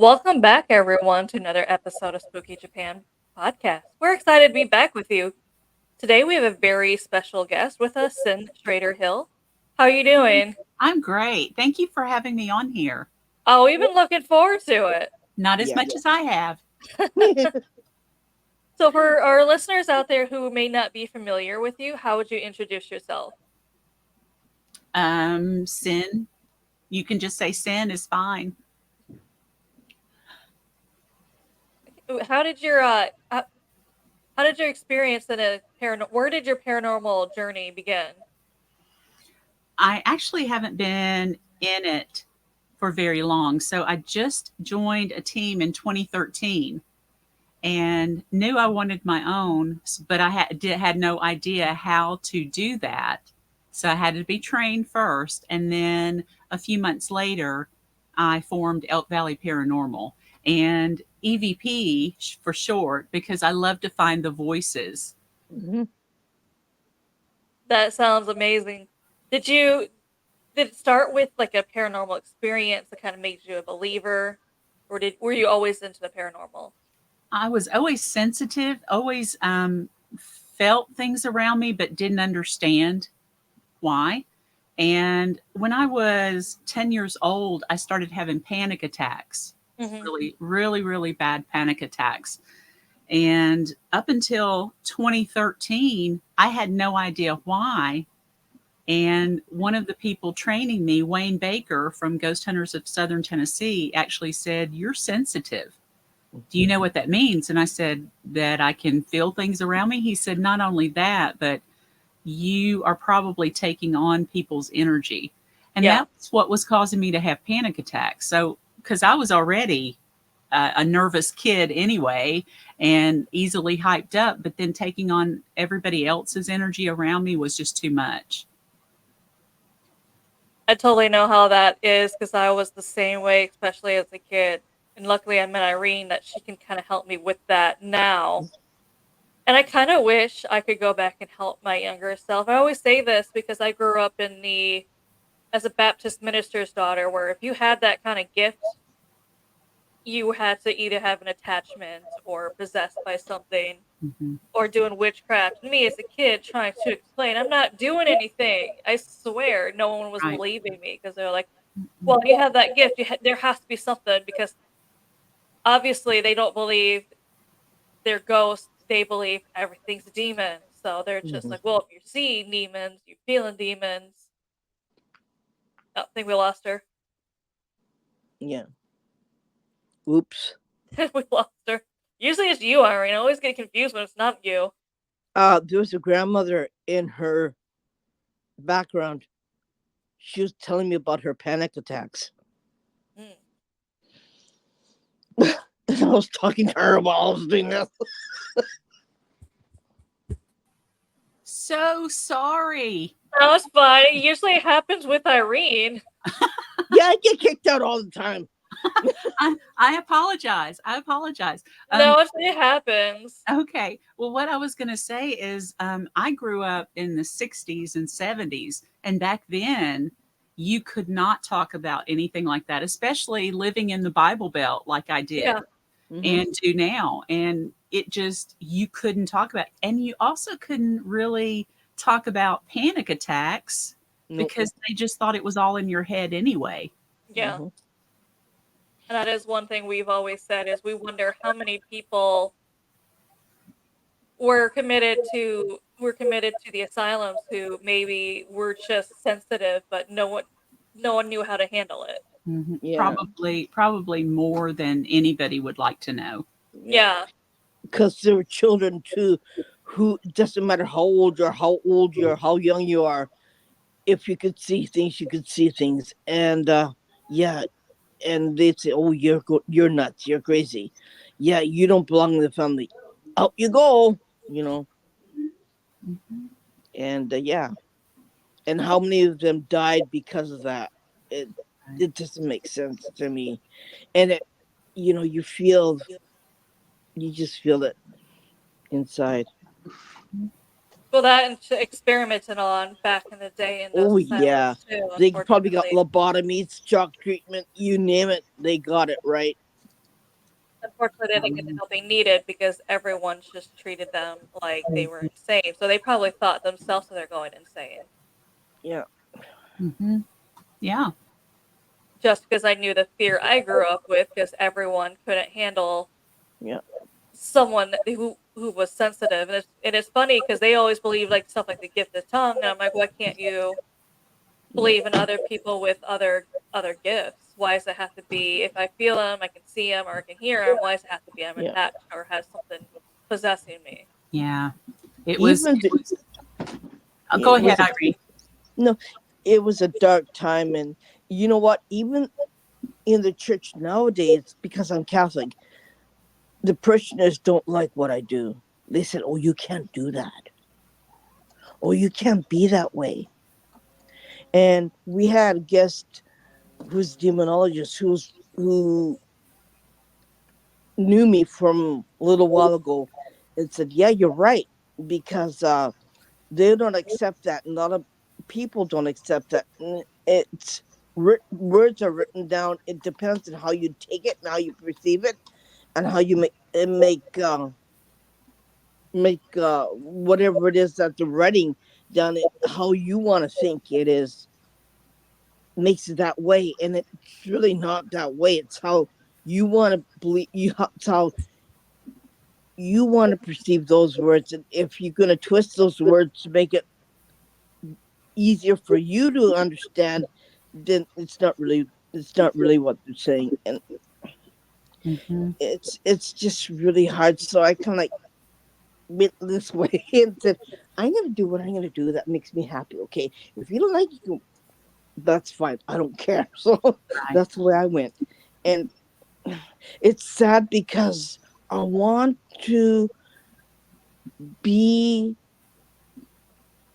Welcome back, everyone, to another episode of Spooky Japan podcast. We're excited to be back with you. Today, we have a very special guest with us, Cyn Shrader Hill. How are you doing? I'm great. Thank you for having me on here. Oh, we've been looking forward to it. Not as Yeah. much as I have. So, for our listeners out there who may not be familiar with you, how would you introduce yourself? Sin. You can just say sin is fine. How did your how did your experience in a where did your paranormal journey begin? I actually haven't been in it for very long. So I just joined a team in 2013 and knew I wanted my own, but I had no idea how to do that. So I had to be trained first. And then a few months later, I formed Elk Valley Paranormal and EVP for short, because I love to find the voices. Mhm. That sounds amazing. Did it start with like a paranormal experience that kind of made you a believer, or did were you always into the paranormal? I was always sensitive, always felt things around me, but didn't understand why. And when I was 10 years old, I started having panic attacks, Hmm. really, really, really bad panic attacks. And up until 2013, I had no idea why. And one of the people training me, Wayne Baker from Ghost Hunters of Southern Tennessee, actually said, "You're sensitive. Do you know what that means?" And I said, "That I can feel things around me." He said, "Not only that, but you are probably taking on people's energy." And Yeah, that's what was causing me to have panic attacks. So, because I was already a nervous kid anyway and easily hyped up, but then taking on everybody else's energy around me was just too much. I totally know how that is because I was the same way, especially as a kid. And luckily, I met Irene that she can kind of help me with that now. And I kind of wish I could go back and help my younger self. I always say this because I grew up in the as a Baptist minister's daughter, where if you had that kind of gift, you had to either have an attachment or possessed by something Mhm. or doing witchcraft. And me as a kid trying to explain, I'm not doing anything. I swear no one was Right. believing me because they're like, Mhm. well, you have that gift. There has to be something because obviously they don't believe they're ghosts. They believe everything's a demon. So they're just Mhm. like, well, if you're seeing demons, you're feeling demons. Oh, I think we lost her. Yeah. Oops. We lost her. Usually it's you, Irene. I always get confused when it's not you. There was a grandmother in her background. She was telling me about her panic attacks. Mm. And I was talking to her while I was doing this. So sorry. No, it's fine. Usually it happens with Irene. Yeah, I get kicked out all the time. I apologize. I apologize. No, it happens. Okay. Well, what I was going to say is I grew up in the 60s and 70s. And back then, you could not talk about anything like that, especially living in the Bible Belt like I Yeah. did Hmm. and do now. And it just, you couldn't talk about, and you also couldn't really talk about panic attacks Nope. because they just thought it was all in your head anyway. Yeah. Hmm. And that is one thing we've always said is we wonder how many people were committed to the asylums who maybe were just sensitive, but no one knew how to handle it. Yeah. Probably more than anybody would like to know. Yeah. Yeah. Because there were children too, who it doesn't matter how young you are. If you could see things, you could see things, and yeah, and they'd say, "Oh, you're nuts, you're crazy, yeah, you don't belong in the family. Out you go," you know. Mhm. And yeah, and how many of them died because of that? It Right. it doesn't make sense to me. And it, you just feel it inside. Well, that and experimented on back in the day in those Oh yeah, asylums too, they probably got unfortunately. lobotomies, shock treatment, you name it, they got it right. unfortunately, they didn't get the help they needed because everyone just treated them like they were insane. So they probably thought themselves that they're going insane. Yeah. Mm-hmm. Yeah. Just because I knew the fear I grew up with, because everyone couldn't handle Yeah. someone who was sensitive. And it's funny because they always believe like stuff like the gift of tongue, and I'm like, why can't you Yeah. believe in other people with other gifts? Why does it have to be if I feel them, I can see them, or I can hear them? Why does it have to be I'm Yeah. attached or has something possessing me? Yeah. It was. Even It the, was. Oh, go it ahead, was a Irene. no, it was a dark time, and you know what? Even in the church nowadays, because I'm Catholic, the parishioners don't like what I do. They said, "Oh, you can't do that. Oh, you can't be that way." And we had a guest who's demonologist who knew me from a little while ago and said, "Yeah, you're right," because they don't accept that. A lot of people don't accept that. It's words are written down. It depends on how you take it and how you perceive it, and how you make whatever it is that they're writing down. It how you want to think it is makes it that way, and it's really not that way. It's how you want to believe. It's how you want to perceive those words, and if you're going to twist those words to make it easier for you to understand, then it's not really what they're saying, and Mm-hmm. it's just really hard. So I kind of like went this way and said, I'm gonna do what I'm gonna do that makes me happy. Okay, if you don't like it, that's fine. I don't care. So Right. that's the way I went, and it's sad because I want to be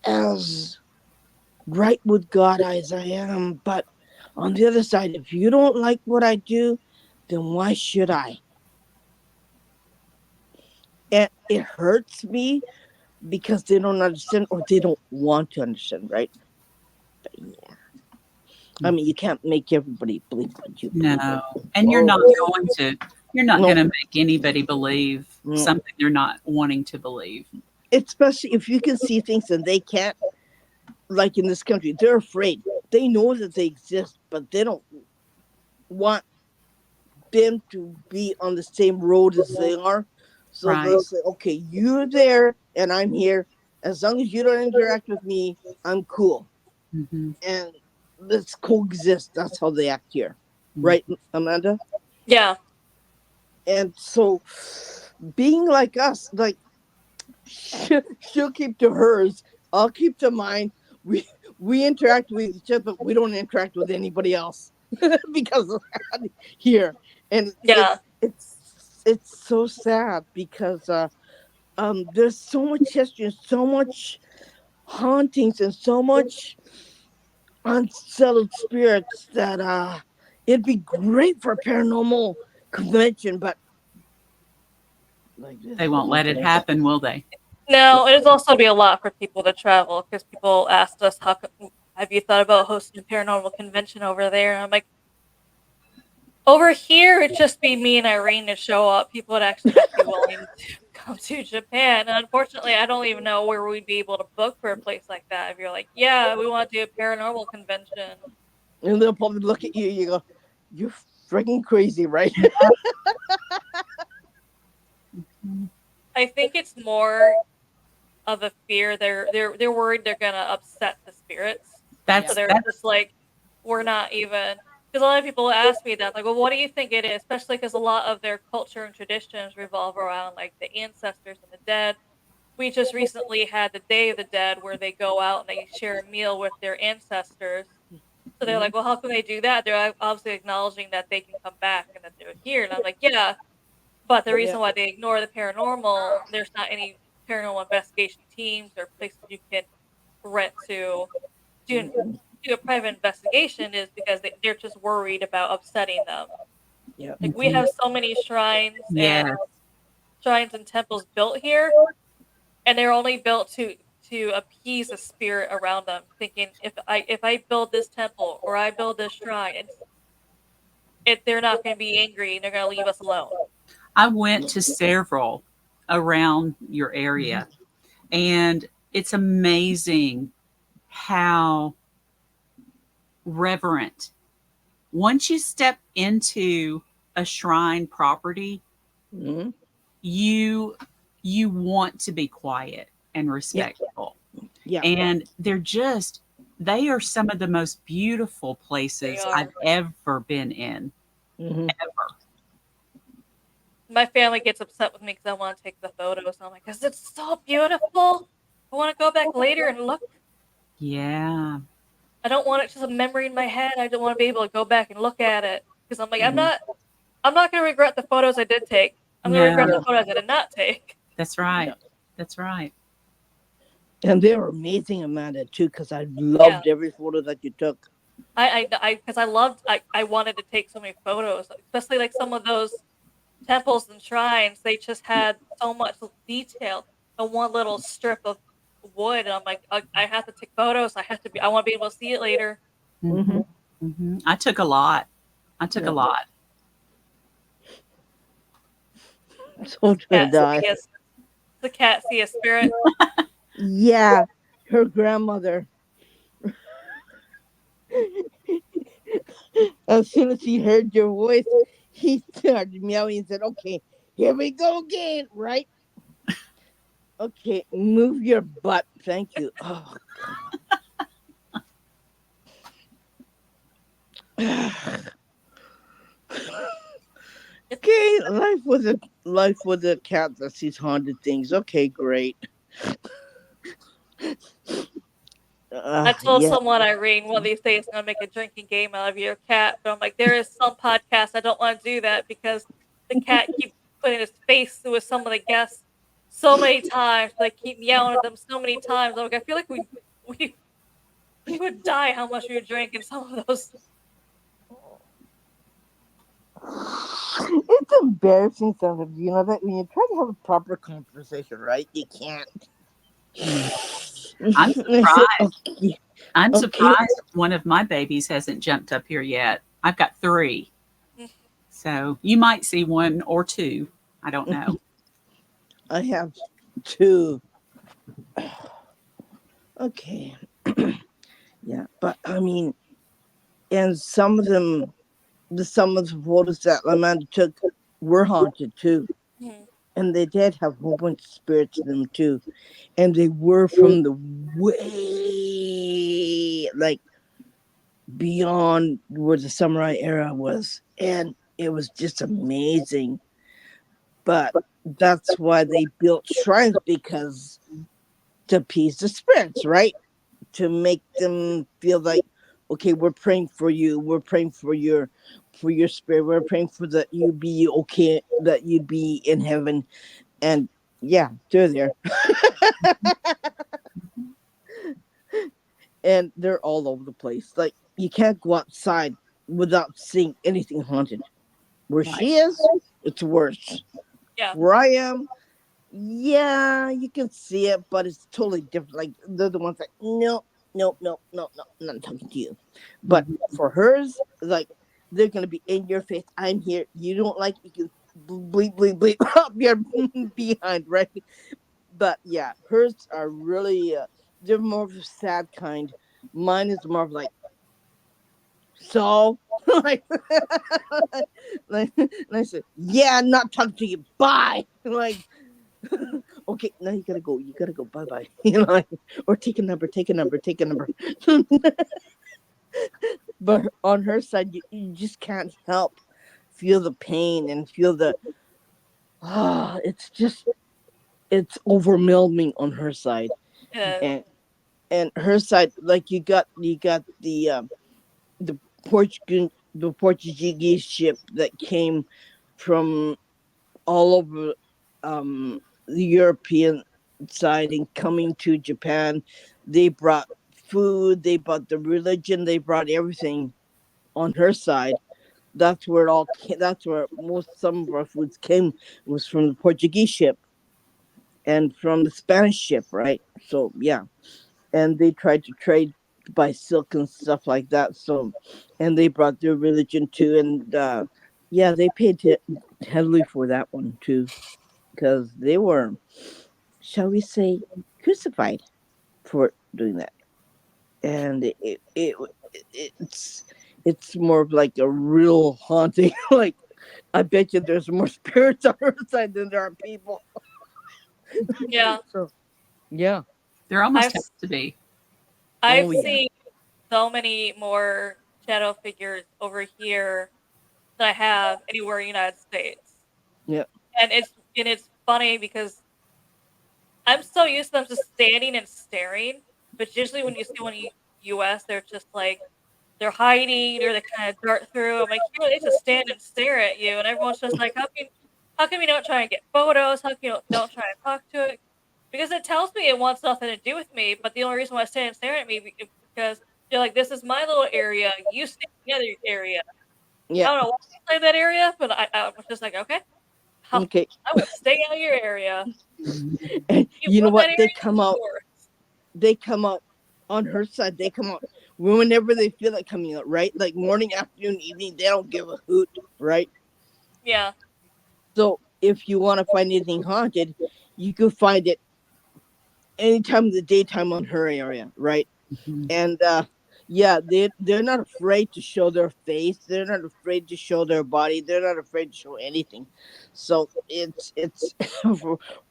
as right with God as I am, but on the other side, if you don't like what I do, then why should I? And it hurts me because they don't understand or they don't want to understand, right? But yeah, I mean, you can't make everybody believe what you believe in. No, and you're not Oh going to. You're not no, going to make anybody believe no. something they're not wanting to believe. Especially if you can see things and they can't. Like in this country, they're afraid. They know that they exist, but they don't want them to be on the same road as they are. So Right. they'll say, okay, you're there and I'm here. As long as you don't interact with me, I'm cool. Mm-hmm. And let's coexist. That's how they act here. Mm-hmm. Right, Amanda? Yeah, And so being like us, like she'll keep to hers, I'll keep to mine. We interact with each other, but we don't interact with anybody else because of that here. And yeah. it's so sad because there's so much history and so much hauntings and so much unsettled spirits that it'd be great for a paranormal convention, but like this They isn't won't let it happening. happen, will they? No, it'd also be a lot for people to travel because people asked us, have you thought about hosting a paranormal convention over there?" And I'm like, over here, it'd just be me and Irene to show up. People would actually have to be willing to come to Japan. And unfortunately, I don't even know where we'd be able to book for a place like that. If you're like, yeah, we want to do a paranormal convention. And they'll probably look at you, you go, you're freaking crazy, right? I think it's more of a fear. They're worried they're gonna upset the spirits. Yeah. So they're That's just like, we're not even. Because a lot of people ask me that, like, well, what do you think it is? Especially because a lot of their culture and traditions revolve around like the ancestors and the dead. We just recently had the Day of the Dead where they go out and they share a meal with their ancestors. So they're Mhm. like, well, how can they do that? They're obviously acknowledging that they can come back and that they're here. And I'm like, yeah, but the Yeah. reason why they ignore the paranormal, there's not any paranormal investigation teams or places you can rent to do, Mhm. do a private investigation is because they're just worried about upsetting them. Yeah. Like we mhm. have so many Yes. shrines and temples built here, and they're only built to appease the spirit around them, thinking if I build this temple or I build this shrine, they're not going to be angry and they're going to leave us alone. I went to several around your Mhm. area, and it's amazing how reverent. Once you step into a shrine property, Mhm. you you want to be quiet and Yeah. respectful. Yeah. And they are some of the most beautiful They places I've are. ever been in. Hmm. Ever. My family gets upset with me because I want to take the photos. I'm like, "'Cause it's so beautiful. I want to go back later and look. Yeah. I don't want it just a memory in my head. I don't want to be able to go back and look at it because I'm like, Hmm. I'm not gonna regret the photos I did take. I'm gonna regret No, the Yeah. photos I did not take. that's right. Yeah. That's right. And they were amazing, Amanda, too, because I Yeah, loved every photo that you took. because I loved, I wanted to take so many photos, especially like some of those temples and shrines. They just Yeah. had so much detail on one little strip of wood, and I'm like, I have to take photos. I want to be able to see it later. Hmm. Hmm. Hmm. I took a lot. I took a Yeah. lot. So did Cat I. see a, the cat see a spirit. Yeah. Her grandmother. As soon as he heard your voice, he started meowing and said, "Okay, here we go again, right? Okay, move your butt. Thank you." Oh, God. Okay, life with a cat that sees haunted things. Okay, great. I told Yeah. someone, Irene, one of these days I'm gonna make a drinking game out of your cat. But I'm like, there is some podcasts I don't want to do that because the cat keeps putting his face with some of the guests so many times. They keep yelling at them so many times. I'm like, I feel like we we would die how much we would drink in some of those. It's embarrassing sometimes, you know that when you try to have a proper conversation, right? You can't. I'm I said, surprised. okay, I'm okay. surprised one of my babies hasn't jumped up here yet. I've got three. So you might see one or two. I don't know. I have two. Okay, yeah, but I mean, and some of the photos that Amanda took were haunted too, Mhm. and they did have a whole bunch of spirits in them too, and they were from the way like beyond where the samurai era was, and it was just amazing. But that's why they built shrines, because to appease the spirits, right? To make them feel like, okay, we're praying for you, we're praying for your spirit, we're praying for that you be okay, that you be in heaven. And yeah, they're there. And they're all over the place. Like, you can't go outside without seeing anything haunted. Where Right. she is, it's worse. Yeah, Where I am, yeah, you can see it, but it's totally different. Like, they're the ones that, no, no, no, no, no, I'm not talking to you. But Mhm. for hers, like, they're gonna be in your face. I'm here. You don't like, you can bleep, bleep, bleep up your behind, right? But yeah, hers are really, they're more of a sad kind. Mine is more of like, so, like, and I said, yeah, I'm not talking to you. Bye. Like, okay, now you gotta go. You gotta go. Bye bye. You know, like, or take a number. Take a number. Take a number. But on her side, you just can't help feel the pain and feel the it's just, it's overwhelming on her side. it is. And her side, like, you got the Portuguese ship that came from all over the European side and coming to Japan. They brought food, they brought the religion, they brought everything on her side. That's where it all came, that's where most some of our foods came, was from the Portuguese ship and from the Spanish ship, right? So yeah, and they tried to trade by silk and stuff like that. So, and they brought their religion too, and Yeah, they paid heavily for that one too, because they were, shall we say, crucified for doing that. And it's it's more of like a real haunting. Like, I bet you there's more spirits on her side than there are people. Yeah, So yeah. There almost I've has to be. I've Oh yeah. seen so many more shadow figures over here than I have anywhere in the United States. Yeah. And it's funny because I'm so used to them just standing and staring, but usually when you see one in US, they're just like they're hiding or they kind of dart through. I'm like, here they just stand and stare at you, and everyone's just like, how come you don't try and get photos? How come you don't try and talk to it? Because it tells me it wants nothing to do with me, but the only reason why it's standing and staring at me is because you're like, this is my little area. You stay in the other area. Yeah. I don't know why I play that area, but I was just like, okay, Okay. I will stay out of your area. And You you know want that what? area? It's yours. They come out on her side. They come out whenever they feel like coming out, right? Like morning, afternoon, evening. They don't give a hoot, right? Yeah, So if you want to find anything haunted, you could find it anytime of the daytime on her area, right? Mhm. And yeah, they're not afraid to show their face. They're not afraid to show their body. They're not afraid to show anything. So it's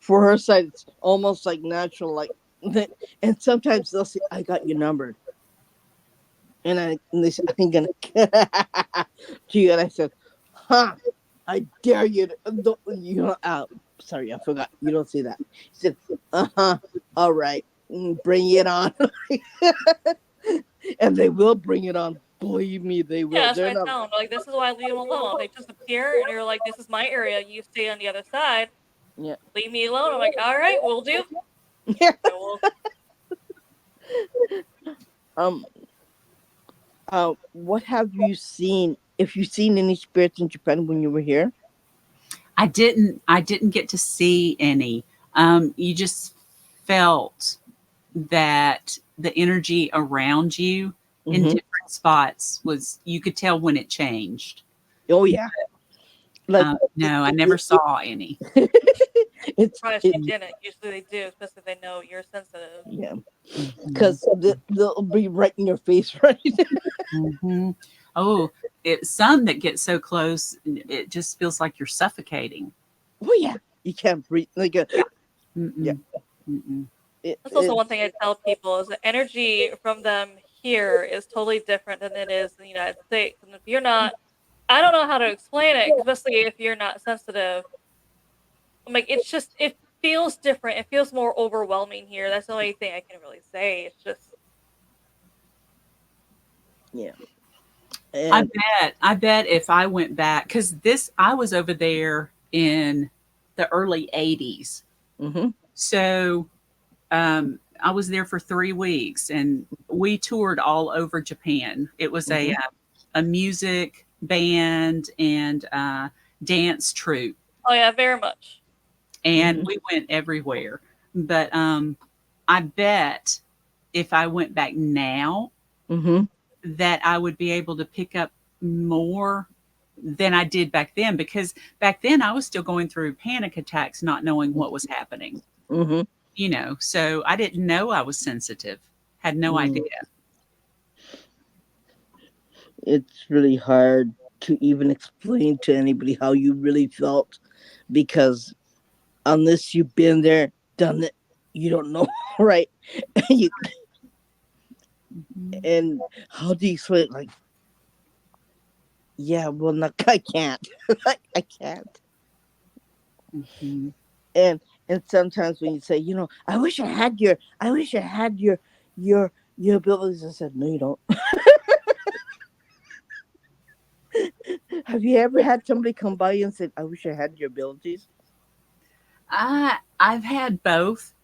for her side, it's almost like natural. Like, and sometimes they'll say, "I got your number," and they say, "I'm gonna to you," and I said, "Huh." I dare you to, don't, you know, sorry, I forgot. You don't say that. He said, "Uh-huh. All right. Bring it on." And they will bring it on. Believe me, they yeah, will. that's They're what I not. tell them. Like, this is why I leave them alone. If they just appear and you're like, this is my area, you stay on the other side, Yeah. leave me alone. I'm like, all right, we'll do. I will. um. What have you seen? If you've seen any spirits in Japan when you were here? I didn't get to see any. You just felt that the energy around you in Mm-hmm. different spots was you could tell when it changed. Oh yeah. Like No, I never saw any. it's Surprised it. you didn't. Usually they do, especially if they know you're sensitive. Yeah. Mhm. Because they'll be right in your face, right? Mhm. Oh, some that get so close, it just feels like you're suffocating. Oh yeah. You can't breathe. Like a yeah. Mm-mm. Mm-mm. That's also one It's thing I tell people is the energy from them here is totally different than it is in the United States. And if you're not, I don't know how to explain it, especially if you're not sensitive. I'm like, it's just, it feels different. It feels more overwhelming here. That's the only thing I can really say. It's just, yeah. I And bet. I bet if I went back, because I was over there in the early 80s. mm-hmm. So I was there for 3 weeks and we toured all over Japan. It was Mm-hmm. a music band and dance troupe, oh yeah, very much. and Mm-hmm. we went everywhere. But I bet if I went back now, Mm-hmm. that I would be able to pick up more than I did back then, because back then I was still going through panic attacks, not knowing what was happening, Mm-hmm. so I didn't know I was sensitive, had no Mm. idea. It's really hard to even explain to anybody how you really felt, because unless you've been there, done it, you don't know, right? you, Mhm. and how do you explain it? Like, yeah, well, not, I can't. I can't. Mhm. And sometimes when you say, I wish I had your abilities, I said, no, you don't. Have you ever had somebody come by you and said, I wish I had your abilities? I've had both.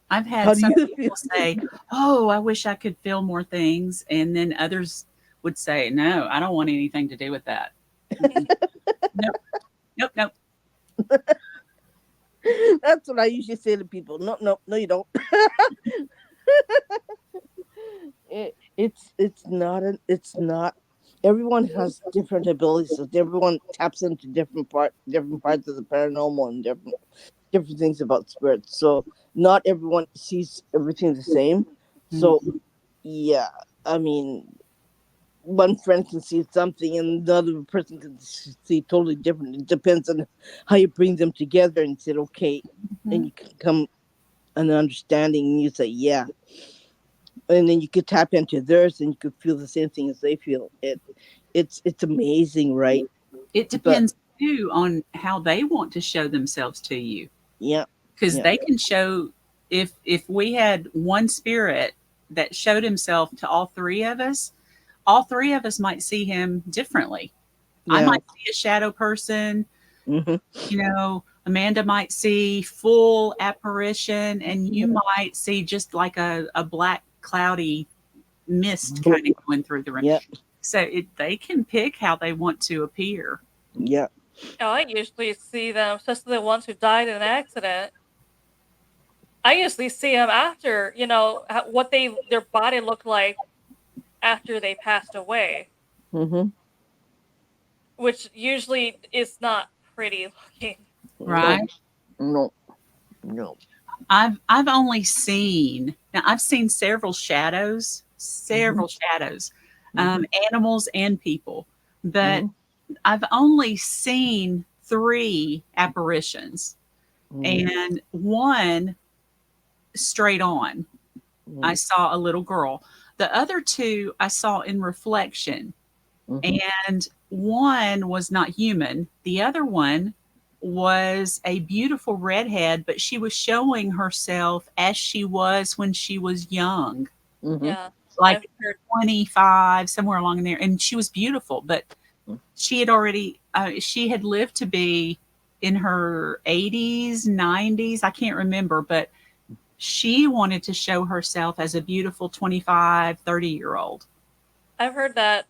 I've How had do some you feel? people say, "Oh, I wish I could feel more things," and then others would say, "No, I don't want anything to do with that. Mm-mm. Nope, nope, nope." That's what I usually say to people. No, no, no, you don't. It's not. It's not. everyone has different abilities. So everyone taps into different parts of the paranormal and different things about spirits. So not everyone sees everything the same. So Mhm. yeah, I mean, one friend can see something and the other person can see totally different. It depends on how you bring them together and say okay, and Mhm. you can come an understanding and you say yeah, and then you could tap into theirs and you could feel the same thing as they feel. It's amazing, right? It But depends too on how they want to show themselves to you, yeah, because yeah, they can show, if we had one spirit that showed himself to all three of us might see him differently. I yeah. might see a shadow person, Hmm. Amanda might see full apparition, and you Yeah. might see just like a black cloudy mist kind of going through the room. Yeah, So they can pick how they want to appear. yeah, Oh, I usually see them, especially the ones who died in an accident. I usually see them after, what their body looked like after they passed away, hmm, which usually is not pretty looking. no, Right. no, no. I've only seen, now I've seen Hmm. several shadows, Hmm. animals and people, but Hmm. I've only seen three apparitions, and one straight on. I Hmm. saw a little girl. The other two I saw in reflection, Hmm. and one was not human. The other one was a beautiful redhead, but she was showing herself as she was when she was young, Hmm. Yeah, I've like heard. 25, somewhere along in there. And she was beautiful, but she had lived to be in her 80s, 90s. I can't remember, but she wanted to show herself as a beautiful 25, 30-year old. I've heard that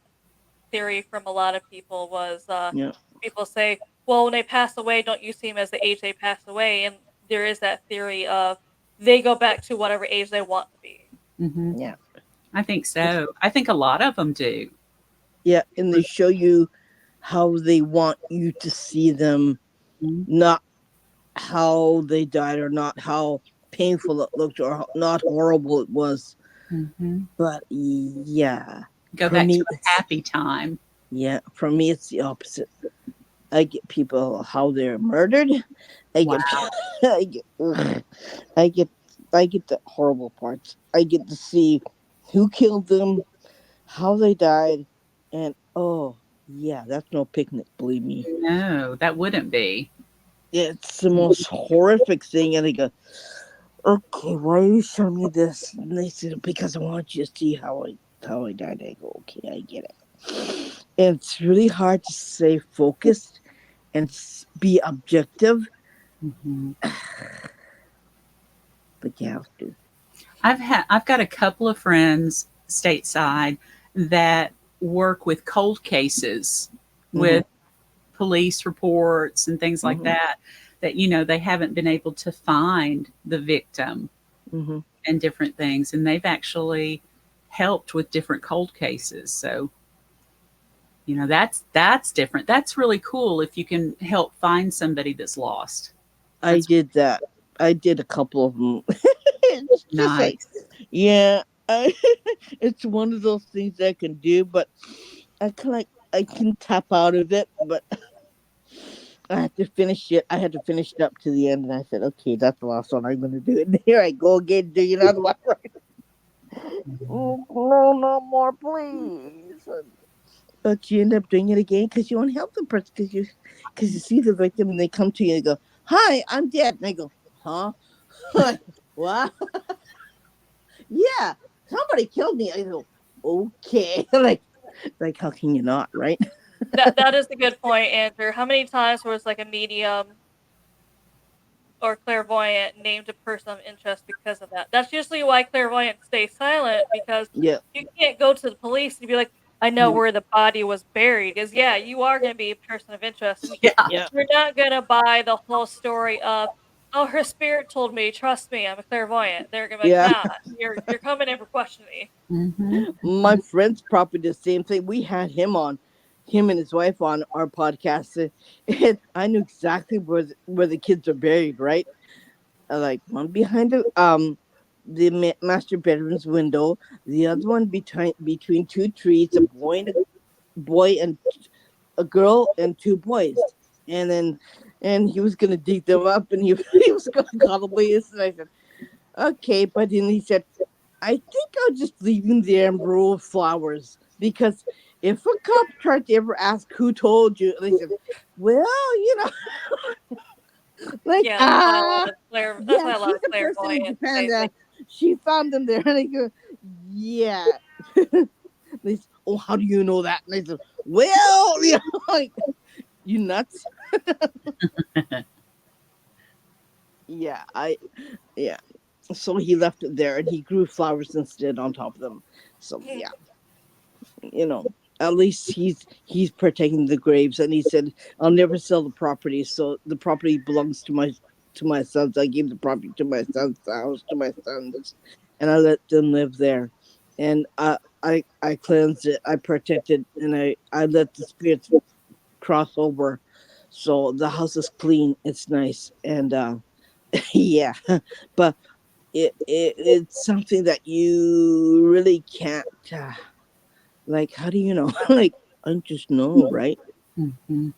theory from a lot of people was Yeah. people say, well, when they pass away, don't you see them as the age they passed away? And there is that theory of they go back to whatever age they want to be. Hmm. Yeah. I think so. I think a lot of them do. Yeah, and they show you how they want you to see them, not how they died or not how painful it looked or not horrible it was. Mm-hmm. But yeah, Go for back to me, a it's happy time. yeah, for me it's the opposite. I get people how they're murdered. I Wow. get, I get, ugh, I get, I get the horrible parts. I get to see who killed them, how they died, and oh yeah, that's no picnic. Believe me, No, that wouldn't be. it's the most horrific thing. And I go, okay, why are you showing me this? And they said, because I want you to see how I died. I go, okay, I get it. And it's really hard to stay focused and be objective, Hmm. but you have to. I've got a couple of friends stateside that work with cold cases, Mm-hmm, with police reports and things like mm-hmm, that, that they haven't been able to find the victim mm-hmm. and different things, and they've actually helped with different cold cases. So that's different. That's really cool if you can help find somebody that's lost. I That's did that. I did a couple of them. It's just like, nice. yeah, it's one of those things I can do, but I kind of like I can tap out of it, but I had to finish it. I had to finish it up to the end, and I said, "Okay, that's the last one I'm going to do." And here I go again, doing another one. No, no more, please. But you end up doing it again because you want to help the person because you see the victim and they come to you and go, "Hi, I'm dead," and I go, "Huh? What? Yeah, somebody killed me." I go, "Okay." like how can you not, right? That is a good point, Andrew. How many times was like a medium or clairvoyant named a person of interest because of that? That's usually why clairvoyants stay silent because Yeah, you can't go to the police and be like, I know where the body was buried. Because, yeah, you are going to be a person of interest. And Yeah. yeah. you're not going to buy the whole story of, "Oh, her spirit told me. Trust me, I'm a clairvoyant." They're gonna be like, Yeah. "Nah, you're coming in for questioning." Mm-hmm. My friend's probably the same thing. We had him and his wife on our podcast, and I knew exactly where the kids are buried. Right, like one behind the master bedroom's window, the other one between two trees, a boy and a girl and two boys, and then and he was gonna dig them up, and he he was gonna call the police, and I said okay, but then he said I think I'll just leave him there and row of flowers because if a cop tried to ever ask who told you, they said, well, like Yeah, that's why a lot of that's yeah, why a lot she's of the person in clairvoyants Japan say that like, she found them there, and I go, yeah. They said, oh, how do you know that? And I said, well, like you nuts? Yeah, yeah. So he left it there, and he grew flowers instead on top of them. So yeah. you know at least he's protecting the graves, and he said I'll never sell the property, so the property belongs to my sons. I gave the property to my sons, the house to my sons, and I let them live there, and I cleansed it, I protected, and I let the spirits cross over, so the house is clean, it's nice, and yeah. But it's something that you really can't like, how do you know? Like, I just know, right? Mm-hmm.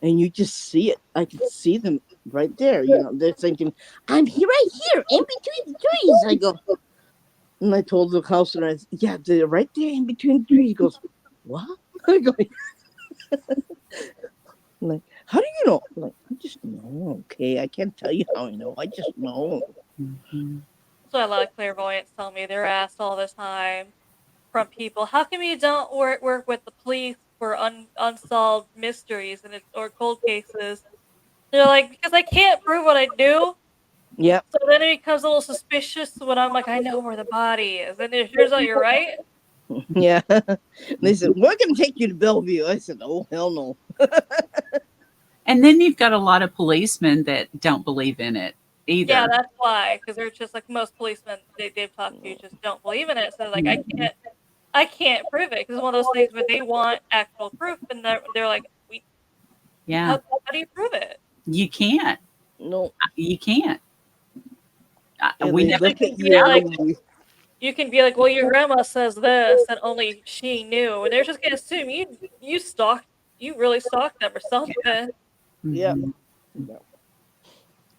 And you just see it. I can see them right there. They're thinking, I'm here, right here, in between the trees. I go, and I told the counselor, I said, yeah, they're right there in between the trees. He goes, what? I go, like, how do you know? I'm like, I just know. Okay, I can't tell you how I know. I just know. Mm-hmm. that's why a lot of clairvoyants tell me they're asked all the time from people, "How come you don't work with the police for unsolved mysteries and or cold cases?" They're like, "Because I can't prove what I do." Yep. So then it becomes a little suspicious when I'm like, "I know where the body is," and it turns out you're right. Yeah. They said, we're gonna take you to Bellevue. I said, oh hell no. And then you've got a lot of policemen that don't believe in it Yeah, either. that's why. Because they're just like most policemen they've talked to just don't believe in it. So like, Mhm. I can't prove it because it's one of those things where they want actual proof, and they're like, "We Yeah, how do you prove it?" you can't. No. You can't. And We they Yeah, never but look you can at be you and like, they "Well, your grandma says this, and only she knew," and they're just gonna assume you really stalked them or something. yeah. Mhm. Yeah.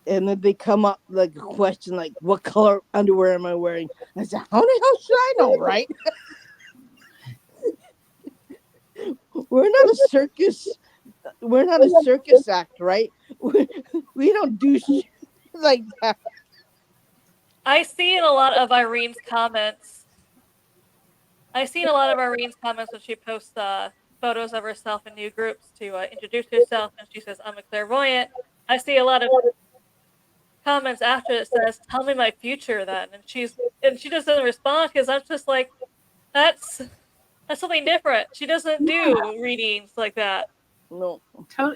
And then they come up like a question like, what color underwear am I wearing? I said, how the hell should I know, right? We're not a circus. We're not a circus act, right? We don't do shit like that. I see in a lot of Irene's comments. I've seen a lot of Irene's comments when she posts photos of herself in new groups to introduce herself, and she says, "I'm a clairvoyant." I see a lot of comments after it says, "Tell me my future then," and she just doesn't respond because I'm just like, that's that's something different. She doesn't do readings like that. No.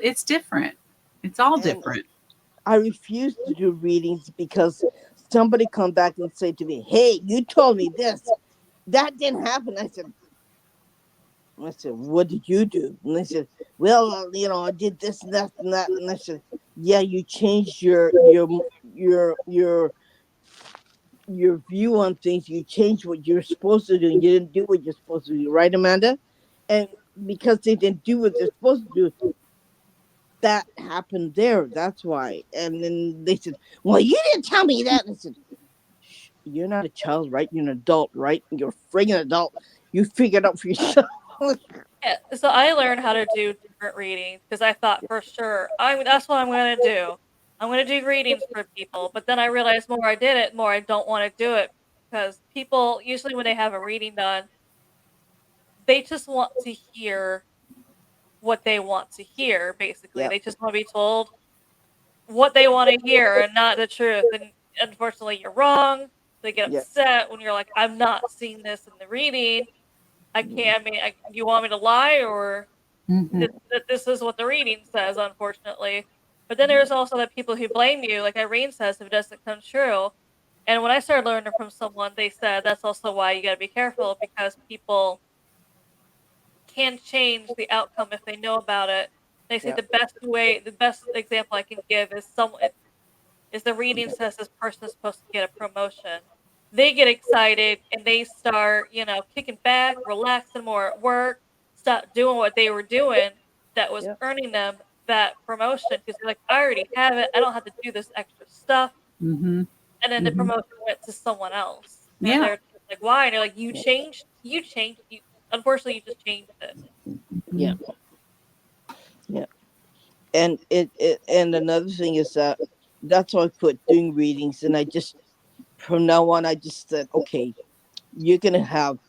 It's different. It's all And different. I refuse to do readings because somebody come back and say to me, hey, you told me this. That didn't happen. I said, what did you do? And they said, well, I did this and that and that. And I said, yeah, you changed your your your view on things. You changed what you're supposed to do, and you didn't do what you're supposed to do, right, Amanda? And because they didn't do what they're supposed to do, that happened there. That's why. And then they said, well, you didn't tell me that. And I said, shh, you're not a child, right? You're an adult, right? You're a friggin' adult. You figure it out for yourself. Yeah, so I learned how to do different readings because I thought for sure that's what I'm gonna do. I'm gonna do readings for people, but then I realized more I did it, more I don't want to do it because people usually when they have a reading done, they just want to hear what they want to hear. Basically, Yep. they just want to be told what they want to hear and not the truth. And unfortunately, you're wrong. They get Yep. upset when you're like, "I'm not seeing this in the reading. I can't. I mean, you want me to lie or?" Hmm. That this is what the reading says, unfortunately. But then there's also the people who blame you, like Irene says, if it doesn't come true. And when I started learning from someone, they said that's also why you got to be careful because people can change the outcome if they know about it. They say Yeah. the best example I can give is someone is the reading says this person is supposed to get a promotion. They get excited and they start, kicking back, relaxing more at work, stop doing what they were doing that was Yeah. earning them that promotion because they're like, I already have it. I don't have to do this extra stuff. Mm-hmm. And then the Mm-hmm. promotion went to someone else. And Yeah. they're like, why? And they're like, Yeah. you changed, unfortunately, you just changed it. Yeah. Mm-hmm. Yeah. And and another thing is that that's why I quit doing readings, and I just from now on I just said, okay, you're gonna have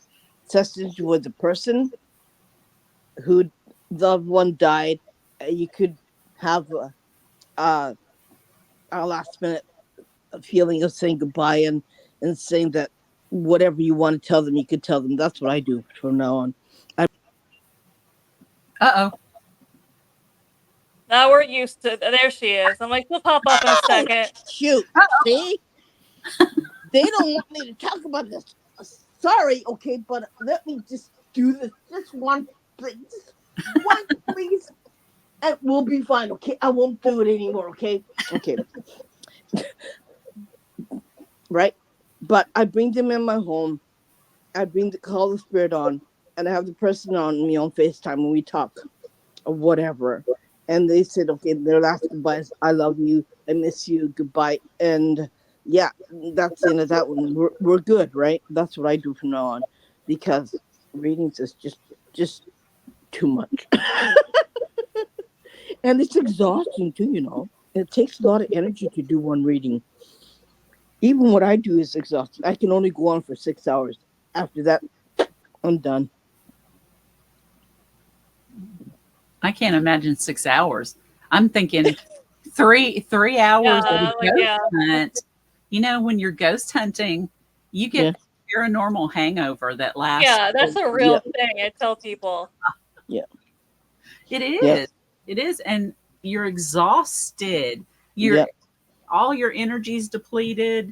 sessions with the person who loved one died. You could have a, a last minute feeling of saying goodbye and saying that whatever you want to tell them, you could tell them. That's what I do from now on. Uh-oh. Now we're used to, there she is. I'm like, she'll pop up in a Oh, second. shoot. See? They don't want me to talk about this. Sorry, okay, but let me just do this. Just one, just one, please. And we'll be fine, okay? I won't do it anymore, okay? Okay, right? But I bring them in my home. I bring the call the spirit on, and I have the person on me on FaceTime when we talk or whatever. And they said, okay, their last goodbyes, I love you, I miss you, goodbye. And yeah, that's the end of that one. We're good, right? That's what I do from now on. Because readings is just too much. And it's exhausting too, you know. It takes a lot of energy to do one reading. Even what I do is exhausting. I can only go on for 6 hours. After that, I'm done. I can't imagine 6 hours. I'm thinking three hours at a Yeah, like, ghost yeah. hunt. You know, when you're ghost hunting, you Yeah, get paranormal hangover that lasts. Yeah, that's a yeah, real thing. I tell people. yeah, It yeah, is. It is. And you're exhausted. You're yeah, all your energy's depleted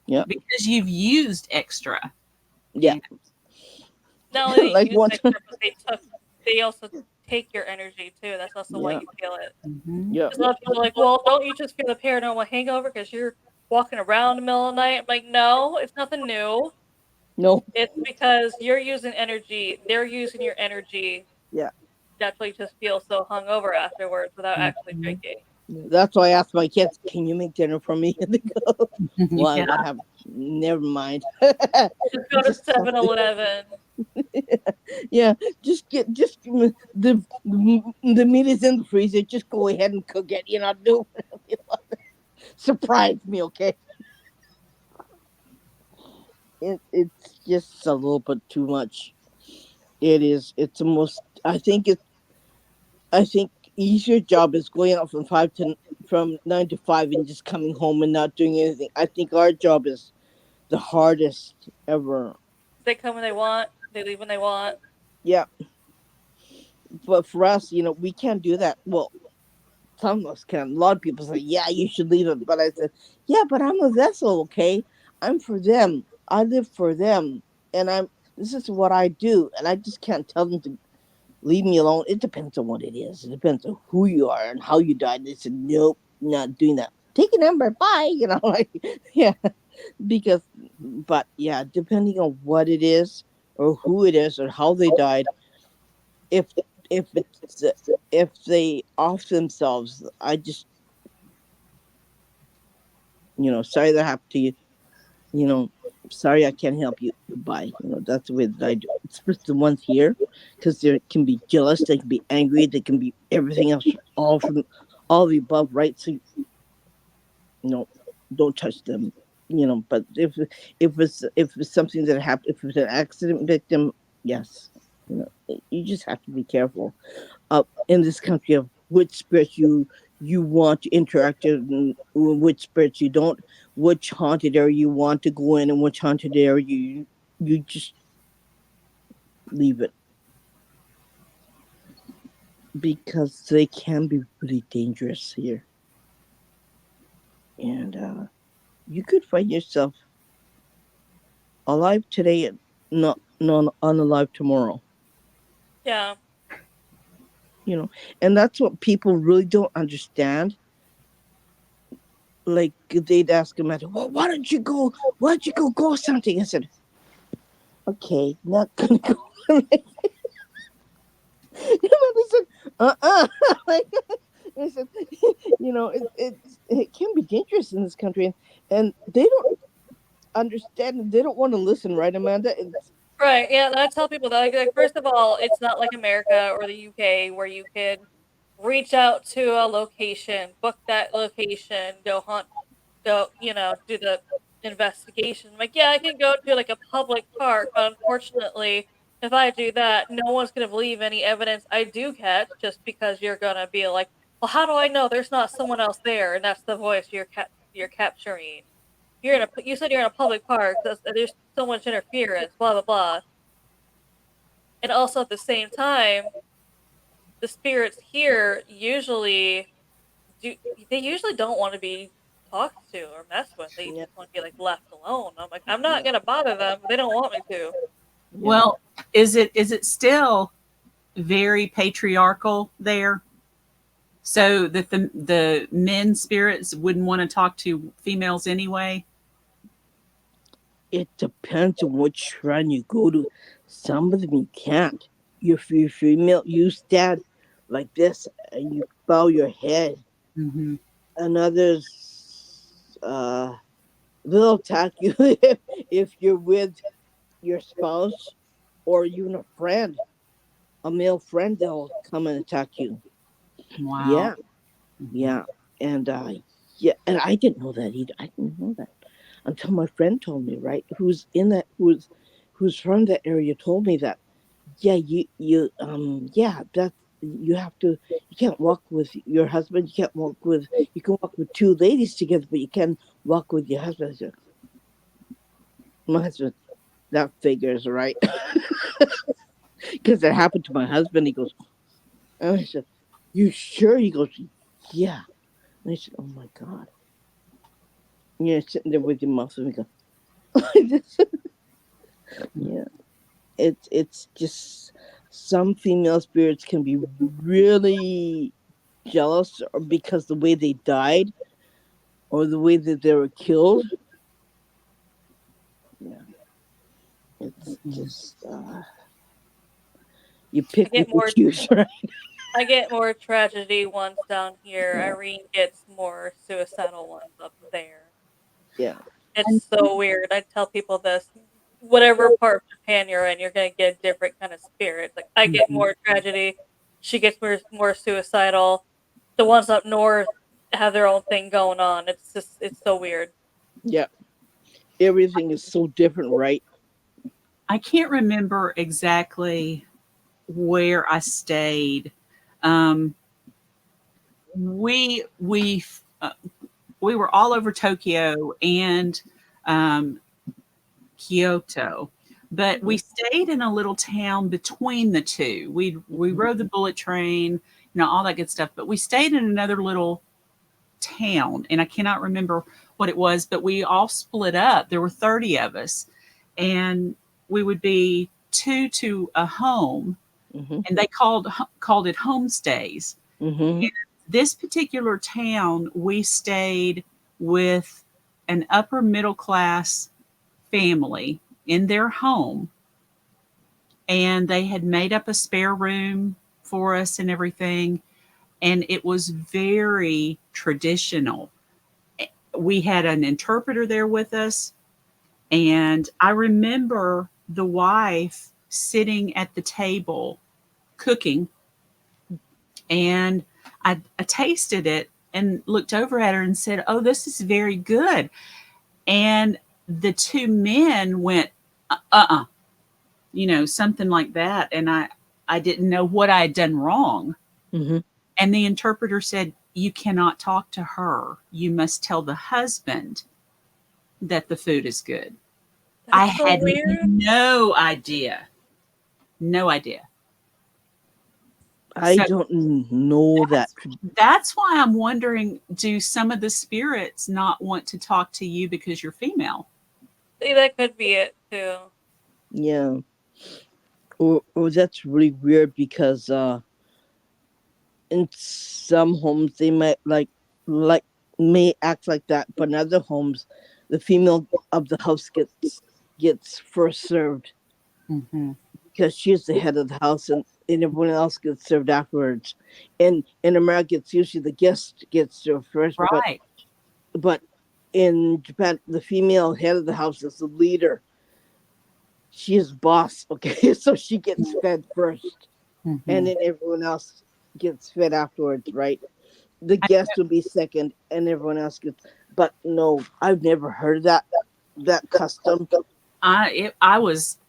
yeah, because you've used extra. yeah. And Not only they Like use once. extra, but they also take your energy too. That's also why Yeah, you feel it. mhm. yeah. Because a lot of people are like, well, don't you just feel the paranormal hangover because you're walking around in the middle of the night? I'm like, no, it's nothing new. No. It's because you're using energy. They're using your energy. Yeah. That's why you just feel so hungover afterwards without actually Mhm. drinking. That's why I asked my kids, "Can you make dinner for me?" And they go, "Why? Yeah. What happened?" Never mind. Just go to Just Seven something. Eleven. Yeah. Just give me the meat is in the freezer. Just go ahead and cook it. You know, do surprise me, okay? It's just a little bit too much. It is. It's almost. I think it. I think easier job is going out from 9 to 5 and just coming home and not doing anything. I think our job is the hardest ever. They come when they want. They leave when they want. Yeah, but for us, we can't do that. Well, some of us can. A lot of people say, "Yeah, you should leave it," but I said, "Yeah, but I'm a vessel, okay? I'm for them. I live for them, and I'm. This is what I do, and I just can't tell them to leave me alone. It depends on what it is. It depends on who you are and how you died." They said, "Nope, not doing that. Take a number, bye." Like, yeah, because, but yeah, depending on what it is or who it is or how they died, if if it's if they off themselves, I just, sorry that happened to you. You know, sorry I can't help you. Goodbye. That's the way that I do. It's just the ones here, because they can be jealous, they can be angry, they can be everything else, all from all the above, right? So know, don't touch them. But if it's something that happened, if it's an accident victim, yes, you just have to be careful. In this country of which spirits you want to interact with and which spirits you don't, which haunted area you want to go in and which haunted area you just leave it, because they can be really dangerous here. and you could find yourself alive today and not unalive tomorrow. Yeah. You know, and that's what people really don't understand. Like they'd ask him, "Well, why don't you go? Why don't you go something?" I said, "Okay, not gonna go." I said, like I said, it can be dangerous in this country, and they don't understand. They don't want to listen, right, Amanda? It's Right. Yeah. And I tell people that, like, first of all, it's not like America or the UK where you could reach out to a location, book that location, go hunt, go, do the investigation. Like, yeah, I can go to like a public park, but unfortunately, if I do that, no one's gonna believe any evidence I do catch, just because you're gonna be like, well, how do I know there's not someone else there, and that's the voice you're capturing. You said you're in a public park. There's so much interference. Blah blah blah. And also at the same time, the spirits here do they usually don't want to be talked to or messed with. They yeah, just want to be like left alone. I'm like, I'm not yeah, gonna bother them. They don't want me to. yeah. Well, is it still very patriarchal there? So that the men spirits wouldn't want to talk to females anyway? It depends on which shrine you go to. Some of them you can't. If you're female, you stand like this and you bow your head. Mm-hmm. And others, they'll attack you if you're with your spouse or even a friend, a male friend. They'll come and attack you. Wow. Yeah, Mm-hmm. yeah, and yeah, and I didn't know that either. I didn't know that until my friend told me. Right, who's from that area told me that. Yeah, yeah, that you have to. You can't walk with your husband. You can walk with two ladies together, but you can't walk with your husband. I said, my husband, that figures, right? Because it happened to my husband. He goes, and I said, "You sure?" He goes, "Yeah." And I said, "Oh my god." You're sitting there with your mouth and go, yeah. It's just some female spirits can be really jealous or because the way they died or the way that they were killed. Yeah, it's Mm-hmm. just you pick I what get you more. choose, right? I get more tragedy ones down here. Irene gets more suicidal ones up there. Yeah, It's And so weird. I tell people this. Whatever part of Japan you're in, you're gonna get a different kind of spirits. Like, I get mhm. more tragedy. She gets more suicidal. The ones up north have their own thing going on. It's so weird. yeah. Everything is so different, right? I can't remember exactly where I stayed. Um, we we uh, we were all over Tokyo and um, Kyoto, but we Mhm. stayed in a little town between the two. We Mhm. rode the bullet train, all that good stuff. But we stayed in another little town, and I cannot remember what it was. But we all split up. There were 30 of us, and we would be two to a home, Mhm. and they called it homestays. Mhm. This particular town, we stayed with an upper middle class family in their home, and they had made up a spare room for us and everything, and it was very traditional. We had an interpreter there with us, and I remember the wife sitting at the table cooking, and I tasted it and looked over at her and said, "Oh, this is very good." And the two men went, "Uh-uh," something like that. And I didn't know what I had done wrong. Mhm. And the interpreter said, "You cannot talk to her. You must tell the husband that the food is good." I That's so had weird. no idea. No idea. I So don't know that. that's that's why I'm wondering, do some of the spirits not want to talk to you because you're female? See, that could be it too. Yeah. Or that's really weird because in some homes they might like may act like that, but in other homes the female of the house gets first served Hmm. because she's the head of the house, and everyone else gets served afterwards. And in America it's usually the guest gets served first, Right. but in Japan the female head of the house is the leader. She is boss, okay? So she gets fed first, and Hmm. then everyone else gets fed afterwards, right? The guest will be second, and everyone else gets. But no, I've never heard of that custom. I was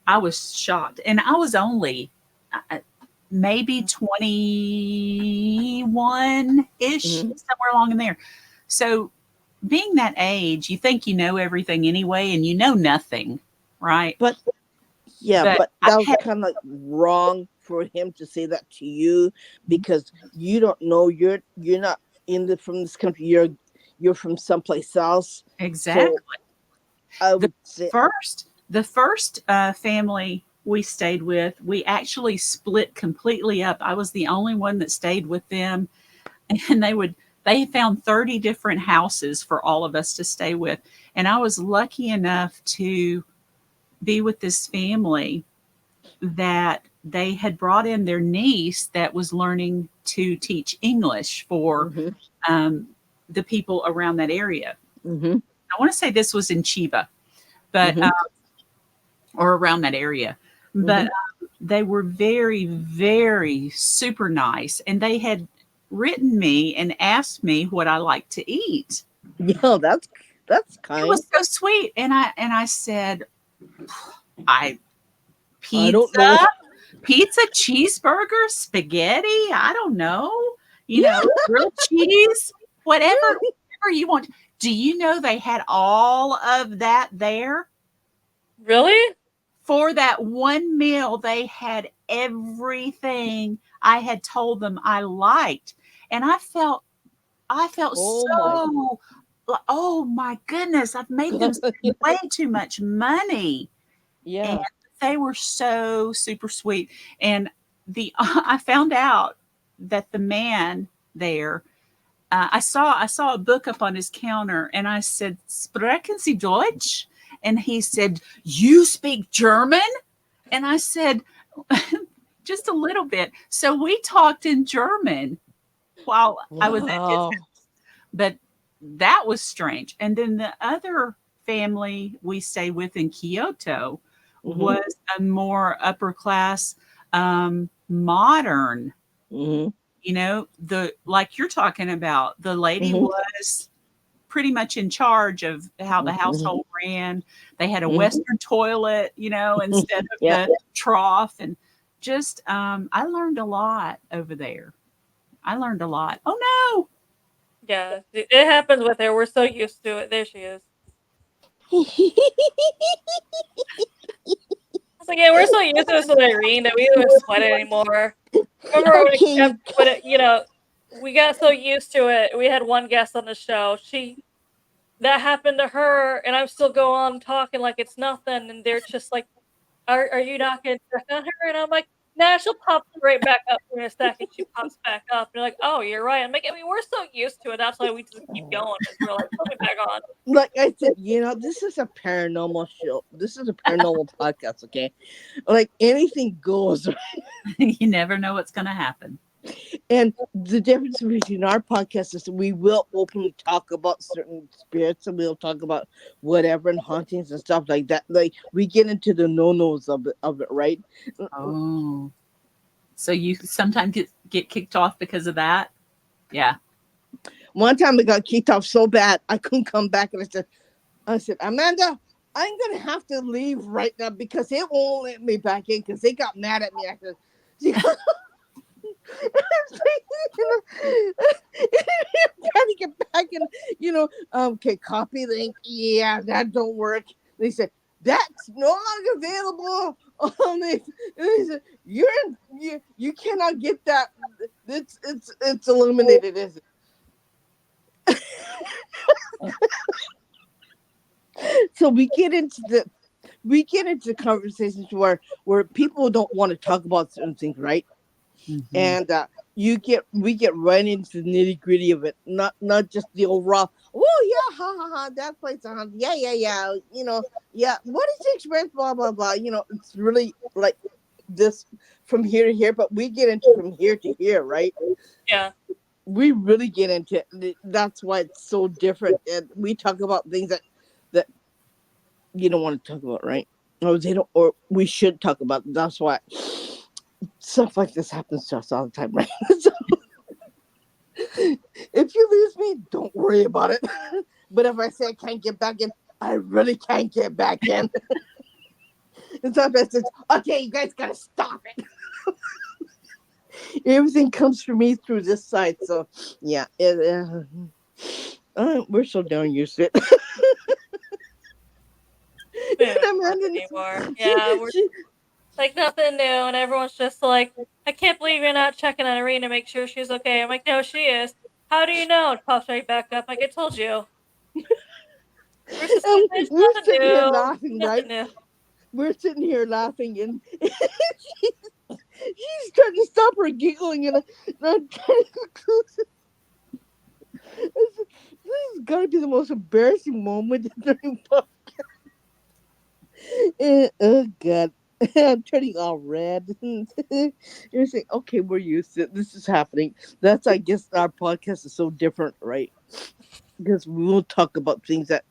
shocked, and I was only uh, maybe 21 ish, Hmm. somewhere along in there. So, being that age, you think you know everything anyway, and you know nothing, right? But yeah, But but I that was had kind of like wrong for him to say that to you because you don't know. You're not in the from this country. You're from someplace else. So exactly I the would say, the first family we stayed with, we actually split completely up. I was the only one that stayed with them, and they found 30 different houses for all of us to stay with, and I was lucky enough to be with this family that they had brought in their niece that was learning to teach English for hmm um, the people around that area. hmm I want to say this was in Chiba, but hmm or around that area. But hmm they were very, very super nice, and they had written me and asked me what I like to eat. yeah, that's It kind. was so sweet, and I said, I I don't pizza, know. pizza, cheeseburger, spaghetti. I don't know, Yeah, grilled cheese, whatever you want. Do you know they had all of that there? Really? For that one meal, they had everything I had told them I liked. And I felt oh my so, oh my goodness, I've made them god. spend way too much money. And Yeah. they were so super sweet. And I found out that the man there, I saw a book up on his counter, and I said, "Sprechen Sie Deutsch?" And he said, "You speak German?" And I said, "Just a little bit." So we talked in German while I was at his Wow. house, but that was strange. And then the other family we stayed with in Kyoto hmm was a more upper class, modern, hmm the like you're talking about. The lady hmm was pretty much in charge of how the hmm household ran. They had a hmm Western toilet, instead of yeah. the trough. And just, I learned a lot over there. I learned a lot. Oh no. Yeah, it happens with her. We're so used to it. There she is. I was like, yeah, we're so used to this with Irene that we don't even sweat it anymore. Remember when it kept, Okay. when it, we got so used to it. We had one guest on the show. That happened to her, and I'm still going on talking like it's nothing, and they're just like, are you not gonna check on her? And I'm like, "Nah, she'll pop right back up in a second." She pops back up. And they're like, "Oh, you're right." I'm like, I mean, we're so used to it. That's why we just keep going because we're like, "Put me back on." Like I said, this is a paranormal show. This is a paranormal podcast, okay? Like anything goes. You never know what's going to happen. And the difference between our podcast is we will openly talk about certain spirits and we'll talk about whatever and hauntings and stuff like that. Like we get into the no-nos of it, right? Oh, so you sometimes get kicked off because of that? Yeah. One time I got kicked off so bad I couldn't come back, and I said, Amanda, I'm gonna have to leave right now because they won't let me back in because they got mad at me. I said, trying to get back in, okay, copy link. Yeah, that don't work. They said, that's no longer available on it. You cannot get that. It's eliminated, is it? So we get into conversations where people don't want to talk about certain things, right? Mm-hmm. And we get right into the nitty gritty of it, not just the overall. Oh yeah, ha ha ha, that place, yeah yeah yeah, yeah. What is the experience? Blah blah blah. It's really like this from here to here, but we get into from here to here, right? Yeah. We really get into it. That's why it's so different, and we talk about things that you don't want to talk about, right? Or they don't, or we should talk about. That's why stuff like this happens to us all the time, right? So if you lose me, don't worry about it. But if I say I can't get back in, I really can't get back in. And sometimes it's okay. You guys gotta stop it. Everything comes for me through this side, so yeah. We're so darn used to it. We don't And talk Amanda, anymore. she, Yeah, we're she, like nothing new, and everyone's just like, I can't believe you're not checking on Irene to make sure she's okay. I'm like, no, she is. How do you know? It pops right back up. Like I told you. We're just like, and there's we're nothing sitting here new. laughing, right? Nothing new. We're sitting here laughing, and she's trying to stop her giggling, and I'm trying to. This has got to be the most embarrassing moment during oh God. I'm turning all red. You're saying, okay, we're used to it. This is happening. That's, I guess, our podcast is so different, right? Because we will talk about things that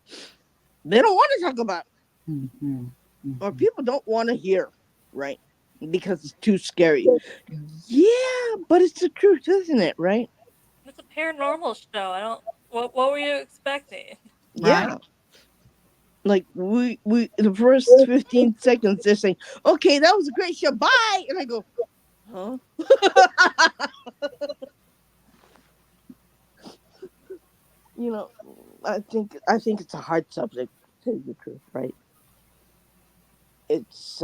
they don't want to talk about, Mm-hmm. or Mm-hmm. people don't want to hear, right? Because it's too scary. Yeah, but it's the truth, isn't it? Right? It's a paranormal show. I don't. What were you expecting? Right. Yeah. Like we the first 15 seconds they're saying, okay, that was a great show. Bye. And I go, huh? you know, I think it's a hard subject to tell you the truth, right? It's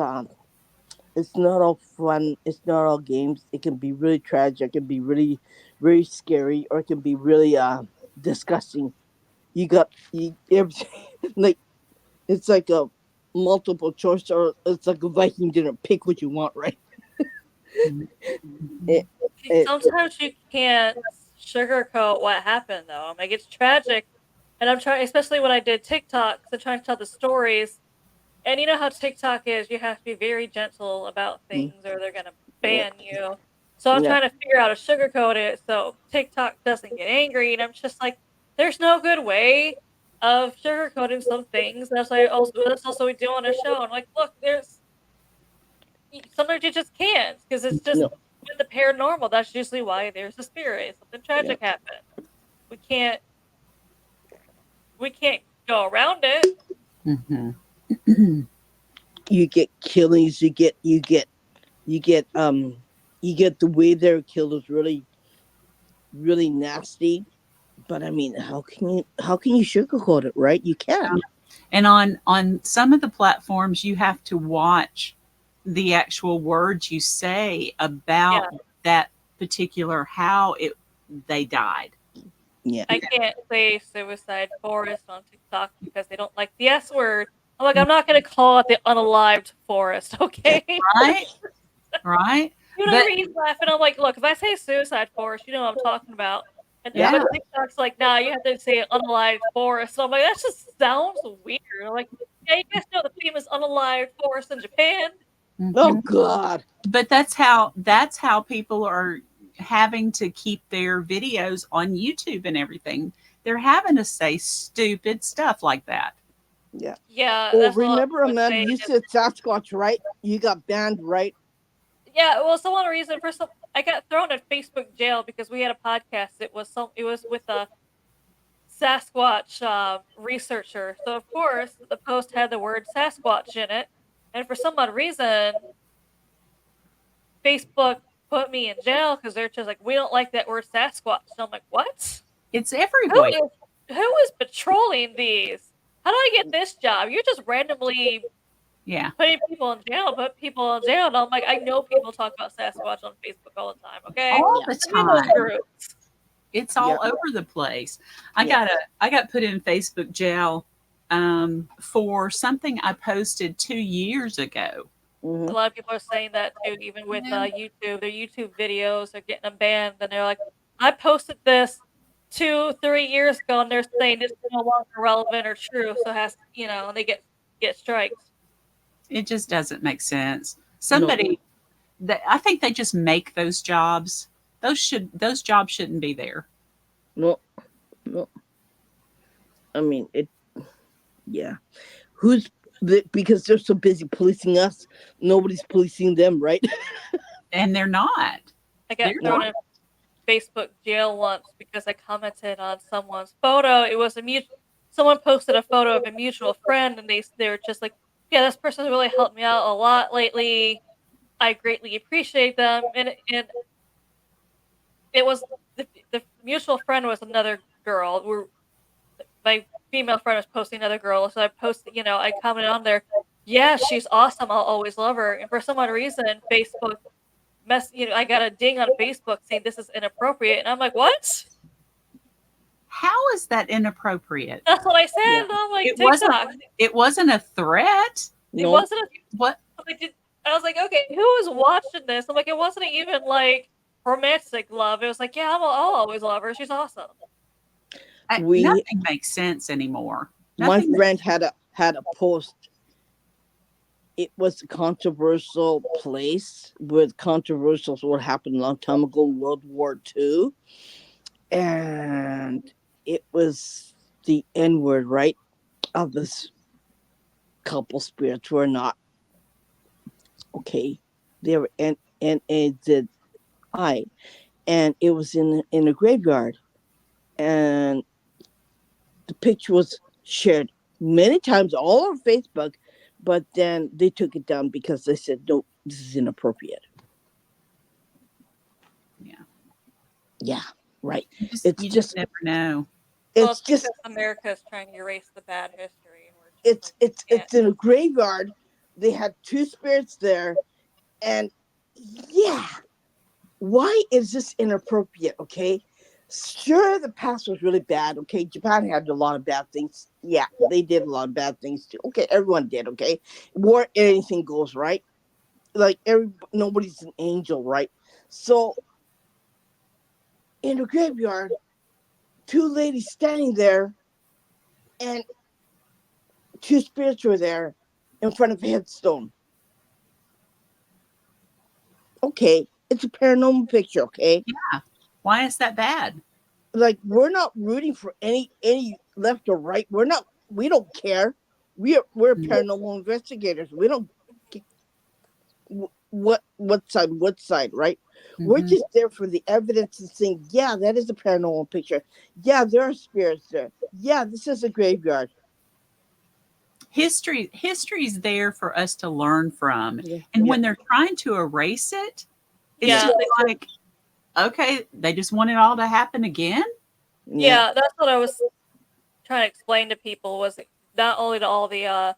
it's not all fun, it's not all games. It can be really tragic, it can be really very scary, or it can be really disgusting. You got you everything like it's like a multiple choice, or it's like a Viking dinner. Pick what you want, right? Mm-hmm. It, it Sometimes you can't sugarcoat what happened, though. I'm like, it's tragic, and I'm trying, especially when I did TikTok, because I'm trying to tell the stories. And you know how TikTok is, you have to be very gentle about mm, things or they're gonna yeah, ban you. So I'm yeah, trying to figure out how to sugarcoat it so TikTok doesn't get angry. And I'm just like, there's no good way of sugarcoating some things. That's also we do on a show. And like, look, there's sometimes you just can't because it's just no, with the paranormal. That's usually why there's a spirit. Something yeah. tragic happened. We can't we can't go around it. Mm-hmm. You get killings, you get you get the way they're killed is really really nasty. But I mean, how can you sugarcoat it, right? You can't. And on some of the platforms, you have to watch the actual words you say about Yeah. that particular how it they died. Yeah, I can't say suicide forest on TikTok because they don't like the S word. I'm like, I'm not gonna call it the unalived forest, okay? Right, right. But Whenever he's laughing, I'm like, look, if I say suicide forest, you know what I'm talking about. And yeah, yeah. but TikTok's like, nah, you have to say unalived forest. So I'm like, that just sounds weird. I'm like, yeah, you guys know the famous unalived forest in Japan. oh Mhm. God, But that's how people are having to keep their videos on YouTube and everything. They're having to say stupid stuff like that. yeah. Yeah, Oh, that's what remember, I would Amanda, say. you said Sasquatch, right? You got banned, right? Yeah, well, some reason for some, I got thrown in Facebook jail because we had a podcast. It was with a Sasquatch researcher. So of course the post had the word Sasquatch in it, and for some odd reason, Facebook put me in jail because they're just like, we don't like that word Sasquatch. And I'm like, what? It's Who everywhere. is who is patrolling these? how do I get this job? You're just randomly Yeah. putting people in jail, put people in jail. And I'm like, I know people talk about Sasquatch on Facebook all the time. Okay, All Yeah. the send me those time. groups. It's Yeah. all over the place. Yeah. I got put in Facebook jail for something I posted 2 years ago. A Hmm. lot of people are saying that too, even with Yeah. YouTube. Their YouTube videos are getting them banned, and they're like, I posted this 2, 3 years ago, and they're saying this is no longer relevant or true, so it has and they get strikes. It just doesn't make sense. No. Somebody that I think they just make those jobs. Those jobs shouldn't be there. No. No. I mean it. Yeah. Who's because they're so busy policing us, nobody's policing them, right? And they're not. I got They're thrown not. in Facebook jail once because I commented on someone's photo. It was someone posted a photo of a mutual friend, and they were just like, "Yeah, this person really helped me out a lot lately. I greatly appreciate them." And it was the mutual friend was another girl. My female friend was posting another girl, so I posted, I commented on there, "Yeah, she's awesome. I'll always love her." And for some odd reason, Facebook I got a ding on Facebook saying this is inappropriate, and I'm like, "What?" How is that inappropriate? That's what I said. Yeah. And I'm like, It wasn't TikTok. it wasn't a threat. It No. wasn't. What I was like, okay, who is watching this? I'm like, it wasn't even like romantic love. It was like, yeah, I'll always love her. She's awesome. We nothing makes sense anymore. My Nothing friend had a post. It was a controversial place with controversial what happened a long time ago, World War II, and it was the N word, right? Of this couple spirits were not okay. They were NAZI, and it was in a graveyard, and the picture was shared many times all over Facebook, but then they took it down because they said no, this is inappropriate. Yeah. Yeah, right. You just It's you just just never know. Well, it's it's because just America is trying to erase the bad history, and we're just it's like, it's can't. it's in a graveyard. They had two spirits there, and yeah, why is this inappropriate? Okay, sure, the past was really bad. Okay, Japan had a lot of bad things. Yeah, they did a lot of bad things too. Okay, everyone did. Okay, war, anything goes, right? Like nobody's an angel, right? So in a graveyard, two ladies standing there, and two spirits were there in front of a headstone. Okay, it's a paranormal picture. Okay, Yeah. Why is that bad? like we're not rooting for any left or right. We don't care. We're paranormal investigators. We don't what side, right? We're Mm-hmm. just there for the evidence and saying, yeah, that is a paranormal picture. Yeah, there are spirits there. Yeah, this is a graveyard. History's there for us to learn from. Yeah, And yeah, when they're trying to erase it, it's yeah, Yeah, just like, okay, they just want it all to happen again. yeah, yeah, that's what I was trying to explain to people was not only do all the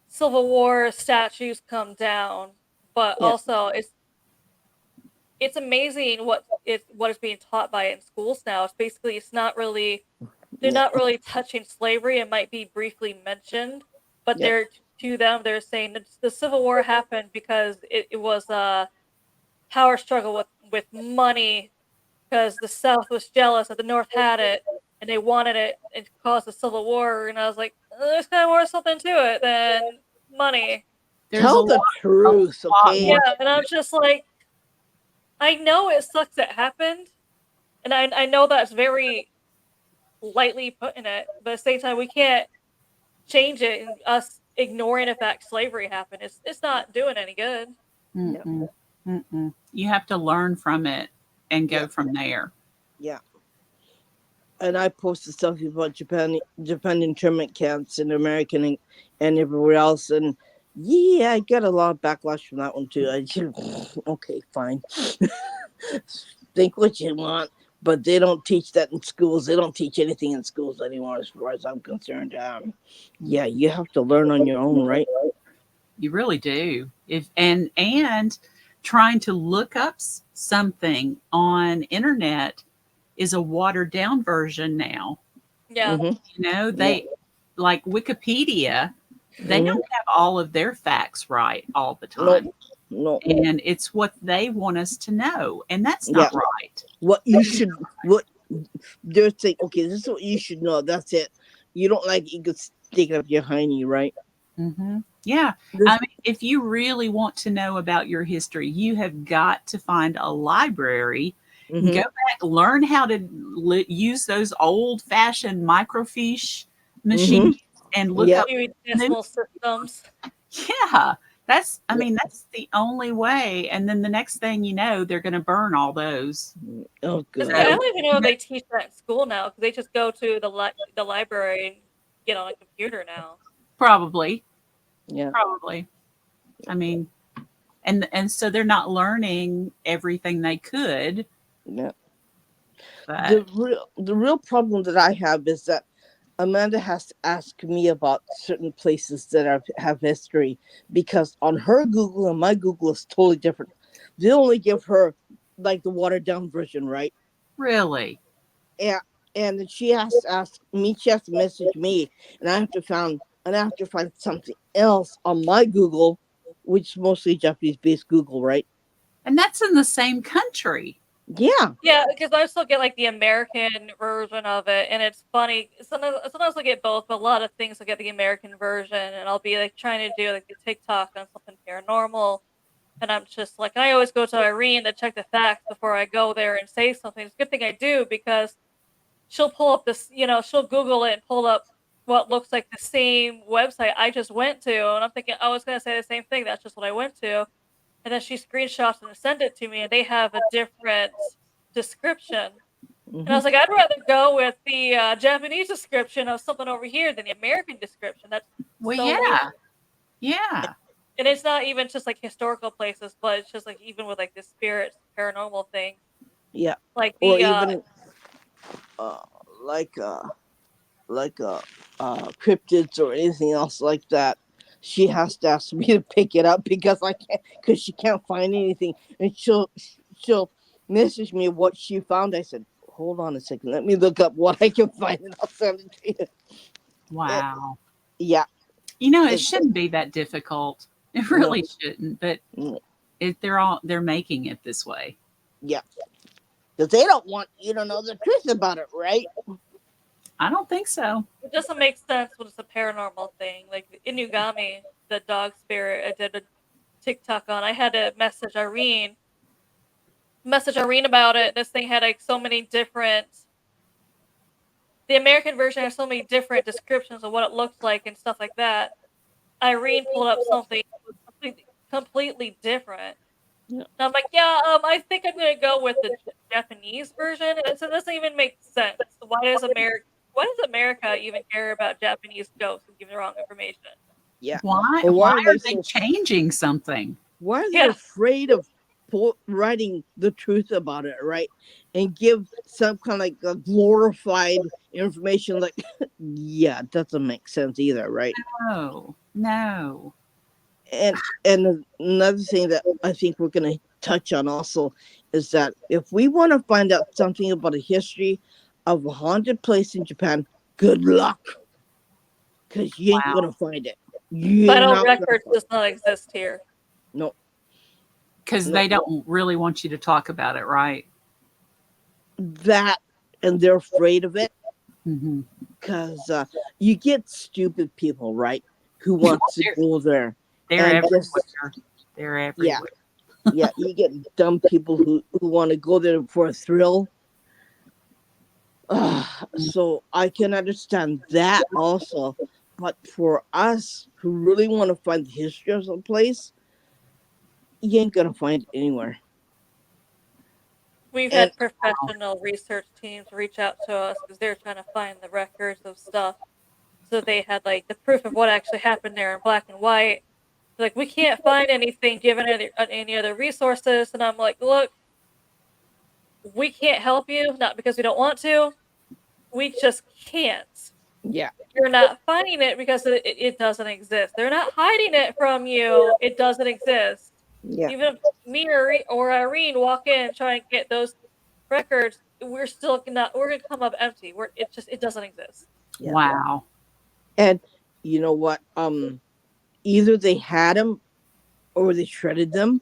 Civil War statues come down, but yeah, also it's amazing what is being taught by it in schools now. It's not really they're yeah, not really touching slavery. It might be briefly mentioned, but yep, they're saying that the Civil War happened because it was a power struggle with money because the South was jealous that the North had it and they wanted it and caused the Civil War. And I was like, there's kind of more something to it than money. There's tell the a truth, lot Yeah, okay? more. and I'm just like, I know it sucks that happened, and I know that's very lightly putting it, but at the same time, we can't change it and us ignoring the fact slavery happened. It's not doing any good. Yeah, Mm-mm, mm-mm. You have to learn from it and yeah, go from there. yeah. And I posted stuff about Japan internment camps in American and everywhere else, and yeah, I got a lot of backlash from that one too. I just okay, fine. Think what you want. but they don't teach that in schools. They don't teach anything in schools anymore, as far as I'm concerned. Yeah, you have to learn on your own, right? You really do. If and trying to look up something on internet is a watered down version now. Yeah. Mm-hmm. Yeah. They like Wikipedia, they Mm-hmm. don't have all of their facts right all the No, time. no. And it's what they want us to know, and that's Yeah. not right. What you should, what they're saying, okay, this is what you should know. That's it. You don't like it, you could stick it up your hiney, right? Yeah. I This, mean, if you really want to know about your history, you have got to find a library, go mm-hmm. back, learn how to use those old fashioned microfiche Mm-hmm. machines and look Yeah. up Maybe new. decimal systems. Yeah. I Yeah. mean, that's the only way. And then the next thing you know, they're going to burn all those. Oh, Cause I good. So, don't even know if they teach that in school now. Because they just go to the library and get on a computer now. probably, Yeah. probably. I mean, and so they're not learning everything they could, Yeah. but The real problem that I have is that Amanda has to ask me about certain places that have history, because on her Google and my Google is totally different. They only give her like the watered down version, right? really. And and then she has to ask me. She has to message me, and I have to find something else on my Google, which is mostly Japanese based Google, right? And that's in the same country. Yeah. Yeah, because I still get like the American version of it, and it's funny. Sometimes I get both, but a lot of things I get the American version, and I'll be like trying to do like the TikTok on something paranormal, and I'm just like, I always go to Irene to check the facts before I go there and say something. It's a good thing I do because she'll pull up this, she'll Google it and pull up what looks like the same website I just went to, and I'm thinking I was gonna say the same thing. That's just what I went to, and then she screenshots and sent it to me, and they have a different description. And I Hmm. was like, I'd rather go with the Japanese description of something over here than the American description. That's Well, so weird. yeah, yeah. And it's not even just like historical places, but it's just like even with like the spirits, paranormal things, Yeah. like Or the even uh, like like cryptids or anything else like that. She has to ask me to pick it up because I can't, because she can't find anything, and she'll message me what she found. I said, hold on a second, let me look up what I can find, and I'll send it to you. And, Wow. yeah. It It's shouldn't be that difficult. It no. really shouldn't, but No. they're making it this way. Yeah, because they don't want you to know the truth about it, right? I don't think so. it doesn't make sense when it's a paranormal thing. Like Inugami, the dog spirit, I did a TikTok on. I had to message Irene about it. This thing had like so many different. The American version has so many different descriptions of what it looks like and stuff like that. Irene pulled up something completely different. Yeah. And I'm like, yeah, I think I'm gonna go with the Japanese version. And so it doesn't even make sense. Why does America even care about Japanese ghosts and give the wrong information? Yeah. Why Or why why are they are they so changing something? why are they Yeah, afraid of writing the truth about it, right? And give some kind of like a glorified information, like, yeah, it doesn't make sense either, right? No. No. And another thing that I think we're going to touch on also is that if we want to find out something about the history of a haunted place in Japan, good luck, because you ain't Wow. going to find it. You're Vital not going to Records find does not exist here. no. Because No, they don't really want you to talk about it, right? that, and they're afraid of it, Hmm. because you get stupid people, right, who want to They're, go there they're and just, everywhere. They're yeah, everywhere. yeah, you get dumb people who want to go there for a thrill. So I can understand that also, but for us who really want to find the history of some place, you ain't gonna find it anywhere. We've And had professional research teams reach out to us because they're trying to find the records of stuff. So they had like the proof of what actually happened there in black and white. Like we can't find anything given any other resources, and I'm like, look, we can't help you, not because we don't want to, we just can't. Yeah. You're not finding it because it doesn't exist. They're not hiding it from you. It doesn't exist. Yeah. Even if me or Irene walk in trying to get those records, we're still not. We're gonna come up empty. It doesn't exist. Yeah. Wow. And you know what? Either they had them or they shredded them,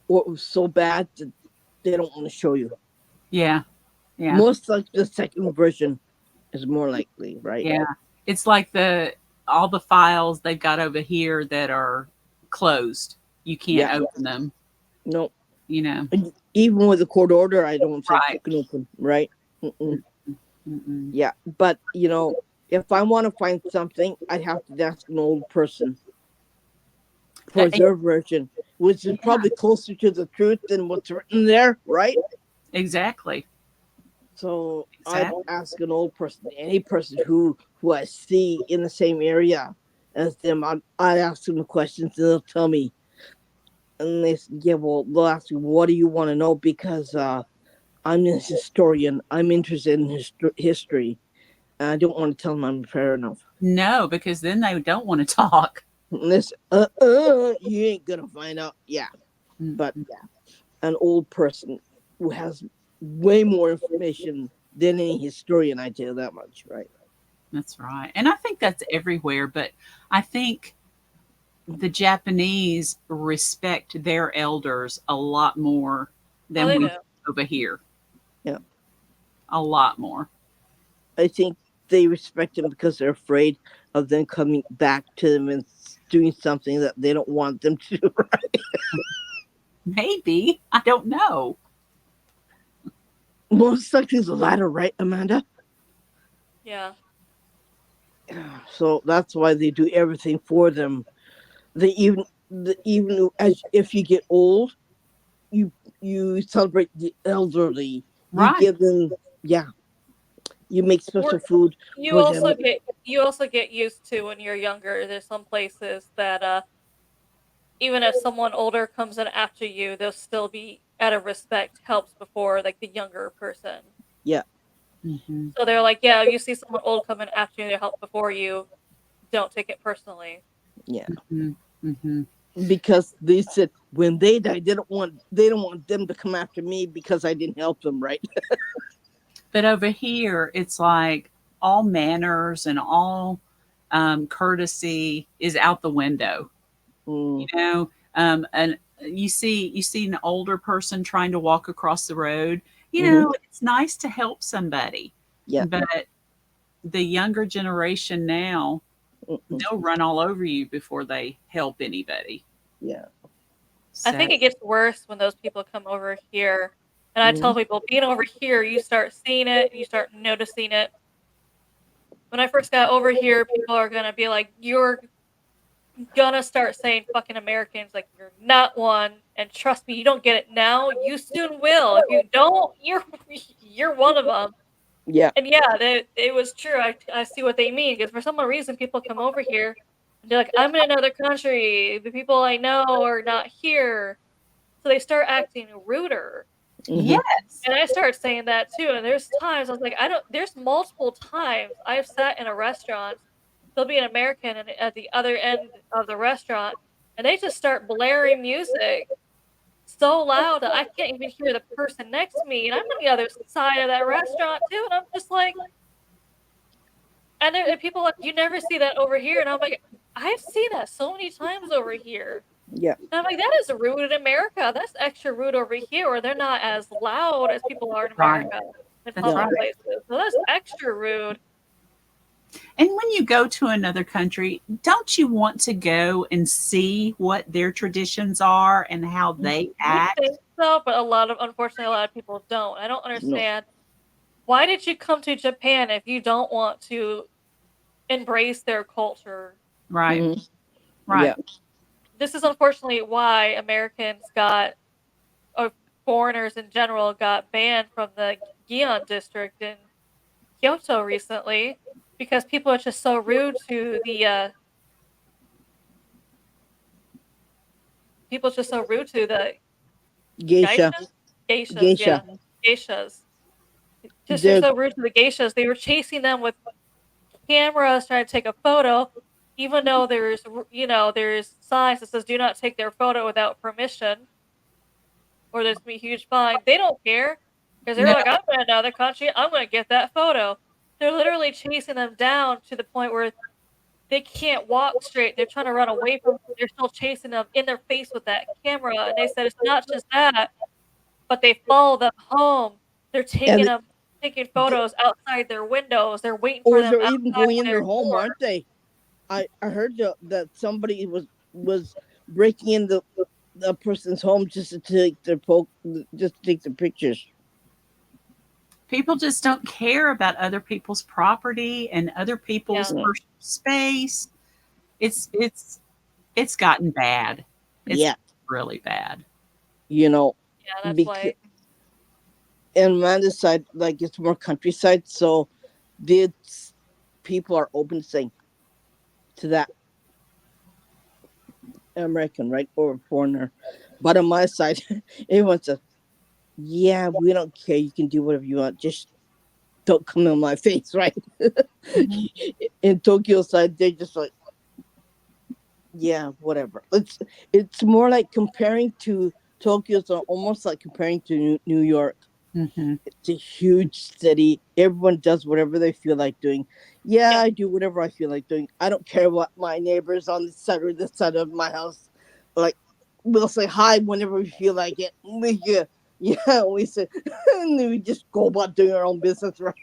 or it was so bad that they don't want to show you. Yeah. Yeah. Most like the second version is more likely, right? Yeah. It's like all the files they've got over here that are closed. You can't Yeah. open them, No. you know. And even with the court order, I don't think you Right. can open, right? Mm-mm. Mm-mm. Yeah, but if I want to find something, I'd have to ask an old person for And- their version, which is yeah, probably closer to the truth than what's written there, right? exactly. So I'd Exactly. ask an old person, any person who I see in the same area as them. I'd ask them the questions, and they'll tell me. And they say, yeah, well, they'll ask me, what do you want to know? Because I'm a historian. I'm interested in history. And I don't want to tell them I'm fair enough. No, because then they don't want to talk. This, you ain't gonna find out. Yeah, but Mm-mm. yeah, an old person who has way more information than any historian. I tell you that much, right? That's right. And I think that's everywhere, but I think the Japanese respect their elders a lot more Oh, than they we do. do over here. Yeah, A lot more. I think they respect them because they're afraid of them coming back to them and doing something that they don't want them to do. Maybe. I don't know. Most likely the latter, right, Amanda? Yeah. So that's why they do everything for them. They even as if you get old, you you celebrate the elderly. You Right. give them, yeah. You make Or special food you for them. also get used to when you're younger. There's some places that even if someone older comes in after you, they'll still be out of respect helps before like the younger person. Yeah, Hmm. So they're like, yeah, if you see someone old coming after you, they help before you. Don't take it personally. yeah. Hmm. Hmm. Because they said when they die, they don't want them to come after me because I didn't help them, right? But over here, it's like all manners and all courtesy is out the window. You Mm, know, and you see an older person trying to walk across the road. You mm-hmm. know, it's nice to help somebody, Yeah. but the younger generation now, Mm-mm. they'll run all over you before they help anybody. Yeah. I So, think it gets worse when those people come over here. And I tell Mm-hmm. people, being over here, you start seeing it, you start noticing it. When I first got over here, people are gonna be like, "You're gonna start saying fucking Americans like you're not one." And trust me, you don't get it now, you soon will. If you don't, you're you're one of them. Yeah. And yeah, it was true. I see what they mean because for some reason people come over here and they're like, "I'm in another country. The people I know are not here." So they start acting ruder. Mm-hmm. yes. And I started saying that too. And there's times I was like, I don't. There's multiple times I've sat in a restaurant. There'll be an American and at the other end of the restaurant, and they just start blaring music so loud that I can't even hear the person next to me. And I'm on the other side of that restaurant too, and I'm just like, and people are like, you never see that over here, and I'm like, I've seen that so many times over here. Yeah. And I'm like, that is rude in America. That's extra rude over here, where they're not as loud as people are in Right. America in That's No. public right. places. So that's extra rude. And when you go to another country, don't you want to go and see what their traditions are and how they You act? think so, but unfortunately, a lot of people don't. I don't No. understand. Why did you come to Japan if you don't want to embrace their culture? Right. Mm-hmm. Right. Yeah. This is unfortunately why Americans got, or foreigners in general, got banned from the Gion district in Kyoto recently because people are just so rude to the people just so rude to the Geisha. geishas. Geishas, Geisha. yeah, geishas. Just they're They're so rude to the geishas. They were chasing them with cameras trying to take a photo, even though there's signs that says do not take their photo without permission, or there's gonna be a huge fine. They don't care because they're No, like, I'm in another country. I'm gonna get that photo. They're literally chasing them down to the point where they can't walk straight. They're trying to run away from. They're still chasing them in their face with that camera. And they said it's not just that, but they follow them home. They're and taking photos outside their windows. They're waiting for or them they're even outside going in their their home, door. aren't they? I heard that somebody was breaking in the person's home just to take just to take their pictures. people just don't care about other people's property and other people's Yeah, Yeah, personal space. It's gotten bad. It's yeah. really bad. You know, yeah, that's because why. in Amanda's side, like it's more countryside, so the people are open to saying to that American, right, or foreigner. But on my side, everyone says, "Yeah, we don't care. You can do whatever you want. Just don't come in my face," right? Mhm. In Tokyo side, they're just like, "Yeah, whatever." It's more like comparing to Tokyo's almost like comparing to New York. Mhm. It's a huge city. Everyone does whatever they feel like doing. Yeah, Yeah, I do whatever I feel like doing. I don't care what my neighbors on the side or this side of my house like. We'll say hi whenever we feel like it. Yeah, we say, and then we just go about doing our own business, right?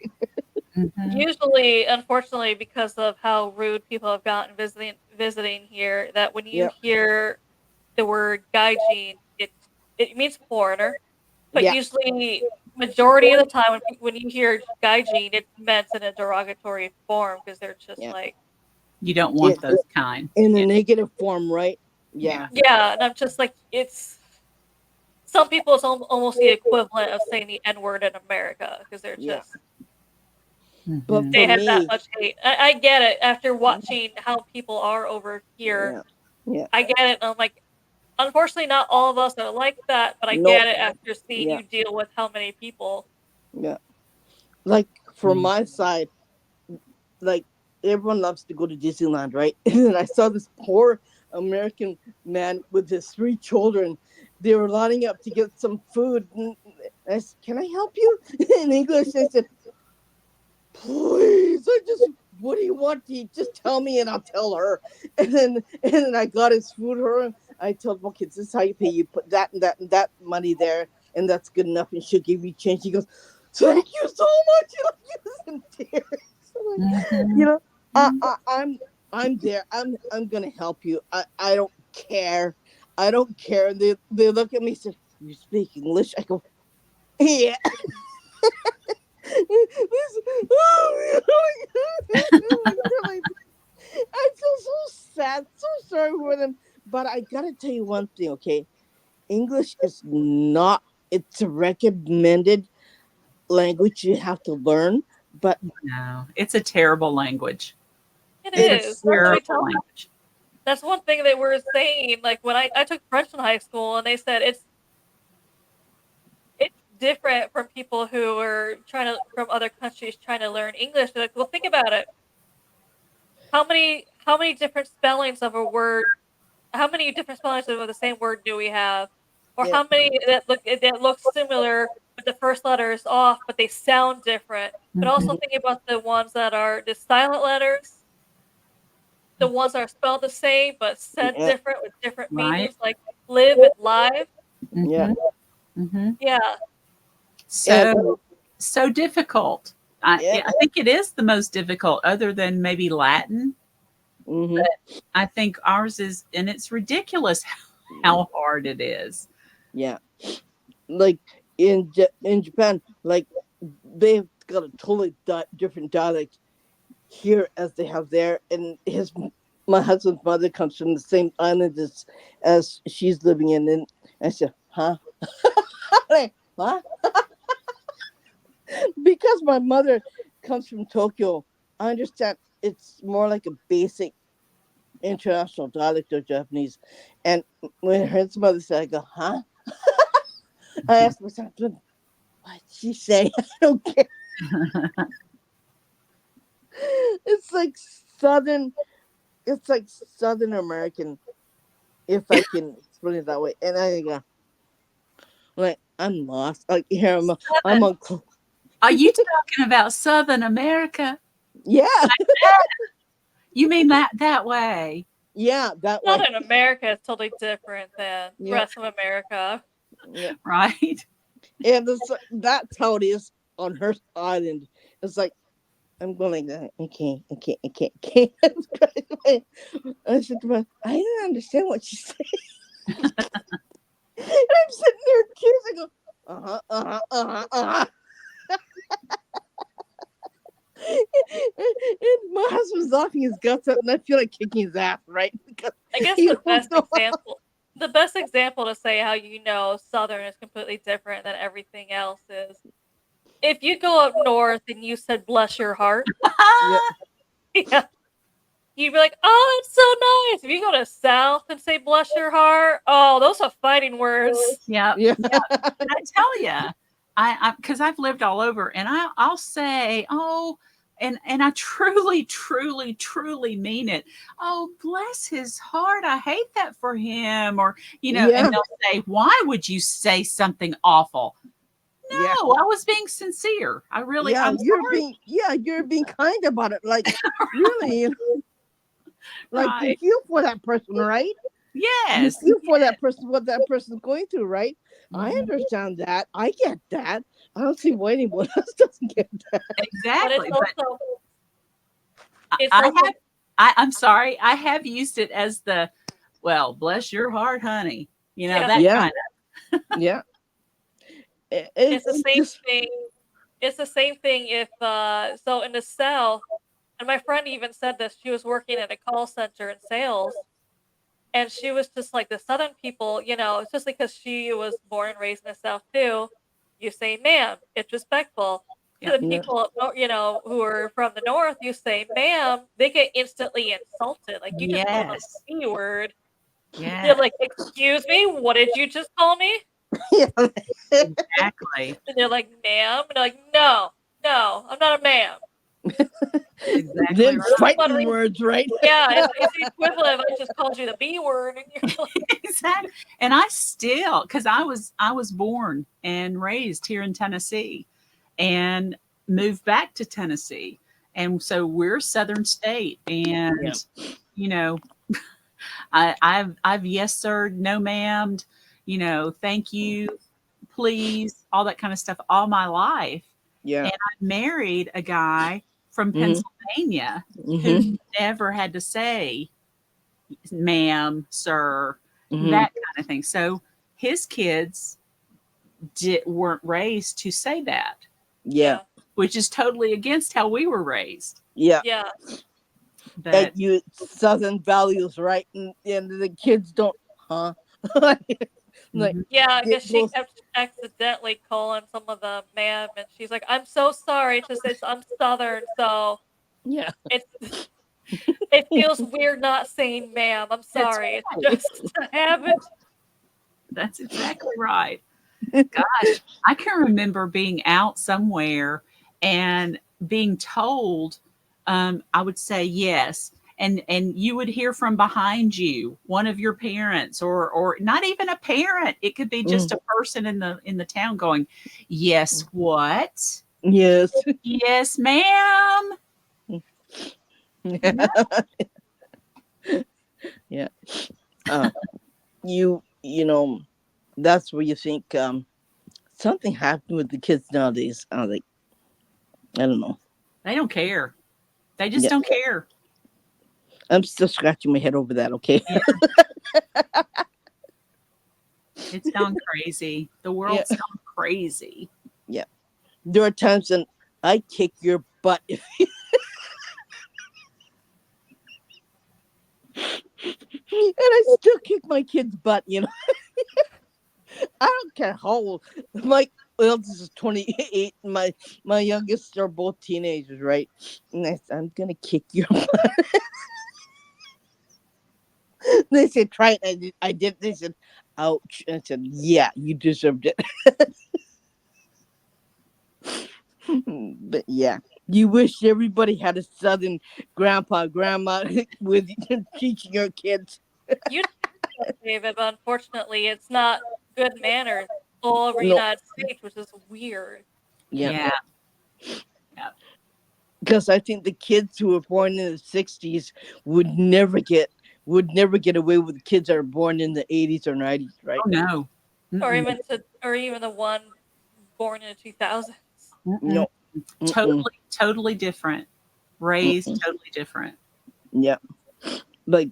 Mhm. usually, unfortunately, because of how rude people have gotten visiting here, that when you Yeah, hear the word gaijin, it means foreigner. But yeah, usually, majority of the time, when you hear gaijin, it's meant in a derogatory form because they're just yeah. like, You don't want It those kind. in a Yeah. negative form, right? Yeah, Yeah. yeah, and I'm just like, it's some people it's almost the equivalent of saying the N word in America because they're yeah. just But Mhm. for they have that me, much hate. I get it after watching how people are over here. yeah, yeah. I get it. And I'm like, unfortunately, not all of us are like that, but I No, get it after seeing yeah, you deal with how many people. yeah. Like for Mhm. my side, like everyone loves to go to Disneyland, right? And then I saw this poor American man with his three children. They were lining up to get some food. And I said, "Can I help you?" In English, I said, "Please, what do you want to eat? Just tell me and I'll tell her." And then I got his food for him. I told him, "Okay, this is how you pay. You put that and that and that money there, and that's good enough." And she'll give you change. He goes, "Thank you so much." He was in tears. Like, you Mhm. know, I'm there. I'm gonna help you. I don't care. I don't care. And they look at me and said, "You speak English?" I go, "Yeah." Oh, my God, I feel so sad, so sorry for them. But I gotta tell you one thing, okay? English is not, it's a recommended language you have to learn, but No, it's a terrible language. It It's a is. it's, That's what we terrible tell. language. That's one thing they were saying. Like when I took French in high school, and they said it's different from people who are trying to from other countries trying to learn English. They're like, well, think about it. How many different spellings of a word? How many different spellings of the same word do we have? Or yeah, how many that look similar, but the first letter is off, but they sound different? But also Mhm. think about the ones that are the silent letters, the ones that are spelled the same but said yeah, different with different Right? meanings, like live and live. yeah. Mhm. Mhm. Yeah, And So difficult. yeah, I think it is the most difficult, other than maybe Latin. mm-hmm. But I think ours is, and it's ridiculous how hard it is. Yeah. Like in Japan, like they've got a totally different dialect here as they have there, and my husband's mother comes from the same island as she's living in, and I said, "Huh?" Like, what? Because my mother comes from Tokyo, I understand it's more like a basic international dialect of Japanese, and when her mother said, "I go, huh?" I asked my son, what'd she say? I don't care. It's like Southern, it's like Southern American, if I can explain it that way. And I go, like, I'm lost. Like, here, I'm Southern. on, Are you talking about Southern America? yeah, You mean that way? yeah, that way. Southern America is totally different than the Yeah, rest of America. yeah. Right? And that's how it is on her island. It's like, I'm going like that. I can't. I said to her, I don't understand what she's saying. And I'm sitting there, tears. I go, uh-huh. And my husband's laughing his guts out, and I feel like kicking his ass, right? Because I guess he the don't best know. example to say how you know Southern is completely different than everything else is if you go up north and you said bless your heart, Yeah, yeah, you'd be like, oh, that's so nice. If you go to south and say bless your heart, oh, those are fighting words. Yeah. yeah, I tell you, because I've lived all over, and I'll say, oh, and I truly, truly, truly mean it. Oh, bless his heart. I hate that for him, or and yeah, they'll say, why would you say something awful? yeah. No, I was being sincere. Yeah, I'm sorry. you're being kind about it. Like, really, like you Right. feel for that person, right? You Yes. feel for that person, what that person's going through, right? I Mhm. understand that. I get that. I don't see why anyone else doesn't get that. But Exactly. But it's I also have, I'm sorry, I have used it as the, well, bless your heart, honey. yeah, That Yeah, kind yeah. it's the It's same just, thing. It's the same thing if so in the south, and my friend even said this. She was working at a call center in sales, and she was just like the southern people, it's just because she was born and raised in the south too. You say ma'am, it's respectful. To of, the yeah, people who are from the north, you say ma'am, they get instantly insulted, like you just called them yes. the B word. They're Yes, like, excuse me, what did you just call me? yeah. exactly. And they're like, ma'am, and they're like, no, no, I'm not a ma'am. Exactly Them This is right. what fighting words, right? yeah, it's the equivalent of I just called you the B word, and you're like, Exactly. And I still, because I was born and raised here in Tennessee and moved back to Tennessee. And so we're a southern state. Yeah, And, you know, I've yes sir, no ma'am, thank you, please, all that kind of stuff all my life. yeah. And I married a guy from Mm-hmm. Pennsylvania Mm-hmm. who never had to say ma'am, sir, Mm-hmm. that kind of thing. So his kids weren't raised to say that, Yeah, yeah, which is totally against how we were raised. yeah. yeah. And But you Southern values, right? And the kids don't, huh? Like mhm, Yeah, I it guess she goes, kept accidentally calling some of them ma'am, and she's like, "I'm so sorry. It's just I'm Southern, so yeah. it's it feels weird not saying ma'am. I'm that's sorry. It's right. just a habit." That's exactly right. Gosh, I can remember being out somewhere and being told, I would say yes, and you would hear from behind you one of your parents, or not even a parent. It could be just Mm, a person in the town going, "Yes, what? yes. Yes, ma'am." Yeah, Yeah. Uh, you know, that's where you think something happened with the kids nowadays. I was like, I don't know. they don't care. They just Yeah, don't care. I'm still scratching my head over that. Okay. Yeah, it's gone crazy. The Yeah, world's gone crazy. yeah. There are times when I kick your butt, and I still kick my kid's butt. I don't care how old. My eldest is 28. My youngest are both teenagers, right? And I'm gonna kick your butt. They said, try it. I did. They said, ouch. And I said, yeah, you deserved it. But yeah, you wish everybody had a southern grandpa, grandma with teaching your kids. You David, but unfortunately, it's not good manners all over the No, United States, which is weird. yeah. Yeah. Yeah. Because I think the kids who were born in the '60s would never get away with the kids that are born in the '80s or '90s, right? Oh no. Or Mm-mm. even the one born in the 2000s. Mm-mm. No. Mm-mm, Totally different. Raised mm-mm. totally different. Yeah, like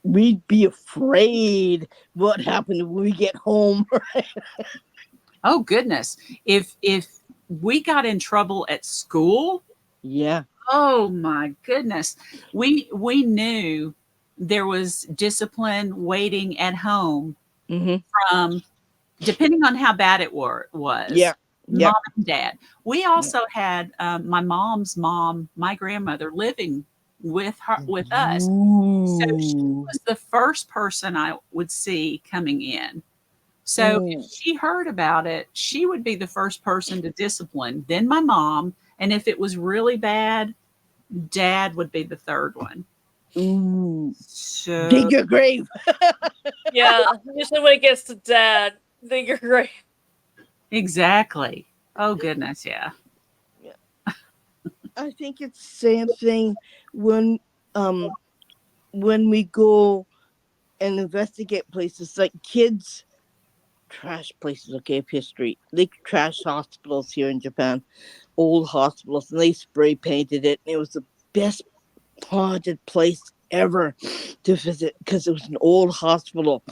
we'd be afraid what happened when we get home. Oh goodness. If we got in trouble at school, Yeah. oh my goodness. We knew there was discipline waiting at home Mm-hmm. from depending on how bad it Yeah. was, Yeah. mom and dad. We Yeah. also had my mom's mom, my grandmother, living with us. So she Ooh. was the first person I would see coming in. So if Ooh. she heard about it, she would be the first person to discipline, then my mom, and if it was really bad, dad would be the third one. Ooh. So Dig your grave. Yeah, usually when it gets to dad, then you're great. exactly. Oh goodness, yeah. Yeah. I think it's the same thing when um we go and investigate places like kids trash places. Okay, of history. They trash hospitals here in Japan, old hospitals, and they spray painted it. And it was the best haunted place ever to visit because it was an old hospital,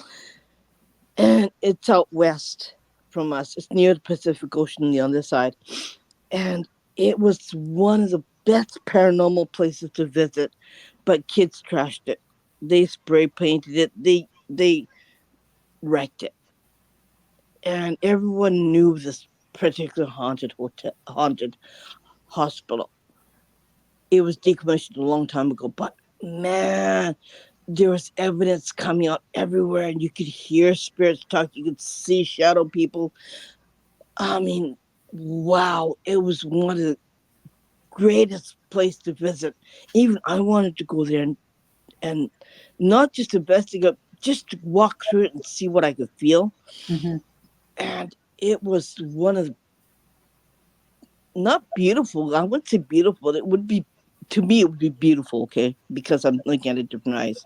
and it's out west from us. It's near the Pacific Ocean on the other side, and it was one of the best paranormal places to visit. But kids trashed it. They spray painted it. They wrecked it, and everyone knew this particular haunted hospital. It was decommissioned a long time ago, but man, there was evidence coming out everywhere, and you could hear spirits talk. You could see shadow people. I mean, wow! It was one of the greatest place to visit. Even I wanted to go there and not just investigate, just to walk through it and see what I could feel. Mhm. And it was one of the, not beautiful. I wouldn't say beautiful. It would be, to me, it would be beautiful. Okay, because I'm looking at it different eyes.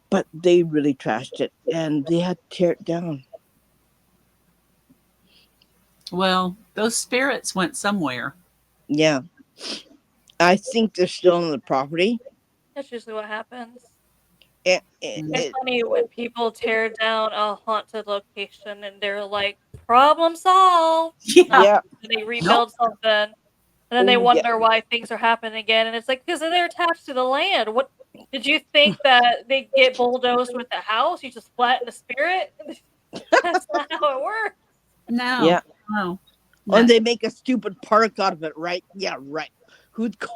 But they really trashed it, and they had to tear it down. Well, those spirits went somewhere. Yeah, I think they're still on the property. That's usually what happens. It, It's funny when people tear down a haunted location and they're like, problem solved. Yeah. yeah. And they Nope. rebuild something, and then they Oh yeah. wonder why things are happening again. And it's like, because they're attached to the land. What did you think that they get bulldozed with the house? You just flatten the spirit? That's not how it works. No. Yeah. No. No. And they make a stupid park out of it, right? Yeah, right. Who'd call?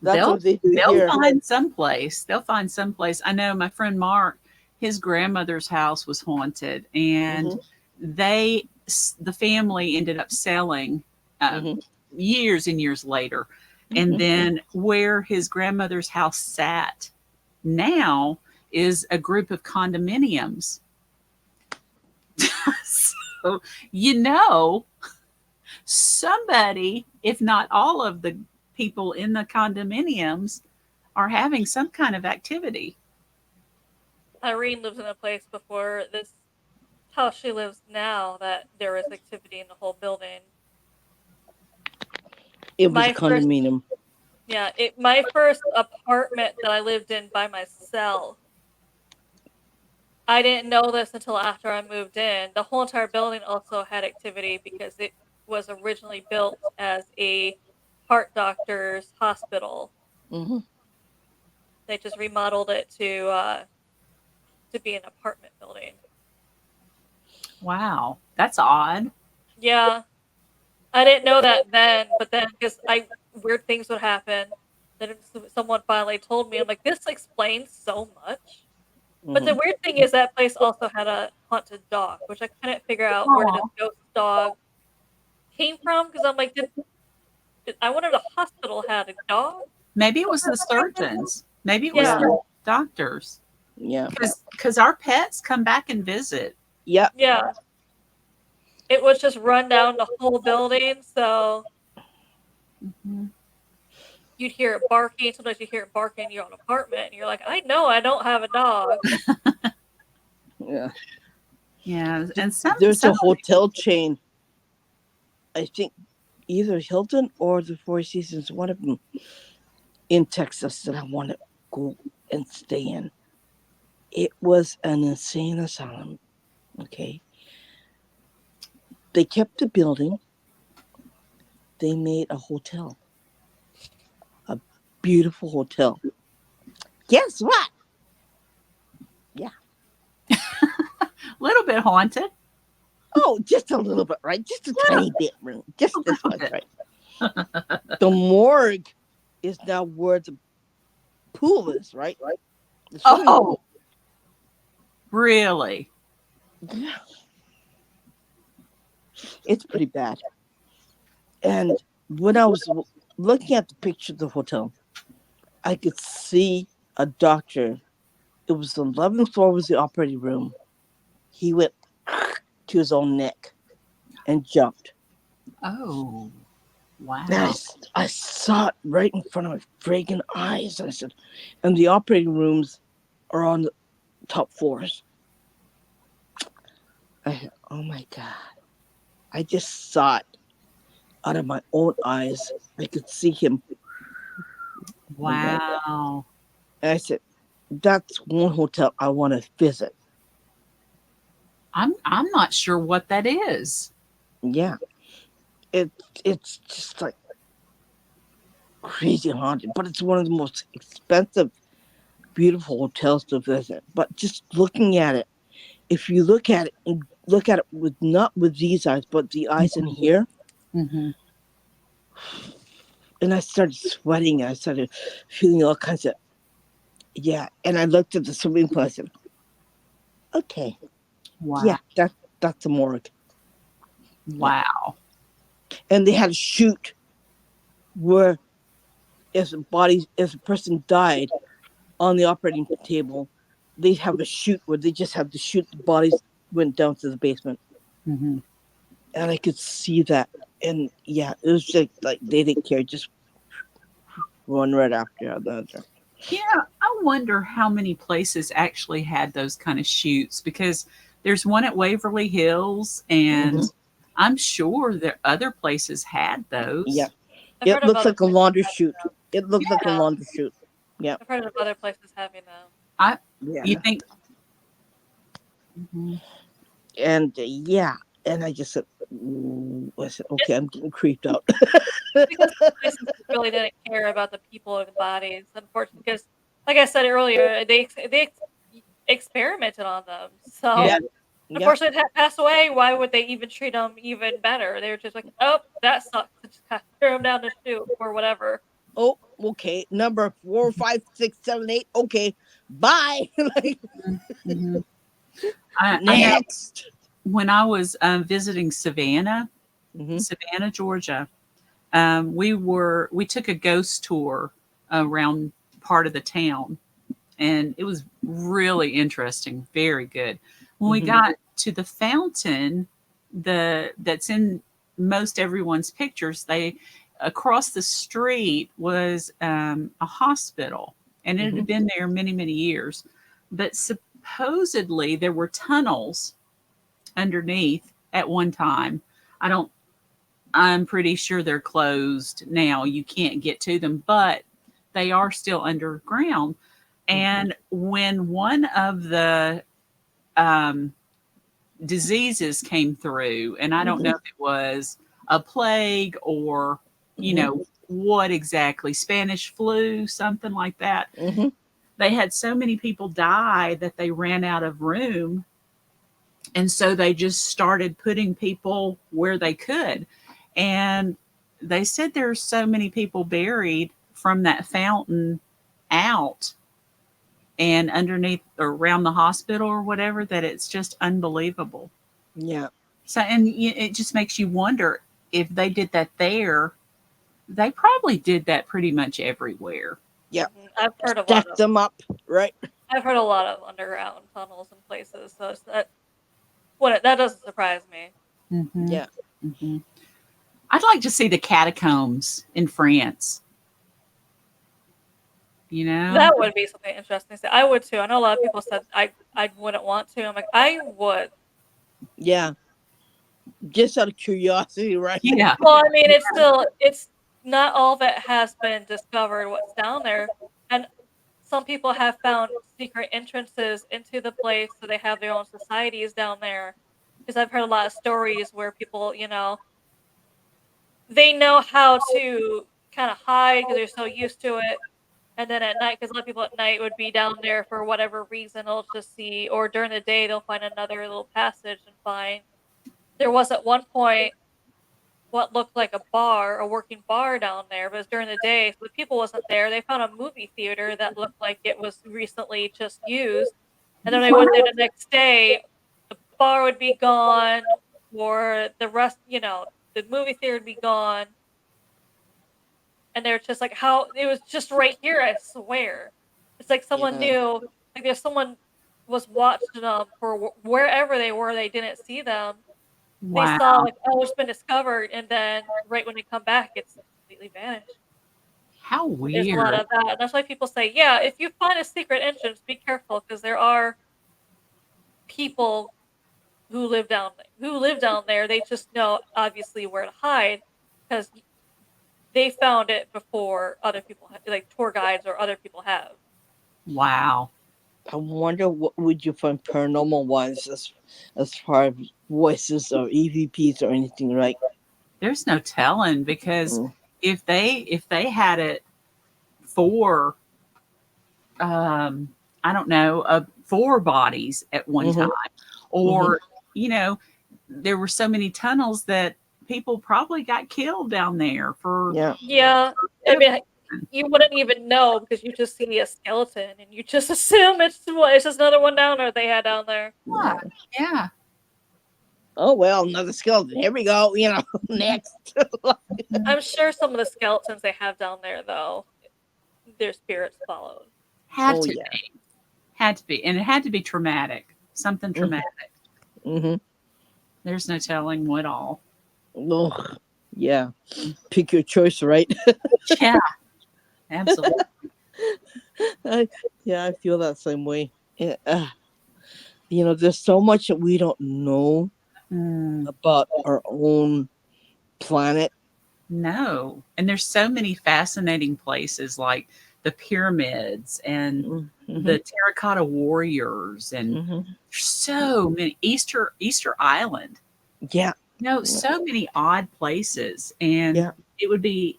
That's They'll what they do they'll here. find someplace. They'll find someplace. I know my friend Mark, his grandmother's house was haunted, and Hmm. the family ended up selling uh, Hmm. years and years later, and Hmm. then where his grandmother's house sat now is a group of condominiums. So you know somebody, if not all of the people in the condominiums, are having some kind of activity. Irene lives in a place before this house she lives now that there is activity in the whole building. It was a My first condominium. Yeah, my first apartment that I lived in by myself. I didn't know this until after I moved in. The whole entire building also had activity because it was originally built as a heart doctor's hospital. Hmm. They just remodeled it to be an apartment building. Wow, that's odd. Yeah, I didn't know that then, but then because I weird things would happen. Then someone finally told me, I'm like, this explains so much. But the Hmm. weird thing is that place also had a haunted dog, which I couldn't figure out where this Oh, ghost dog came from because I'm like, I wanted a hospital had a dog maybe it for was the some reason. surgeons. Maybe it was Yeah, Yeah. the doctors. Yeah. Because our pets come back and visit. Yep. yeah. It was just run down the whole building, so Mhm. you'd hear it barking. Sometimes you hear it barking in your own apartment, and you're like, I know I don't have a dog. Yeah. Yeah, and some There's some a hotel chain. I think either Hilton or the Four Seasons, one of them in Texas that I want to go and stay in. It was an insane asylum. Okay. They kept the building. They made a hotel, a beautiful hotel. Guess what? Yeah. little bit haunted, Oh, just a little bit, right? Just a yeah, tiny bit room. Just a this little much, bit. right? The morgue is now where the pool is, right? The swimming Oh, pool. really? Yeah. It's pretty bad. And when I was looking at the picture of the hotel, I could see a doctor. It was the 11th floor was the operating room. He went to his own neck and jumped. Oh, And wow. I saw it right in front of my friggin' eyes. I said, and the operating rooms are on the top floors. Oh my God. I just saw it out of my own eyes. I could see him. Oh my God. Wow. And I said, that's one hotel I want to visit. I'm not sure what that is. Yeah. It, it's just like crazy haunted, but it's one of the most expensive, beautiful hotels to visit. But just looking at it, if you look at it and look at it with not with these eyes, but the eyes in here, Mhm. and I started sweating. I started feeling all kinds of yeah. And I looked at the swimming pool. I said, okay, Wow. yeah, that's a morgue. Yeah, Wow. and they had a chute where if a person died on the operating table, they'd have a chute where they just had to shoot the bodies went down to the basement, Mhm. and I could see that. And yeah, it was like they didn't care, just one right after the other. Yeah, I wonder how many places actually had those kind of shoots because there's one at Waverly Hills, and Hmm. I'm sure that other places had Yeah, those. I've it heard of looks other like a places laundry having chute. them. It looked like a Yeah, laundry chute. Yeah, I've heard of other places having them. I you yeah, think Mhm. and yeah, and I just said, "Ooh," I said, okay, It's I'm getting creeped out. because some places really didn't care about the people or the bodies, unfortunately. Because, like I said earlier, experimented on them. Yeah, Yeah, So, yeah. unfortunately, it passed away. Why would they even treat them even better? They were just like, "Oh, that sucks," and just kind of throw them down the chute or whatever. Oh, okay. Number 4, 5, 6, 7, 8. Okay, bye. Like mhm. I know next. when I was visiting Hmm. Savannah, Georgia, we took a ghost tour around part of the town, and it was really interesting, very good. When we Hmm. got to the fountain, the that's in most everyone's pictures, they across the street was a hospital, and it Hmm. had been there many, many years. But supposedly there were tunnels underneath at one time. I don't. I'm pretty sure they're closed now. You can't get to them, but they are still underground. Hmm. And when one of the um, diseases came through, and I don't know Hmm. if it was a plague or, Hmm. what exactly, Spanish flu, something like that, Hmm. they had so many people die that they ran out of room. And so they just started putting people where they could. And they said there's so many people buried from that fountain out and underneath or around the hospital or whatever, that it's just unbelievable. Yeah. So, and it just makes you wonder, if they did that there, they probably did that pretty much everywhere. Yeah. I've heard a lot Stack of them up, right? I've heard a lot of underground tunnels and places, so that doesn't surprise me. Hmm. Yeah. Hmm. I'd like to see the catacombs in France. You know? That would be something interesting to see. I would too. I know a lot of people said I wouldn't want to. I'm like, I would. Yeah. Just out of curiosity, right? Yeah. Well, I mean, it's not all that has been discovered what's down there, and some people have found secret entrances into the place, so they have their own societies down there. Because I've heard a lot of stories where people, they know how to kind of hide because they're so used to it. And then at night, because a lot of people at night would be down there for whatever reason, they'll just see, or during the day, they'll find another little passage and find. There was at one point what looked like a bar, a working bar down there, but it was during the day, so the people wasn't there. They found a movie theater that looked like it was recently just used, and then they went there the next day. The bar would be gone, or the rest, the movie theater would be gone, and they're just like, "How? It was just right here, I swear." It's like someone Yeah. knew, like if someone was watching them for wherever they were, they didn't see them. They saw Wow. like, "Oh, it's been discovered," and then right when they come back, it's completely vanished. How There's a lot weird. of that. That's why people say, yeah, if you find a secret entrance, be careful because there are people who live down there. They just know obviously where to hide because they found it before other people, like tour guides or other people have. Wow. I wonder what would you find paranormal wise as far as voices or EVPs or anything, right? There's no telling, because Mm, if they had it for, um I don't know, 4 bodies at one time, mm-hmm, mm-hmm. or, you know, there were so many tunnels that people probably got killed down there for Yeah. Yeah, I whatever mean, reason. you wouldn't even know because you just see a skeleton and you just assume it's just another one down there they had down there. Yeah. Yeah. Yeah. Oh well, another skeleton. Here we go. Next. I'm sure some of the skeletons they have down there, though, their spirits followed. Had Oh to yeah. be. Had to be. And it had to be traumatic. Something Mm-hmm. traumatic. Mm-hmm. There's no telling what all. Oh, yeah. Pick your choice, right? Yeah, absolutely. I, yeah, I feel that same way. Yeah, there's so much that we don't know Mm, about our own planet. no. And there's so many fascinating places, like the pyramids and Mm-hmm. the terracotta warriors, and Mm-hmm. so many, Easter Island. Yeah. So many odd places, and Yeah. it would be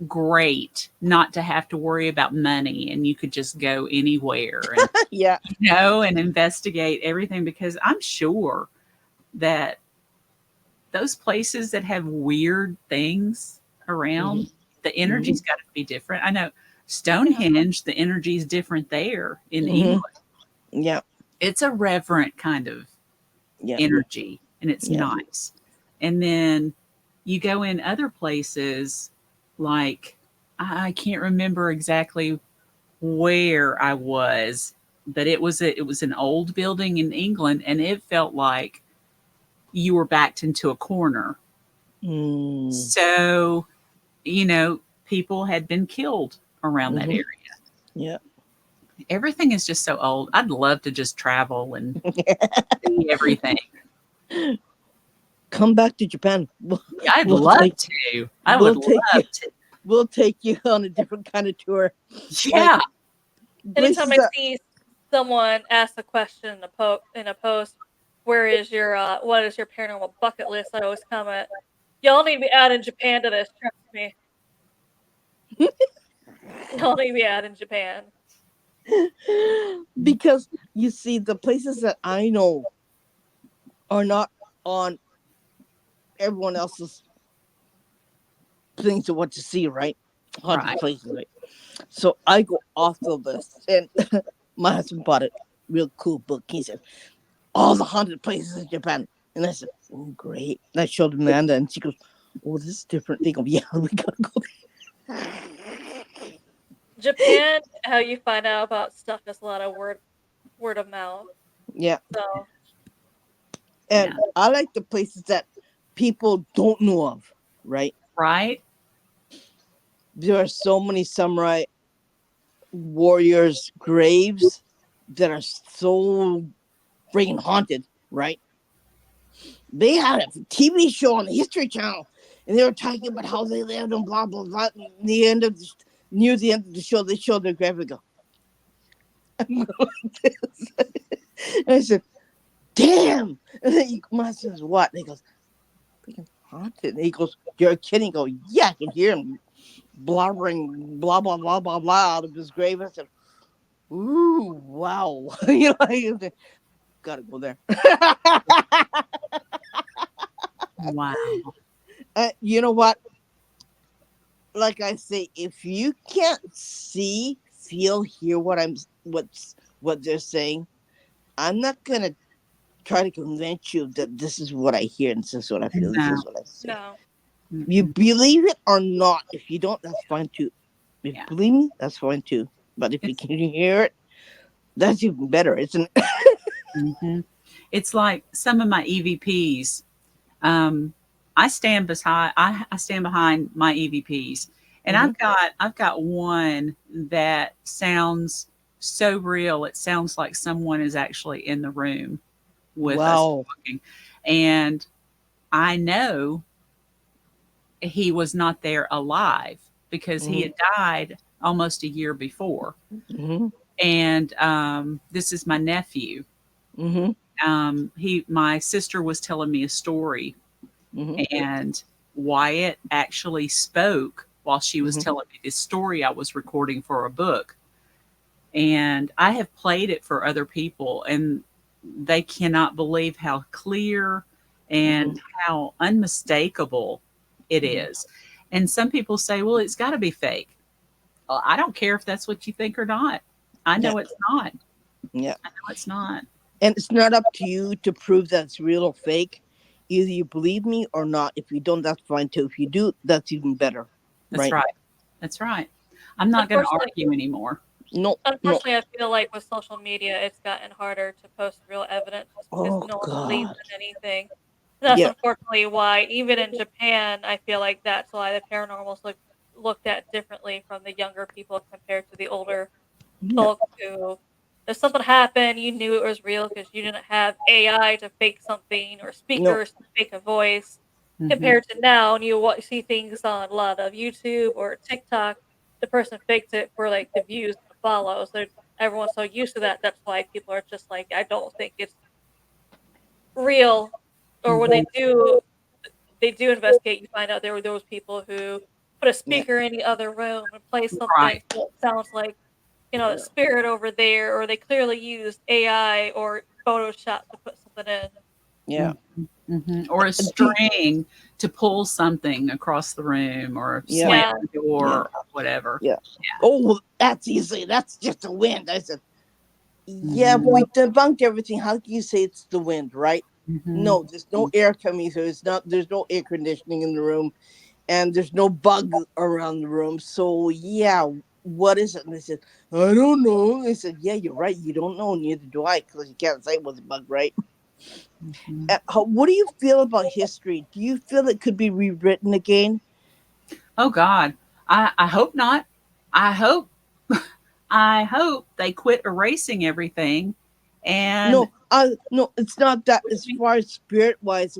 great not to have to worry about money, and you could just go anywhere and Yeah. and investigate everything, because I'm sure that those places that have weird things Mm-hmm. around, the Mm-hmm. energy's got to be different. I know Stonehenge, the energy is different there in Mm-hmm. England. Yeah. It's a reverent kind of Yeah. energy, and it's Yeah. nice. And then you go in other places, like, I can't remember exactly where I was, but it was an old building in England, and it felt like you were backed into a corner. Mm. So, people had been killed around that Mm-hmm. area. Yeah. Everything is just so old. I'd love to just travel and see everything. Come back to Japan. We'll, Yeah, I'd we'll love take to. I would we'll take you love to. we'll take you on a different kind of tour. Like Yeah. Anytime places I that see someone ask a question in a post, what is your paranormal bucket list? I always comment, y'all need to be adding Japan to this. Trust me, y'all need to be adding Japan. because you see the places that I know are not on everyone else's things of what to see, right? Haunted Right. places, right? So I go off the list, and my husband bought a real cool book. He said, "All the haunted places in Japan." And I said, "Oh, great." And I showed Amanda, and she goes, "Oh, this is different." They go, "Yeah, we gotta go there." Japan, how you find out about stuff is a lot of word of mouth. Yeah, So and Yeah. I like the places that people don't know of, right? Right? There are so many samurai warriors' graves that are so freaking haunted, right? They had a TV show on the History Channel, and they were talking about how they lived and blah blah blah. And the end of the, near the end of the show, they showed their grave and go, "I'm going like this." And I said, "Damn!" And then my husband says, "What?" And he goes, "Freaking haunted." And he goes, "You're kidding?" I go, "Yeah, I can hear him blubbering, blah blah blah blah blah out of his grave." I said, "Ooh, wow!" You know, I said, gotta go there. Wow. You know what? Like I say, if you can't see, feel, hear what they're saying, I'm not gonna try to convince you that this is what I hear and this is what I feel. This No. is what I see. no. You Mm-mm. believe it or not. If you don't, that's fine too. If you Yeah. believe me, that's fine too. But if you It's can hear it, that's even better, isn't it? mhm. It's like some of my EVPs. Um, I stand behind my EVPs, and Hmm. I've got one that sounds so real. It sounds like someone is actually in the room with us Wow. talking, and I know he was not there alive because he Hmm. had died almost a year before. Hmm. And this is my nephew. Hmm. My sister was telling me a story, Hmm. and Wyatt actually spoke while she was Hmm. telling me this story I was recording for a book. And I have played it for other people, and they cannot believe how clear Hmm. and how unmistakable it is. And some people say, well, it's got to be fake. Well, I don't care if that's what you think or not. I Yeah. know it's not. Yeah. I know it's not. And it's not up to you to prove that it's real or fake. Either you believe me or not. If you don't, that's fine too. If you do, that's even better. That's Right? right. That's right. I'm not going to Unfortunately, argue anymore. No, no. unfortunately, I feel like with social media, it's gotten harder to post real evidence just because Oh no one believes God. in anything. That's Yeah. unfortunately why, even in Japan, I feel like that's why the paranormal's looked at differently from the younger people compared to the older Yeah. folks who, if something happened, you knew it was real because you didn't have AI to fake something or No. speakers to fake a voice. Hmm. Compared to now, and see things on a lot of YouTube or TikTok, the person fakes it for like the views and the follows. Everyone's so used to that. That's why people are just like, I don't think it's real. Or when Hmm. they do investigate, you find out there were those people who put a Yeah. speaker in the other room and play something Right. so it sounds like a spirit over there, or they clearly used AI or Photoshop to put something in. Yeah. Hmm. Or a Do string to pull something across the room or yeah. slam Yeah, the Yeah. door or whatever. Yeah. Oh, well, that's easy. That's just the wind. I said, yeah, but Hmm. we debunked everything. How can you say it's the wind, right? Hmm. No, there's no air coming through. It's not. There's no air conditioning in the room, and there's no bug around the room. So yeah, what is it? And they said, I don't know. I said, yeah, you're right. You don't know. Neither do I, because you can't say it was a bug, right? Hmm. What do you feel about history? Do you feel it could be rewritten again? Oh God, I hope not. I hope I hope they quit erasing everything and No, no, it's not that. As far as spirit wise,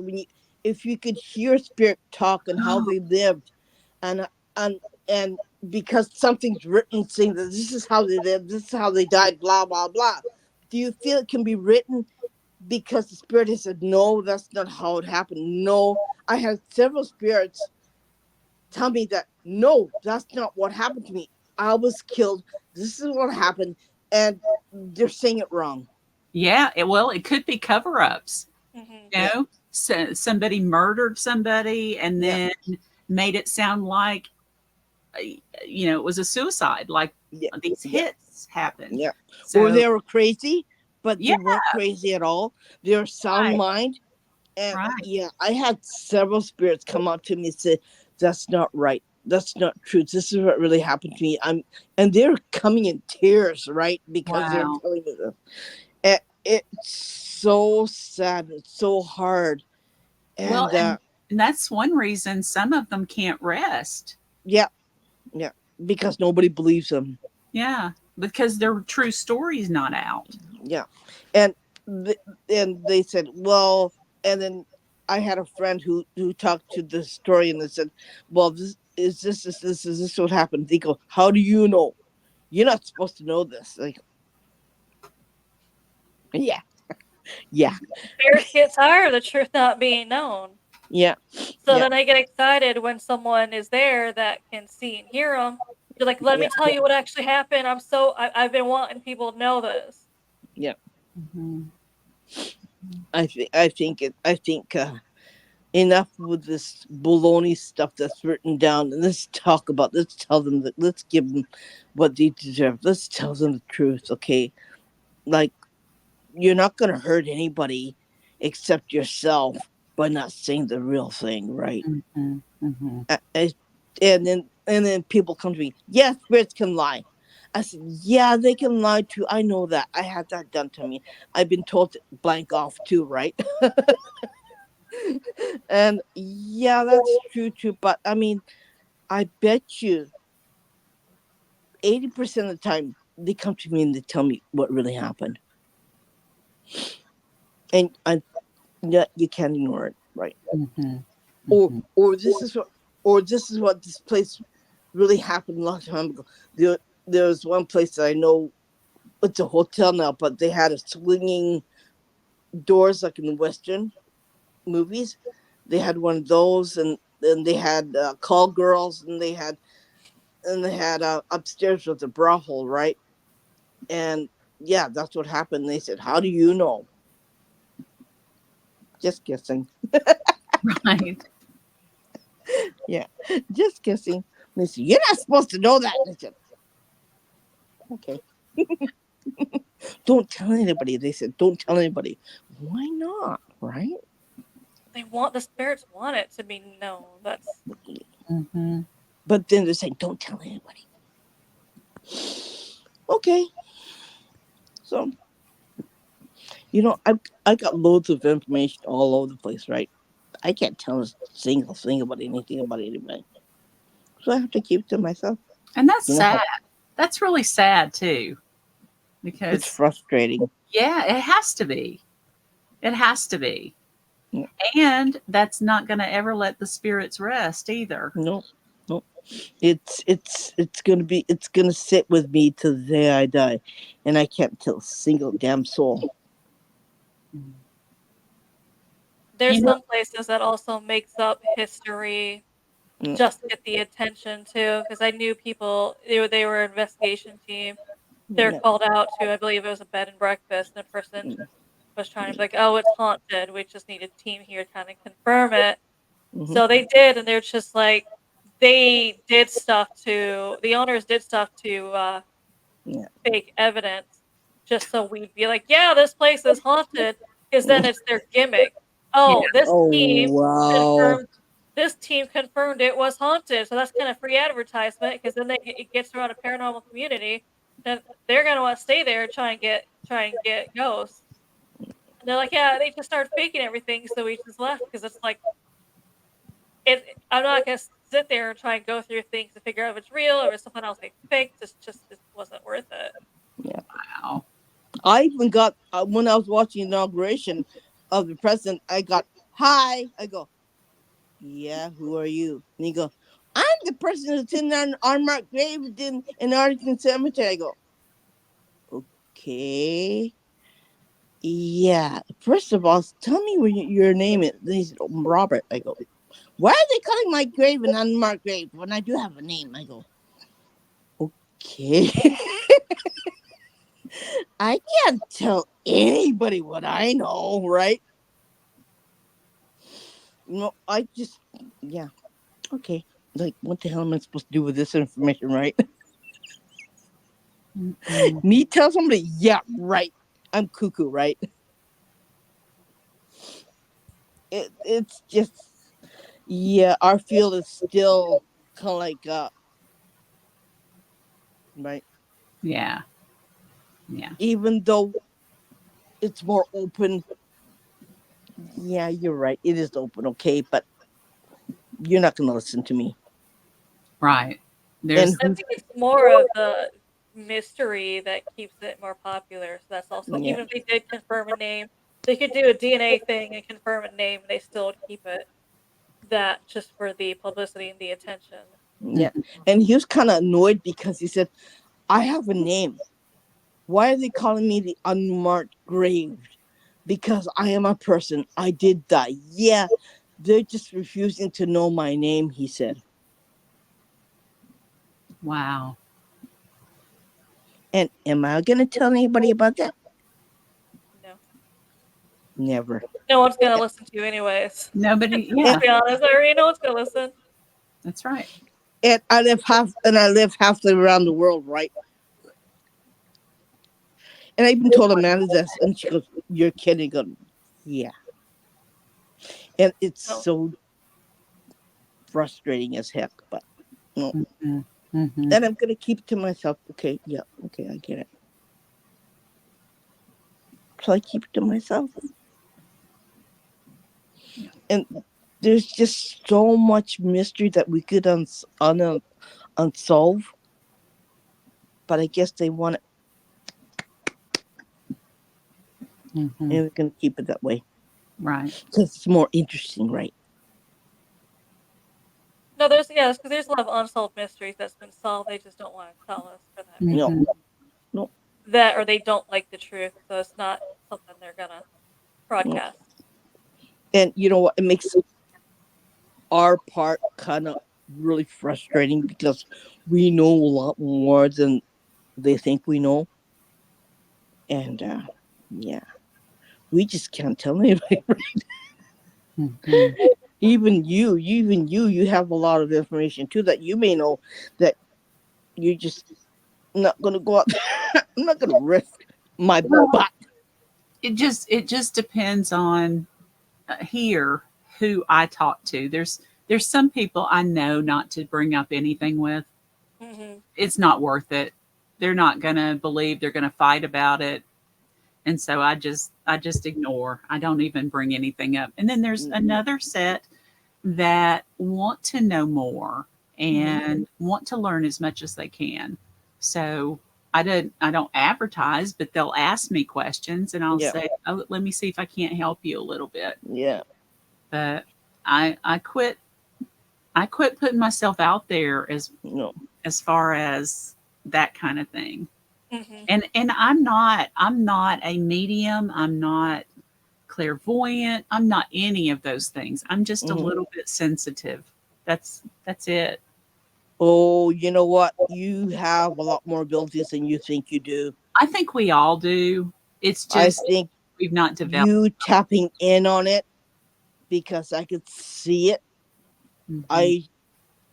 if you could hear spirit talk and how they lived, and and and because something's written saying that this is how they lived, this is how they died, blah blah blah. Do you feel it can be written because the spirit has said no, that's not how it happened? No, I had several spirits tell me that no, that's not what happened to me. I was killed. This is what happened, and they're saying it wrong. yeah, it could be cover-ups. hmm You Yeah, know, so somebody murdered somebody and yeah, then made it sound like it was a suicide, like Yeah, these yeah, hits happened. yeah. Or So they were crazy, but yeah, they weren't crazy at all. They were sound right, mind. And right. yeah, I had several spirits come up to me and say, "That's not right. That's not true. This is what really happened to me." And they're coming in tears, right? Because they're Wow. telling me this. And it's so sad. It's so hard. Well, And and that's one reason some of them can't rest. yeah, yeah, because nobody believes them. Yeah, because their true story's not out. Yeah, and th- and they said, well, and then I had a friend who talked to the story and they said, well, this what happened? They go, how do you know? You're not supposed to know this. Like, yeah, yeah, Spirits get tired of the truth not being known. yeah, So yeah, then they get excited when someone is there that can see and hear them. They're like, let me yeah, tell you what actually happened. I've been wanting people to know this. yeah. Mhm. I think enough with this baloney stuff that's written down, and let's talk about. Let's tell them that. Let's give them what they deserve. Let's tell them the truth, okay? Like, you're not gonna hurt anybody except yourself by not saying the real thing, right? Mhm. Mhm. I, and then people come to me. Yeah, spirits can lie. I said, yeah, they can lie too. I know that. I had that done to me. I've been told to blank off too, right? And yeah, that's true too. But I mean, I bet you 80% of the time they come to me and they tell me what really happened, and yeah, you can't ignore it, right? Mhm. Or Mhm. or this is what or this is what this place really happened a long time ago. There was one place that I know, it's a hotel now, but they had a swinging doors like in the Western movies. They had one of those, and they had call girls, and they had upstairs was a brothel, right? And yeah, that's what happened. They said, "How do you know?" Just guessing. Right. Yeah, just guessing. They said, "You're not supposed to know that." And I said, "Okay, don't tell anybody." They said, "Don't tell anybody." Why not? Right? The spirits want it to be known. That's Mhm. But then they're saying, "Don't tell anybody." Okay, so I got loads of information all over the place, right? I can't tell a single thing about anything about anybody, so I have to keep it to myself. And that's You know sad. how That's really sad too, it's because frustrating. yeah, it has to be. It has to be. Yeah. And that's not going to ever let the spirits rest either. No, no. It's gonna sit with me till the day I die, and I can't tell a single damn soul. there's You know, some places that also makes up history Yeah, just to get the attention too. Because I knew people they were an investigation team. They're yeah, called out to, I believe it was a bed and breakfast, and a person yeah. was trying to be like, "Oh, it's haunted. We just need a team here to kind of confirm it." Hmm. So they did, and they're just like, the owners did stuff to Yeah. fake evidence just so we'd be like, "Yeah, this place is haunted," because then it's their gimmick. yeah, Oh, Oh wow. confirmed this team confirmed it was haunted, so that's kind of free advertisement because then it gets around a paranormal community, then they're gonna want to stay there and try and get ghosts. And they're like, "Yeah," they just started faking everything, so we just left because it's like I'm not gonna sit there and try and go through things to figure out if it's real or if it's something else they faked. It wasn't worth it. Yeah. wow. I even got when I was watching the inauguration of the president. I got hi. I go, yeah. Who are you? And he go, I'm the person that's in an unmarked grave in Arlington Cemetery. I go, okay. Yeah. First of all, tell me what your name is. Then he said, oh, Robert. I go, why are they calling my grave an unmarked grave when I do have a name? I go, okay. I can't tell anybody what I know, right? No, I just, yeah, okay. Like, what the hell am I supposed to do with this information, right? Mm-mm. Me tell somebody, yeah, right. I'm cuckoo, right? It's just, yeah, our field is still kind of like, right? Yeah. Yeah. Even though it's more open, yeah, you're right. It is open, okay, but you're not going to listen to me. Right. And There's I who, think it's more of the mystery that keeps it more popular. So that's also, yeah, even if they did confirm a name, they could do a DNA thing and confirm a name, and they still would keep it that just for the publicity and the attention. yeah. And he was kind of annoyed because he said, I have a name. Why are they calling me the unmarked grave? Because I am a person. I did die. Yeah, they're just refusing to know my name, he said. wow. And am I going to tell anybody about that? No, Never. no one's gonna listen to you anyways. Nobody. Let's Yeah. be honest, Irene, no one's gonna listen. That's right. And I live halfway around the world, right? And I even told Amanda this, and she goes, "You're kidding." I go, yeah. And it's No, so frustrating as heck, but no. Mm-hmm. Mm-hmm. And I'm gonna keep it to myself. Okay, yeah, okay, I get it. So I keep it to myself. And there's just so much mystery that we could unsolve, but I guess they want it, Mm-hmm. and we're gonna keep it that way Right. because it's more interesting, right? no, there's yes, because there's a lot of unsolved mysteries that's been solved. They just don't want to tell us for that reason. No, Mm-hmm. no, That or they don't like the truth, so it's not something they're gonna no. broadcast. And you know what? It makes our part kind of really frustrating because we know a lot more than they think we know, and yeah, we just can't tell anybody. Mm-hmm. Even you have a lot of information too that you may know that you're just not gonna go out there. I'm not gonna risk my Well, butt. it just depends on here who I talk to. There's some people I know not to bring up anything with. Hmm. It's not worth it. They're not gonna believe. They're gonna fight about it, and so I just ignore. I don't even bring anything up. And then there's another set that want to know more Mhm. and want to learn as much as they can. So I don't advertise, but they'll ask me questions and I'll Yeah, say, "Oh, let me see if I can't help you a little bit." yeah, But I quit putting myself out there no, as far as that kind of thing. Hmm. And I'm not a medium, I'm not clairvoyant, I'm not any of those things. I'm just a hmm. little bit sensitive. That's it. Oh, you know what? You have a lot more abilities than you think you do. I think we all do. It's I just think we've not developed. you tapping in on it because I could see it. Mhm. I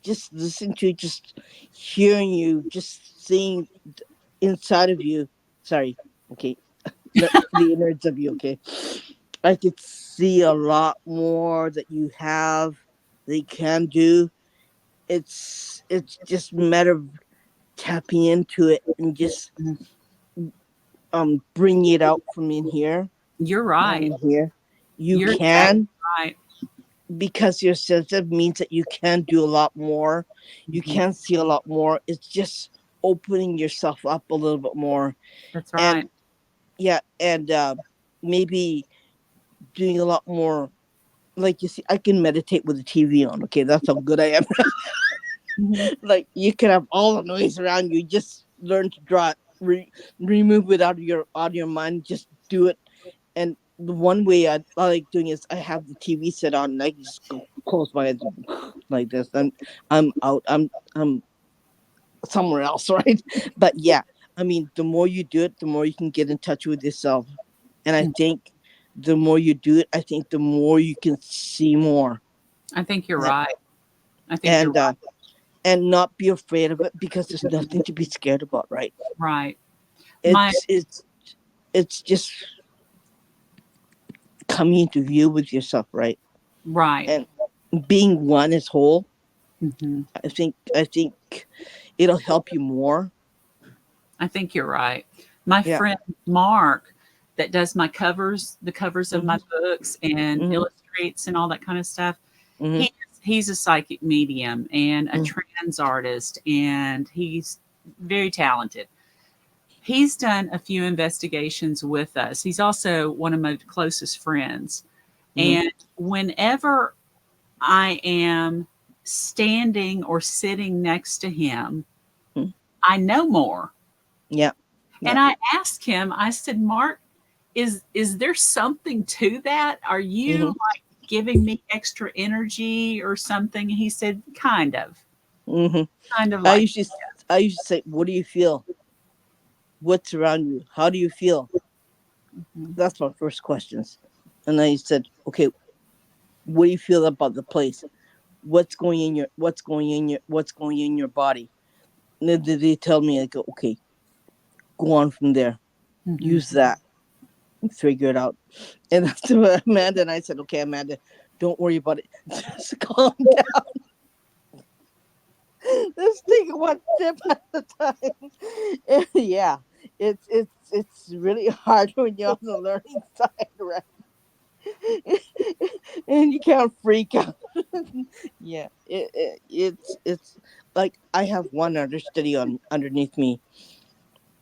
just listen to just hearing you, just seeing inside of you. Sorry, okay, the innards of you. Okay, I could see a lot more that you have, that you can do. It's just a matter of tapping into it and just bringing it out from in here, You're from right. in here. You You're exactly can, right. because you're sensitive means that you can do a lot more. You Mhm. can see a lot more. It's just opening yourself up a little bit more. That's And right. yeah, and maybe doing a lot more. Like, you see, I can meditate with the TV on. Okay, that's how good I am. Mhm. Like, you can have all the noise around you. Just learn to draw it, remove it out of your mind. Just do it. And the one way I like doing is I have the TV set on and I can just go close my eyes like this. I'm out. I'm somewhere else, right? But yeah, I mean, the more you do it, the more you can get in touch with yourself. And I Mm. think the more you do it, I think the more you can see more. I think you're And right. I think you're and right. and not be afraid of it because there's nothing to be scared about, right? Right. My It's it's it's just coming into view with yourself, right? right. And being one as whole. Hmm. I think it'll help you more. I think you're right. My Yeah. friend Mark, that does my covers, the covers of my Mhm. books and Mhm. illustrates and all that kind of stuff. Mhm. He he's a psychic medium and a Mhm. trans artist, and he's very talented. He's done a few investigations with us. He's also one of my closest friends. Mhm. And whenever I am standing or sitting next to him, Mhm. I know more. Yeah. Yeah. And I asked him, I said, Mark, is there something to that? Are you Mhm. like giving me extra energy or something? He said, Mhm. kind of I like, usually I usually say, "What do you feel? What's around you? How do you feel?" mhm, That's my first questions. And I said, "Okay, what do you feel about the place? What's going in your body?" And then they tell me, I go, "Okay, go on from there. mhm. Use that and figure it out." And that's what Amanda and I said, "Okay, Amanda, don't worry about it. Just calm down. Let's take it one step at a time." And yeah, it's really hard when you're on the learning side, right? And you can't freak out. Yeah, it's like I have one understudy on underneath me,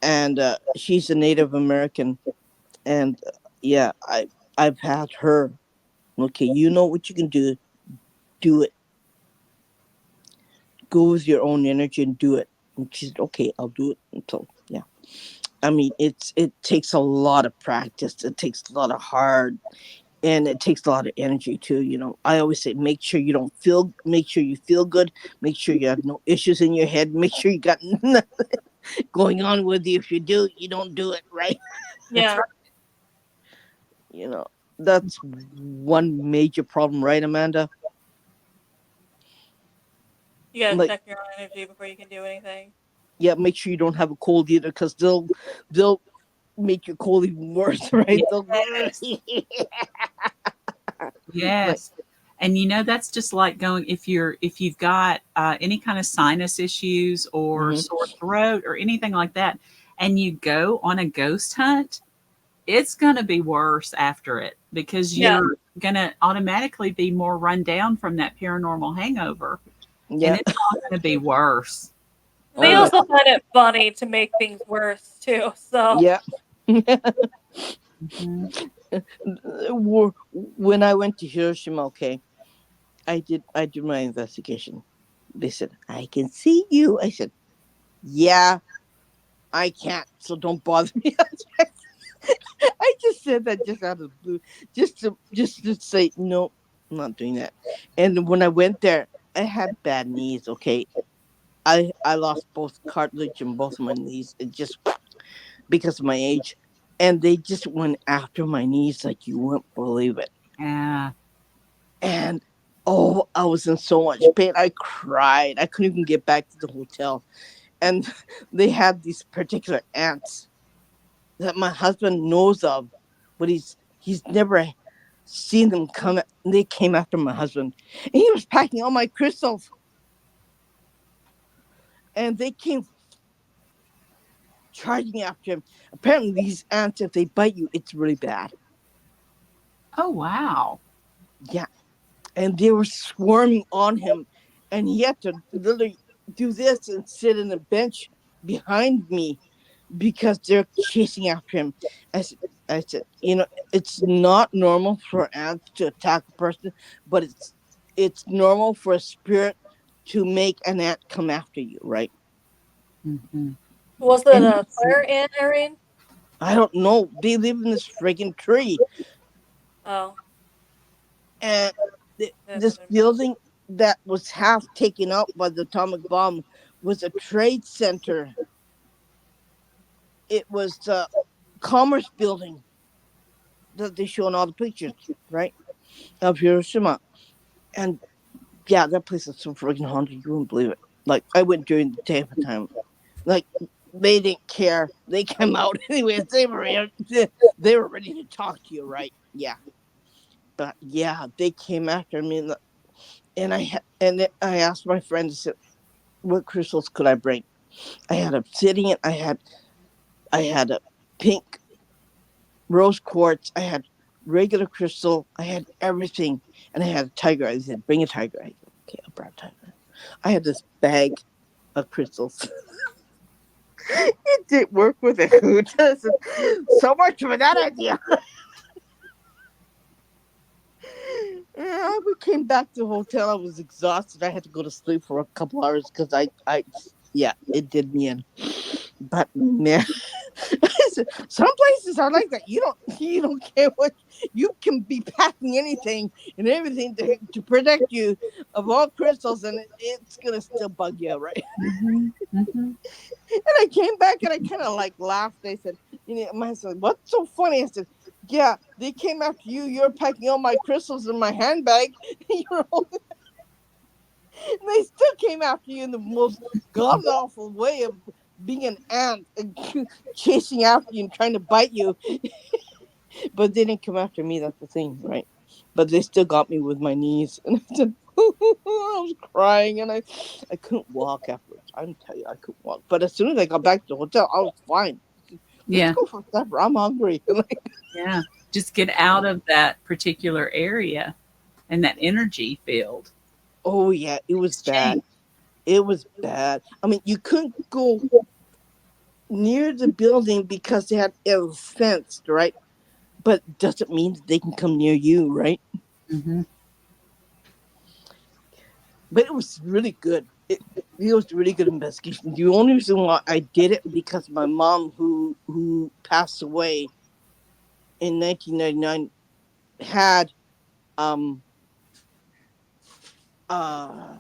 and she's a Native American, and yeah, I've had her. Okay, you know what you can do. Do it. Go with your own energy and do it. And she said, "Okay, I'll do it." And so yeah, I mean, it takes a lot of practice. It takes a lot of hard, and it takes a lot of energy too. I always say, make sure you feel good. Make sure you have no issues in your head. Make sure you got nothing going on with you. If you do, you don't do it right. That's Yeah, right. You know, that's one major problem, right, Amanda? you gotta Like, check your own energy before you can do anything. yeah, make sure you don't have a cold either, because they'll make your cold even worse, right? They'll Yes. like, Yes. And that's just like going if you've got any kind of sinus issues or hmm sore throat or anything like that, and you go on a ghost hunt, it's going to be worse after it because Yeah. you're going to automatically be more run down from that paranormal hangover, and yeah. it's all going to be worse. They Oh Oh, yeah. also find it funny to make things worse too. So Yeah. mhm. When I went to Hiroshima, okay, I did my investigation. They said, "I can see you." I said, "Yeah, I can't, so don't bother me." I just said that just out of the blue, just to say no, I'm not doing that. And when I went there, I had bad knees. Okay, I lost both cartilage in both of my knees. It just because of my age, and they just went after my knees like you wouldn't believe it. Yeah. And oh, I was in so much pain. I cried. I couldn't even get back to the hotel. And they had these particular ants that my husband knows of, but he's never seen them come. They came after my husband, and he was packing all my crystals, and they came charging after him. Apparently, these ants, if they bite you, it's really bad. Oh, wow. Yeah, and they were swarming on him, and he had to literally do this and sit in a bench behind me because they're chasing after him. I said, it's not normal for ants to attack a person, but it's normal for a spirit to make an ant come after you, right? Mhm. was it And a fire ant, Irene? I don't know. They live in this friggin' tree, Oh, and that this doesn't matter. building that was half taken out by the atomic bomb was a trade center. It was the commerce building that they show in all the pictures, right? Of Hiroshima. And yeah, that place is so freaking haunted. You wouldn't believe it. Like I went during the daytime. Like they didn't care. They came out anyways. They were ready to talk to you, right? Yeah. But yeah, they came after me, and I asked my friend, I said, "What crystals could I bring?" I had obsidian. I had a pink rose quartz. I had regular crystal. I had everything, and I had a tiger. I said, "Bring a tiger." I go, "Okay, I brought a tiger." I had this bag of crystals. It didn't work with a hoot. I said, so much for that idea. Yeah, we came back to the hotel. I was exhausted. I had to go to sleep for a couple hours because yeah, it did me in. But man, some places are like that. You don't care what you can be packing anything and everything to protect you of all crystals, and it's gonna still bug you, right? Mm-hmm. Mm-hmm. And I came back and I kind of like laughed. They said, my husband, "What's so funny?" I said, "Yeah, they came after you. You're packing all my crystals in my handbag. you know, and they still came after you in the most god awful way of being an ant and chasing after you and trying to bite you. But they didn't come after me. That's the thing, right? But they still got me with my knees." And I said, I was crying, and I couldn't walk afterwards. I'm telling you, I couldn't walk. But as soon as I got back to the hotel, I was fine. Let's Yeah. go for supper. I'm hungry. Yeah. Just get out of that particular area and that energy field. Oh yeah, it was It's bad. changed. It was bad. I mean, you couldn't go near the building because it was fenced, right? But doesn't mean that they can come near you, right? Mm-hmm. But it was really good. It was a really good investigation. The only reason why I did it because my mom, who passed away in 1999, had um uh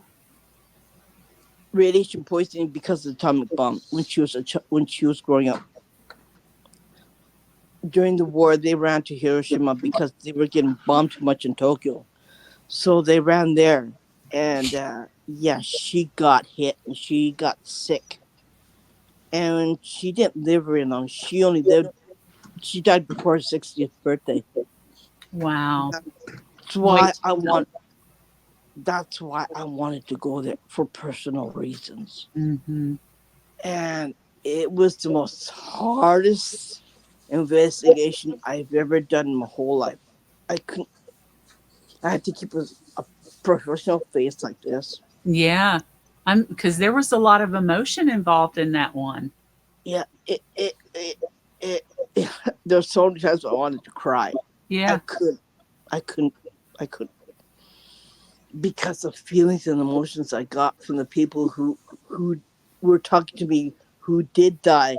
radiation poisoning because of the atomic bomb when she was growing up. During the war, they ran to Hiroshima because they were getting bombed too much in Tokyo. So they ran there, and yeah, she got hit and she got sick, and she didn't live very long. She only lived. She died before her 60th birthday. Wow. That's Way why I too young. want. That's why I wanted to go there for personal reasons, Mm-hmm. and it was the most hardest investigation I've ever done in my whole life. I couldn't. I had to keep a professional face like this. Yeah. I'm because there was a lot of emotion involved in that one. Yeah, it there's so many times I wanted to cry. I Yeah. could, I couldn't, I couldn't because the feelings and emotions I got from the people who were talking to me who did die,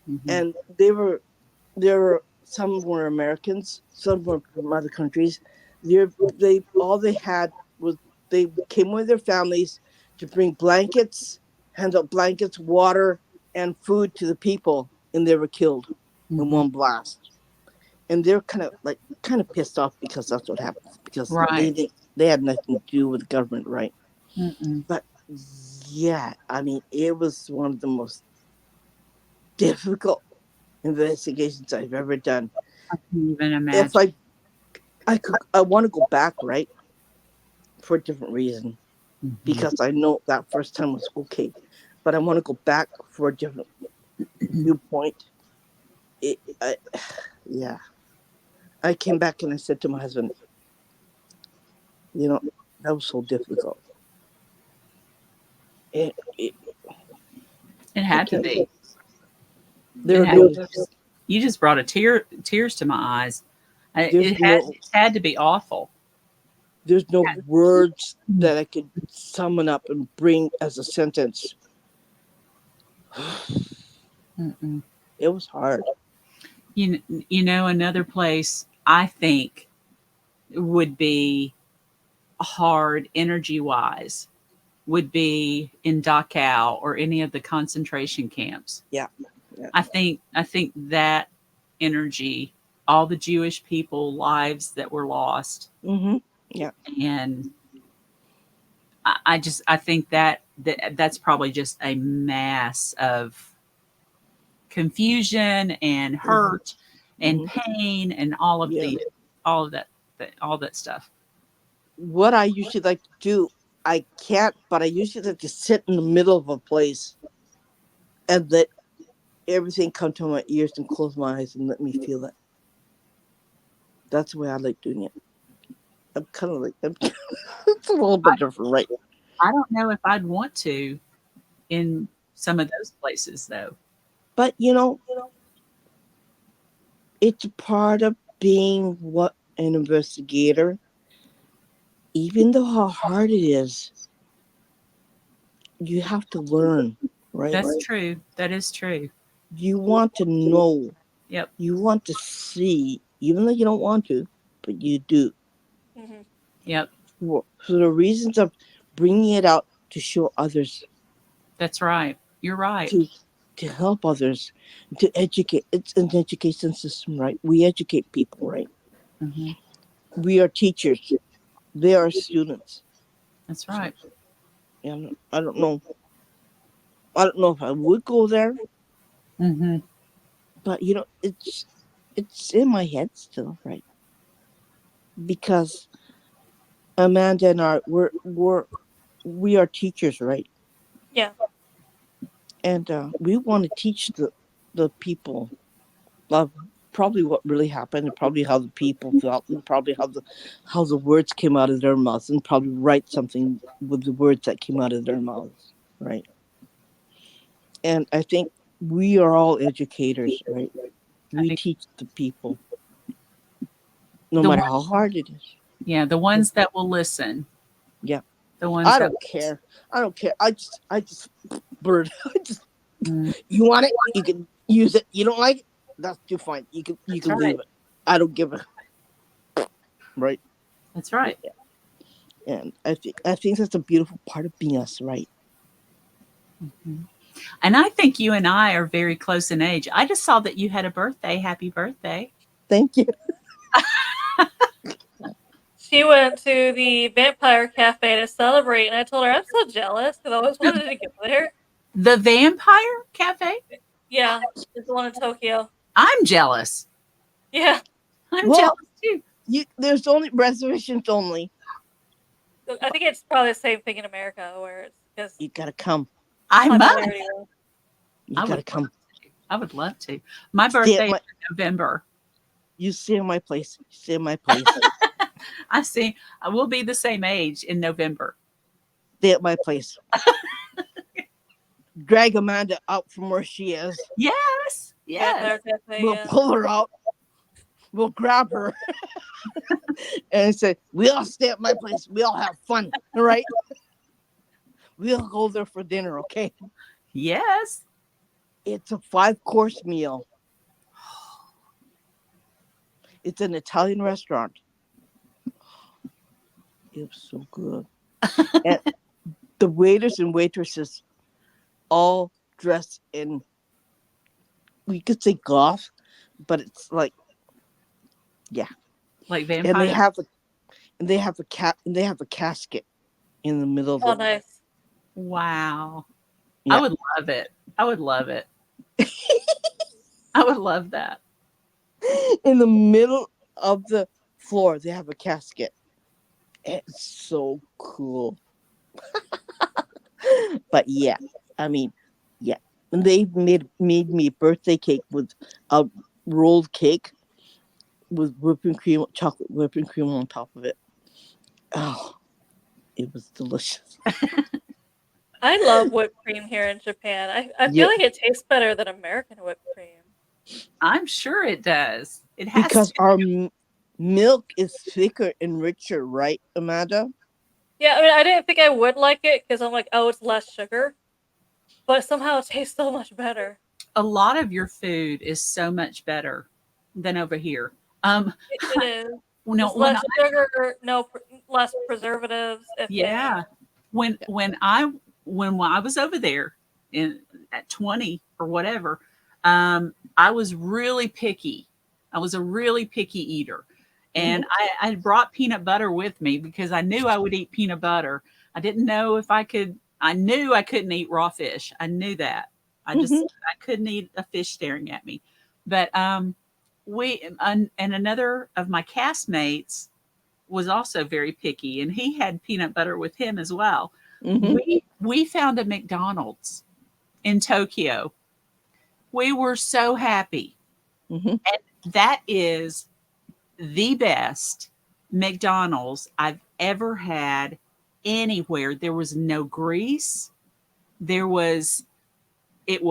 Mm-hmm. and there were some were Americans, some were from other countries. They had was they came with their families to bring blankets, hand out blankets, water, and food to the people, and they were killed in Mm-hmm. one blast. And they're kind of pissed off because that's what happens because Right. they had nothing to do with the government, right? Mm-mm. But yeah, I mean, it was one of the most difficult investigations I've ever done. I can even If imagine. I want to go back, right, for a different reason Mm-hmm. because I know that first time was okay, but I want to go back for a different viewpoint. Yeah, I came back and I said to my husband, you know, that was so difficult. It It I had to can't. be. There It are had. no. You just brought a tears to my eyes. There's no. It had to be awful. There's no words that I could summon up and bring as a sentence. Mm-mm. It was hard. You know, another place I think would be hard energy wise would be in Dachau or any of the concentration camps. Yeah. Yeah. I think that energy, all the Jewish people lives that were lost, Mhm. Yeah. and I think that that's probably just a mass of confusion and Hmm. hurt and Hmm. pain and Yeah. all of all that stuff. What I usually like to do, I can't, but I usually like to sit in the middle of a place and let everything come to my ears and close my eyes and let me feel it. That's the way I like doing it. I'm kind of like, it's a little bit different, right? I don't know if I'd want to in some of those places though. But it's part of being what an investigator. Even though how hard it is, you have to learn, right? That's true. That is true. You want to know, Yep. you want to see, even though you don't want to, but you do. Hmm. Yep. For the reasons of bringing it out to show others, That's right. You're right. to to help others, to educate. It's an education system, right? We educate people, right? Hmm. We are teachers. They are students. That's So, right. and I don't know. I don't know if I would go there, Hmm. but it's in my head still, right? Because Amanda and I, we are teachers, right? Yeah. And we want to teach the people of probably what really happened, and probably how the people felt, and probably how the words came out of their mouths, and probably write something with the words that came out of their mouths, right? And I think we are all educators, right? I We think teach the people, no the matter one, how hard it is. yeah, the ones that will listen, Yeah, the ones I that, don't care. I don't care. I just bird. I just mm, You want it, you can use it. You don't like it, that's too fine. You that's can right. leave it. I don't give a right. That's right. And I think that's a beautiful part of being us, right? Mhm. And I think you and I are very close in age. I just saw that you had a birthday. Happy birthday. Thank you. She went to the Vampire Cafe to celebrate, and I told her I'm so jealous because I always wanted to go there. The Vampire Cafe? Yeah, it's the one in Tokyo. I'm jealous. Yeah, I'm Well, jealous too. there's only reservations only. I think it's probably the same thing in America, where it's because You gotta come. I must. popularity. Though. You I would gotta love come. to. I would love to. My Stay at birthday is my. in November. You stay in my place. Stay in my place. I see. I will be the same age in November. Stay at my place. Drag Amanda out from where she is. Yes. Yes. Vampire Cafe, We'll yeah. pull her out. We'll grab her and say, "We all stay at my place. We all have fun, all right? We'll go there for dinner, okay?" Yes. It's a 5-course meal. It's an Italian restaurant. It was so good. And the waiters and waitresses all dressed in, we could say goth, but it's like, yeah. Like And they vampire. have a and they have a casket in the middle of Oh, the, nice. Wow. I yeah. would love it. I would love it. I would love that. In the middle of the floor, they have a casket. It's so cool. But yeah, I mean, yeah. And they made me a birthday cake with a rolled cake with whipping cream, chocolate whipping cream on top of it. Oh, it was delicious. I love whipped cream here in Japan. I feel Yeah, like it tastes better than American whipped cream. I'm sure it does. It has because to. our milk is thicker and richer, right, Amanda? Yeah, I mean, I didn't think I would like it because I'm like, oh, it's less sugar, but somehow it tastes so much better. A lot of your food is so much better than over here. Um, It is. no, It's when I less sugar, no, less preservatives, if any. yeah, when Yeah. when I when I was over there in at 20 or whatever, I was really picky. I was a really picky eater, Hmm. and I brought peanut butter with me because I knew I would eat peanut butter. I didn't know if I could I knew I couldn't eat raw fish. I knew that. Hmm. I couldn't eat a fish staring at me. But and another of my castmates was also very picky, and he had peanut butter with him as well. Hmm. We found a McDonald's in Tokyo. We were so happy. Hmm. And that is the best McDonald's I've ever had anywhere. There was no grease. There was it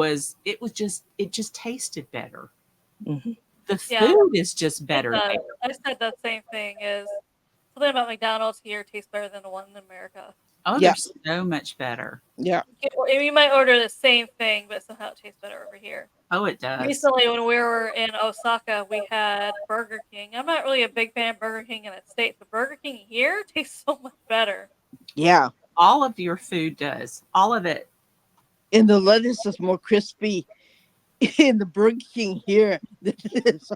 just tasted better. Hmm. The Yeah, food is just it better does. there. I said that same thing. Is something about McDonald's here tastes better than the one in America. Oh, they're Yeah. so much better. Yeah. You might order the same thing, but somehow it tastes better over here. Oh, it does. Recently, when we were in Osaka, we had Burger King. I'm not really a big fan of Burger King in the States, but Burger King here tastes so much better. Yeah. All of your food does. All of it. And the lettuce is more crispy in the Burger King here than it is.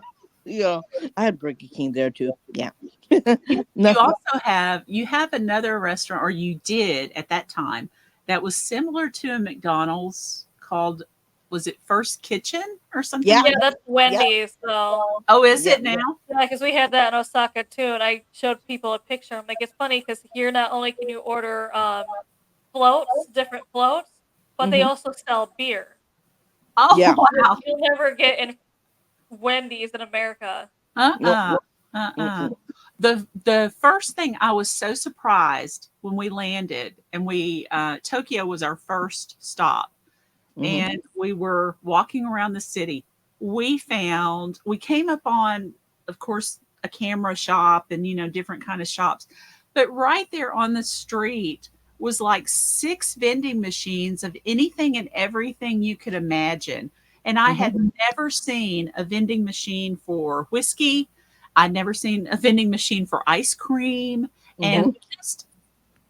You know, I had Burger King there too. Yeah. You Nothing. also you have another restaurant, or you did at that time, that was similar to a McDonald's called, was it First Kitchen or something Yeah. like Yeah, that? that's Yeah. Wendy's. So Oh, is Yeah. it now? yeah, because we had that in Osaka too, and I showed people a picture. I'm like, it's funny because here not only can you order floats, different floats, but they Hmm. also sell beer, Oh, Yeah. which wow. you'll never get in Wendy's in America. No. Uh-uh. Uh-uh. Mm-mm. The first thing, I was so surprised when we landed, and we Tokyo was our first stop, Hmm. and we were walking around the city. We came up on, of course, a camera shop and different kind of shops, but right there on the street was like six vending machines of anything and everything you could imagine. And I Hmm. had never seen a vending machine for whiskey. I'd never seen a vending machine for ice cream, Hmm. and just,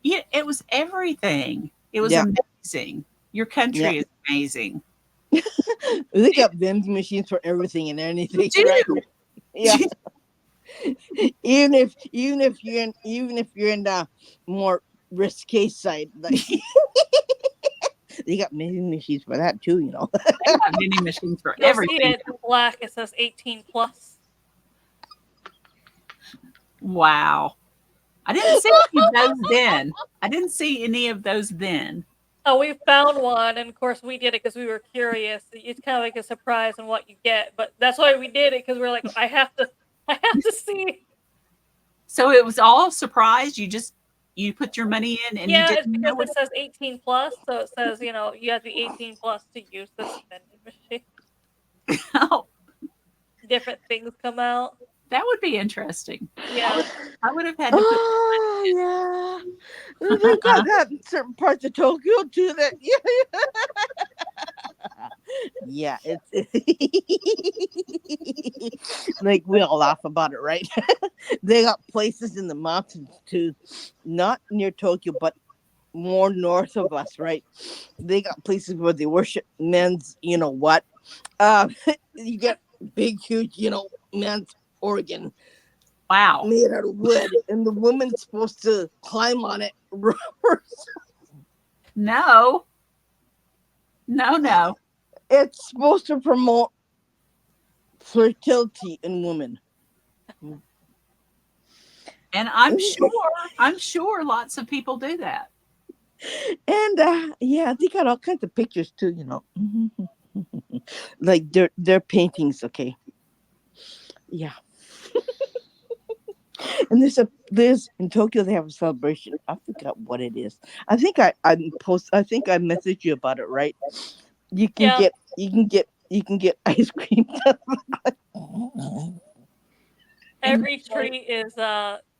yeah, it was everything. It was Yeah. amazing. Your Yeah. country is amazing. They got vending machines for everything and You anything, right? do. Yeah. Even if you're in the more risque side, like they got vending machines for that too. You know. They have vending machines for You'll see everything. it in black. It says 18 plus. Wow. I didn't see any of those then. I didn't see any of those then. Oh, we found one, and of course we did it because we were curious. It's kind of like a surprise on what you get, but that's why we did it because we're like, I have to see. So it was all a surprise. You put your money in and you Yeah, it's didn't know because what. it says 18 plus, so it says you have to be 18 plus to use this vending machine. Oh, Different things come out. that would be interesting. Yeah, I would have had to put. Oh yeah, they got that in certain parts of Tokyo too. That yeah, it's like we all laugh about it, right? They got places in the mountains too, not near Tokyo, but more north of us, right? They got places where they worship men's, you know what? You get big, huge, men's organ Wow. made out of wood, and the woman's supposed to climb on it. No. No, no. It's supposed to promote fertility in women. And I'm sure lots of people do that. And yeah, they got all kinds of pictures too, Mhm. Like their paintings, okay. Yeah. And there's in Tokyo they have a celebration. I forgot what it is. I think I messaged you about it, right? yeah. You can get ice cream. Every tree is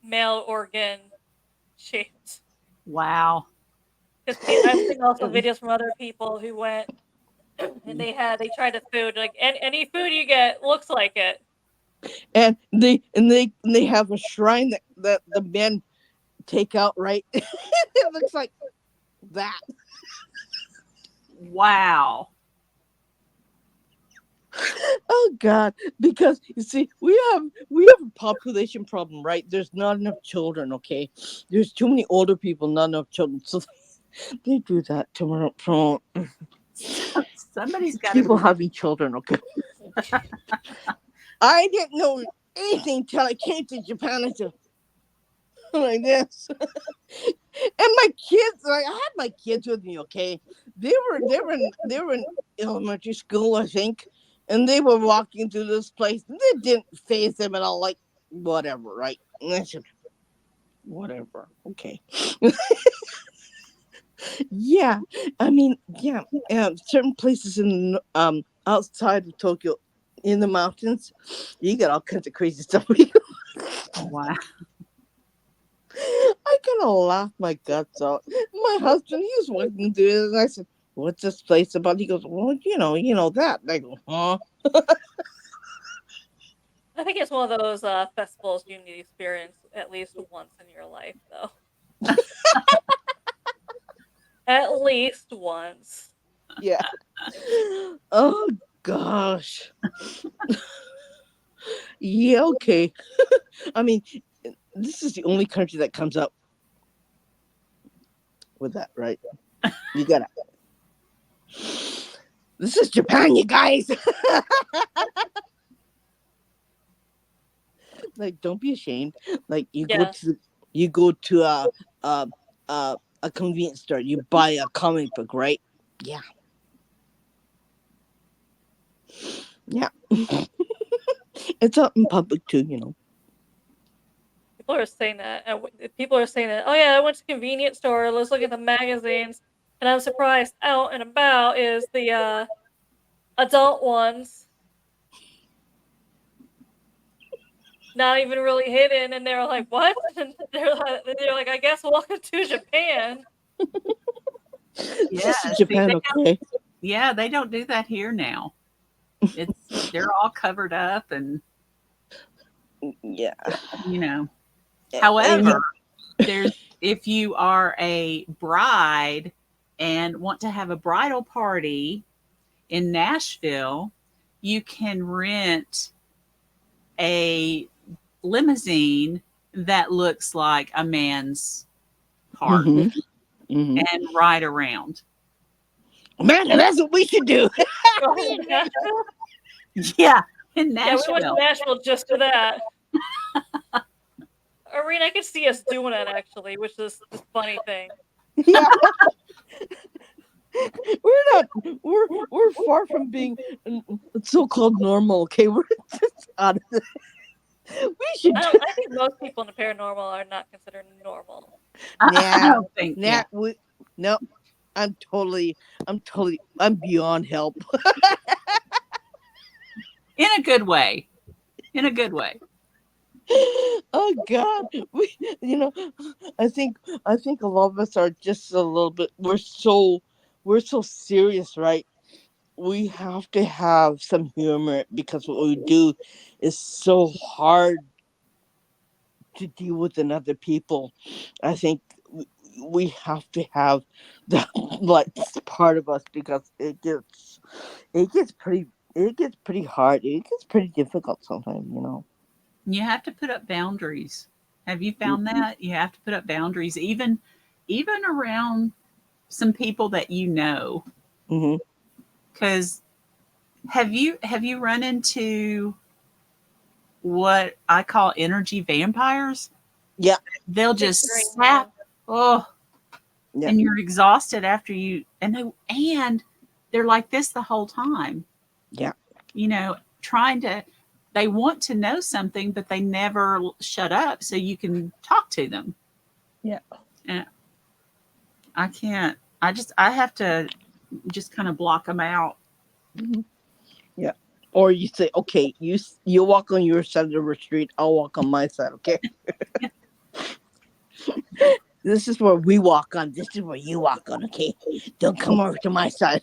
male organ shaped. Wow. Because I've seen also videos from other people who went and they tried the food like any food you get looks like it. And they have a shrine that the men take out, right? It looks like that. Wow. Oh God, because you see, we have a population problem, right? There's not enough children. Okay, there's too many older people, not enough children. So They do that to promote Somebody's got to people be. having children. Okay, I didn't know anything till I came to Japan. I said like this, and my kids. Like I had my kids with me. Okay, they were in elementary school, I think, and they were walking through this place. And it didn't faze them at all. Like whatever, right? And I said whatever. Okay. Yeah, I mean, yeah, certain places in outside of Tokyo, in the mountains, you get all kinds of crazy stuff. Wow. I kind of laughed my guts out. My husband, he was walking through it, and I said, "What's this place about?" He goes, "Well, you know that." And I go, "Huh?" I think it's one of those festivals you need to experience at least once in your life, though. At least once. Yeah. Oh gosh. Yeah. Okay. I mean, this is the only country that comes up with that, right? You gotta. This is Japan, you guys. Like, don't be ashamed. Like, Yeah. you go to a a convenience store. You buy a comic book, right? Yeah, yeah. It's out in public too, you know. People are saying that. People are saying that, oh yeah, I went to the convenience store, let's look at the magazines. And I'm surprised out and about is the adult ones. Not even really hidden, and they're like, "What?" And they're like, "I guess welcome to Japan." This Yeah. is See, Japan, okay? yeah, they don't do that here now. They're all covered up and Yeah, you know. and However, there's if you are a bride and want to have a bridal party in Nashville, you can rent a limousine that looks like a man's heart hmm hmm and ride around. man, that's what we should do. Oh, Nashville? Yeah, in Yeah, we went to Nashville. Nashville just for that. Irene, I could see us doing it actually, which is the funny thing. Yeah, we're not. We're far from being so-called normal. Okay, we're just out of it. We should. I think most people in the paranormal are not considered normal. I Nah, don't think, nah. yeah, No. I'm beyond help. in a good way. In a good way. Oh God, you know, I think, I think a lot of us are just a little bit. We're so serious, right? We have to have some humor because what we do is so hard to deal with in other people. I think we have to have that like part of us because it gets pretty it gets pretty hard. It gets pretty difficult sometimes, you know. You have to put up boundaries. Have you found Mm-hmm. that? You have to put up boundaries even around some people that you know. Mm-hmm. Cuz have you run into what I call energy vampires? Yeah, They'll just Picturing, sap. Oh, yeah, and you're exhausted after you and they're like this the whole time. yeah, Trying to they want to know something but they never shut up so you can talk to them. yeah. And I can't. I have to just kind of block them out. Mm-hmm. Yeah. Or you say, okay, you walk on your side of the street, I'll walk on my side, okay? This is where we walk on. This is where you walk on, okay? Don't come over to my side.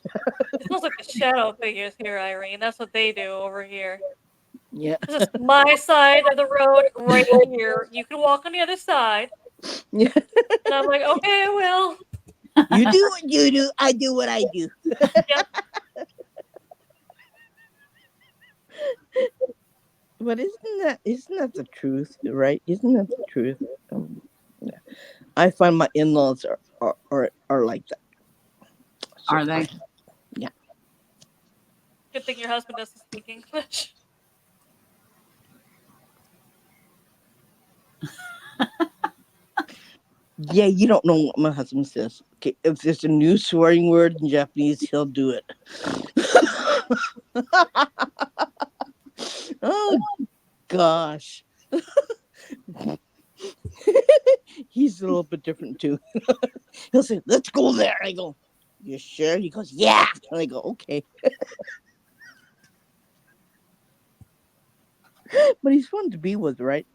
it sounds like the shadow figures here, Irene. That's what they do over here. Yeah, This is my side of the road right here. You can walk on the other side. yeah. And I'm like, okay, I will. You do what you do. I do what I do. Yep. But isn't that the truth, right? Isn't that the truth? Yeah. I find my in-laws are are like that. So Are they? yeah. Good thing your husband doesn't speak English. Yeah, you don't know what my husband says. Okay, if there's a new swearing word in Japanese, he'll do it. Oh gosh. He's a little bit different too. He'll say, "Let's go there." I go, "You sure?" He goes, "Yeah." And I go, "Okay." But he's fun to be with, right?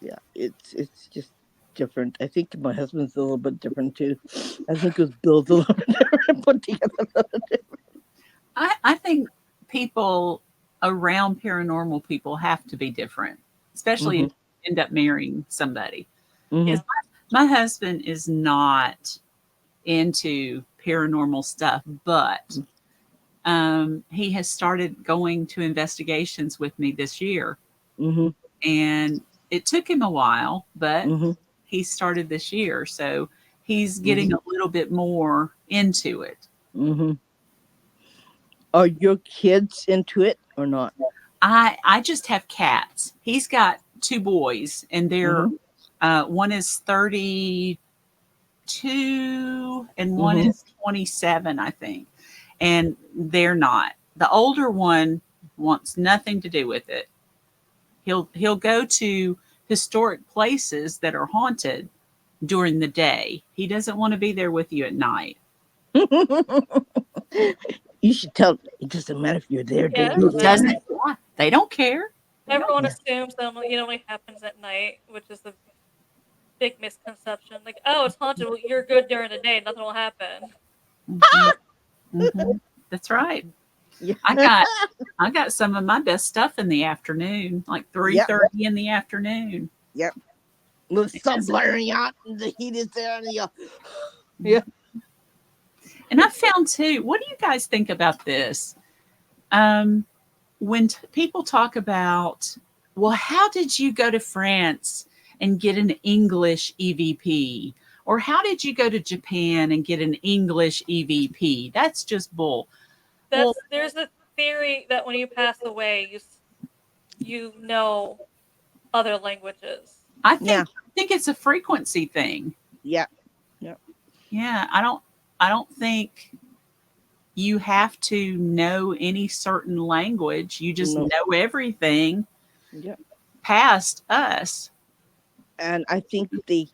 Yeah, it's just different. I think my husband's a little bit different too. I think his build's a little bit different put together. A little different. I think people around paranormal people have to be different, especially if Mhm. you end up marrying somebody. Yeah. Mhm. Because my husband is not into paranormal stuff, but he has started going to investigations with me this year. Mhm. And it took him a while, but Mhm. he started this year. So he's getting Mhm. a little bit more into it. Mhm. Are your kids into it or not? I just have cats. He's got two boys, and they're Mhm. one is 32 and one Mhm. is 27, I think. And they're not. The older one wants nothing to do with it. He'll go to historic places that are haunted during the day. He doesn't want to be there with you at night. You should tell them it doesn't matter if you're there Yeah, it during the doesn't It day. matter. doesn't. They don't care. They don't Everyone care. assumes that it only happens at night, which is a big misconception. Like, oh, it's haunted. Well, you're good during the day. Nothing will happen. Mhm, mhm. That's right. Yeah. I got I got some of my best stuff in the afternoon, like three Yep. thirty in the afternoon. Yep. The sun Yes. blaring out and the heat is there and you yeah. And I found too. What do you guys think about this? Um, when people talk about, well, how did you go to France and get an English EVP? Or how did you go to Japan and get an English EVP? That's just bull. Well, There's a theory that when you pass away, you know other languages. I Yeah. think it's a frequency thing. Yeah. Yeah. Yeah, I don't think you have to know any certain language. You just No. know everything Yeah. past us. And I think they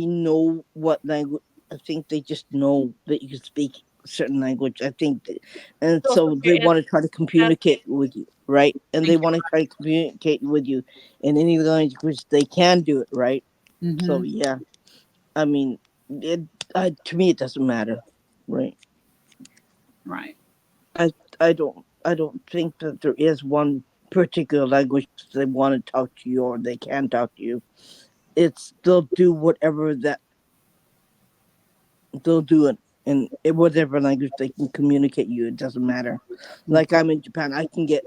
know what language. I think they just know that you can speak certain language. I think, and It's also so they very want to try to interesting. communicate with you, right? And they Thank want to try to communicate with you in any language they can do it, right? you. So Hmm. yeah, I mean, it to me it doesn't matter, right? Right. I I don't think that there is one particular language they want to talk to you or they can talk to you. It's they'll do whatever that they'll do it in whatever language they can communicate you. It doesn't matter. Like I'm in Japan, I can get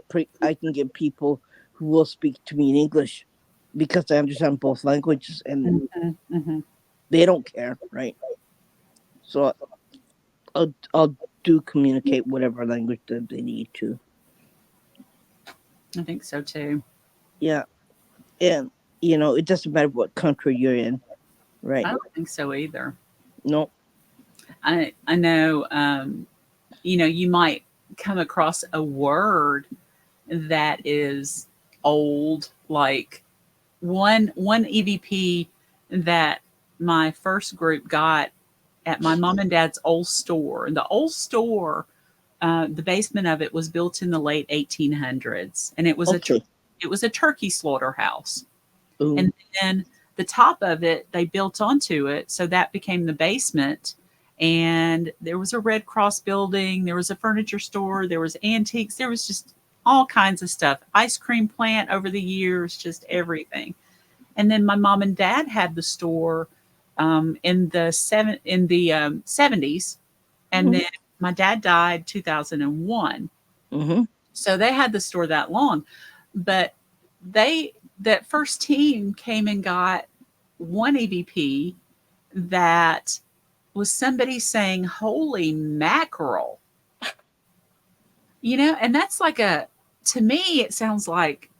people who will speak to me in English because I understand both languages and Hmm. Hmm. they don't care, right? So I'll do communicate whatever language that they need to. I think so too. Yeah, and it doesn't matter what country you're in, right? I don't think so either. No. I know. You might come across a word that is old, like one EVP that my first group got at my mom and dad's old store. And the old store, the basement of it was built in the late 1800s, and Okay. it was a turkey slaughterhouse. Ooh. And then the top of it, they built onto it, so that became the basement. And there was a Red Cross building, there was a furniture store, there was antiques, there was just all kinds of stuff. Ice cream plant over the years, just everything. And then my mom and dad had the store in the 70s, and Mhm. then my dad died 2001. Mhm. So they had the store that long, but that first team came and got one EVP that was somebody saying, "Holy mackerel." And that's like to me, it sounds like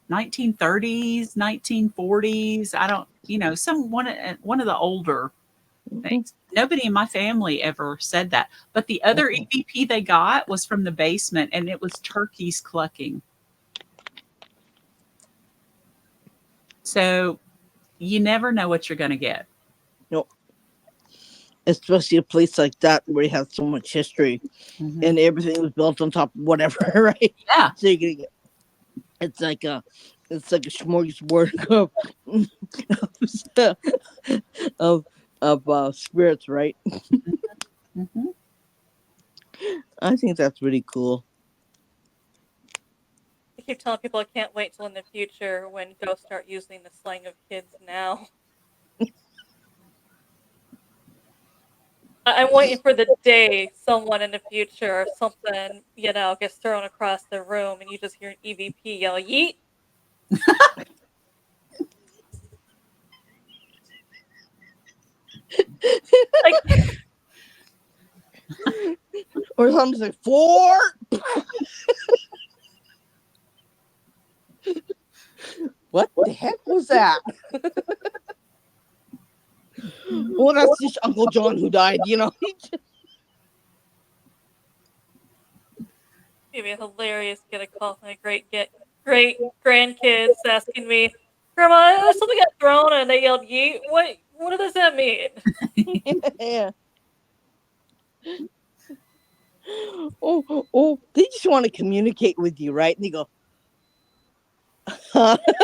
1930s, 1940s. I don't, one of the older Mhm. things. Nobody in my family ever said that. But the other Mhm. EVP they got was from the basement, and it was turkeys clucking. So you never know what you're going to get. No, especially a place like that where you have so much history Hmm. and everything was built on top of whatever, right? Yeah. So you're gonna get it's like a it's like a smorgasbord of of spirits, right? Hmm. I think that's really cool. I keep telling people I can't wait till in the future when ghosts start using the slang of kids now. I'm waiting for the day someone in the future or something, gets thrown across the room and you just hear an EVP yell, yeet. Like, Or something's like four. What the heck was that? Well, that's just Uncle John who died, you know. it'd be hilarious to get a call from my great grandkids asking me, Grandma, something got thrown and they yelled yeet. What does that mean? Yeah. Oh, they just want to communicate with you, right? And they go,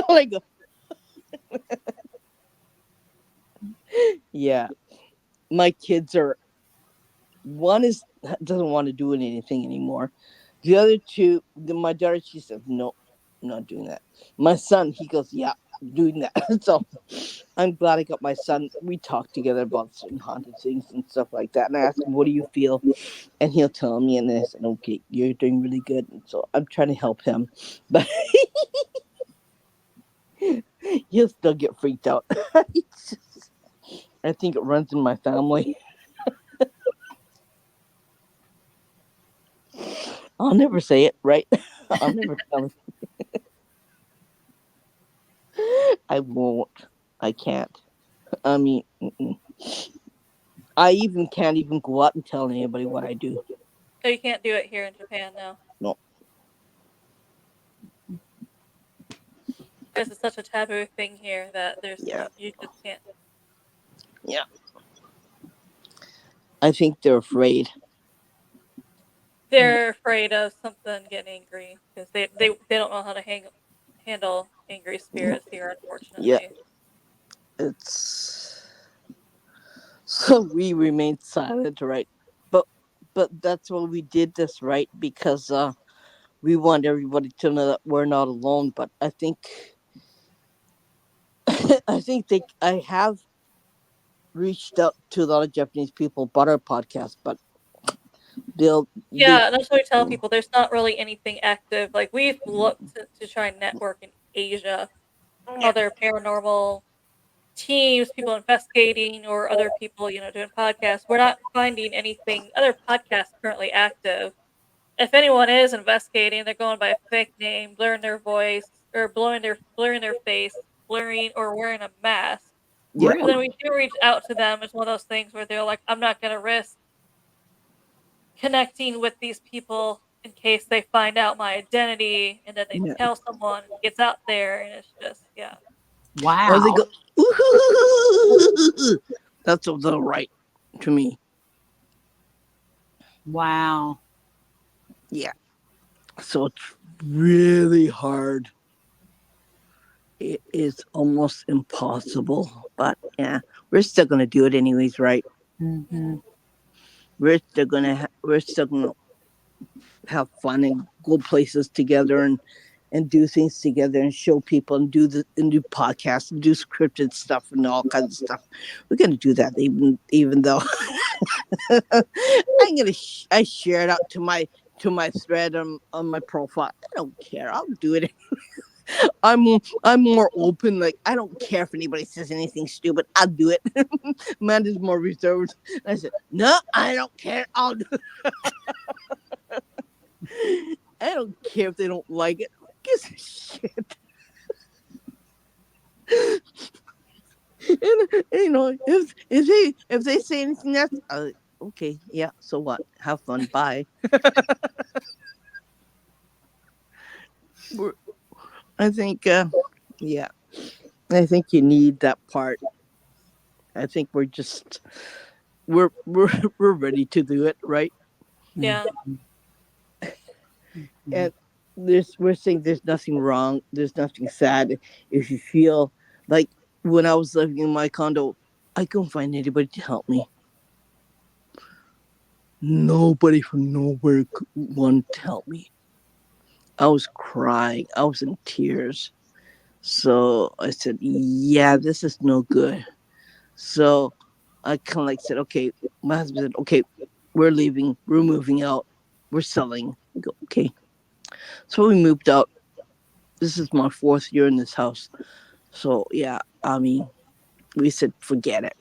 like, yeah. My kids are one is doesn't want to do anything anymore. The other two, my daughter, she says, no, I'm not doing that. My son, he goes, yeah, doing that. So I'm glad I got my son. We talk together about certain haunted things and stuff like that. And I ask him, what do you feel? And he'll tell me, and then I said, okay, you're doing really good. And so I'm trying to help him. But he'll still get freaked out. I think it runs in my family. I'll never say it, right? I'll never tell him. I won't. I can't. I mean, mm-mm. I even can't even go out and tell anybody what I do. Oh, you can't do it here in Japan now. No. This is such a taboo thing here that Yeah. you just can't. Yeah. I think they're afraid. They're afraid of something getting angry because they don't know how to handle angry Yeah. spirits here, Yeah. unfortunately. It's so we remained silent, right? But that's why we did this, right? Because we want everybody to know that we're not alone. But I think I think I have reached out to a lot of Japanese people about our podcast, but they'll they Yeah, and that's what we tell people. There's not really anything active. Like we've looked to try and network in Asia, yeah, other paranormal teams, people investigating, or other people, doing podcasts. We're not finding anything other podcasts currently active. If anyone is investigating, they're going by a fake name, blurring their voice, or blurring their face, blurring or wearing a mask. yeah, But then Really? we do reach out to them. It's one of those things where they're like, I'm not gonna risk connecting with these people in case they find out my identity and then they yeah. tell someone and it gets out there and it's just yeah. Or they Wow. go, "Ooh." That's a little right to me. Wow. Yeah. So it's really hard. It is almost impossible. But yeah, we're still gonna do it anyways, right? Hmm. We're still gonna have fun and go places together and do things together and show people and do podcasts and do scripted stuff and all kinds of stuff. We're gonna do that even though I share it out to my thread on my profile. I don't care. I'll do it. I'm more open. Like I don't care if anybody says anything stupid. I'll do it. Amanda's more reserved. I said, no, I don't care. I'll do it. I don't care if they don't like it. Who gives a shit? And if they say anything that's okay, yeah. So what? Have fun. Bye. We're, I think yeah. I think you need that part. I think we're we're ready to do it, right? Yeah. And we're saying there's nothing wrong, there's nothing sad if you feel like when I was living in my condo, I couldn't find anybody to help me. Nobody from nowhere wanted to help me. I was crying, I was in tears. So I said, yeah, this is no good. So I kind of like said, okay, my husband said, okay, we're leaving, we're moving out, we're selling. I go, okay. So we moved out. This is my fourth year in this house. So yeah, I mean, we said forget it.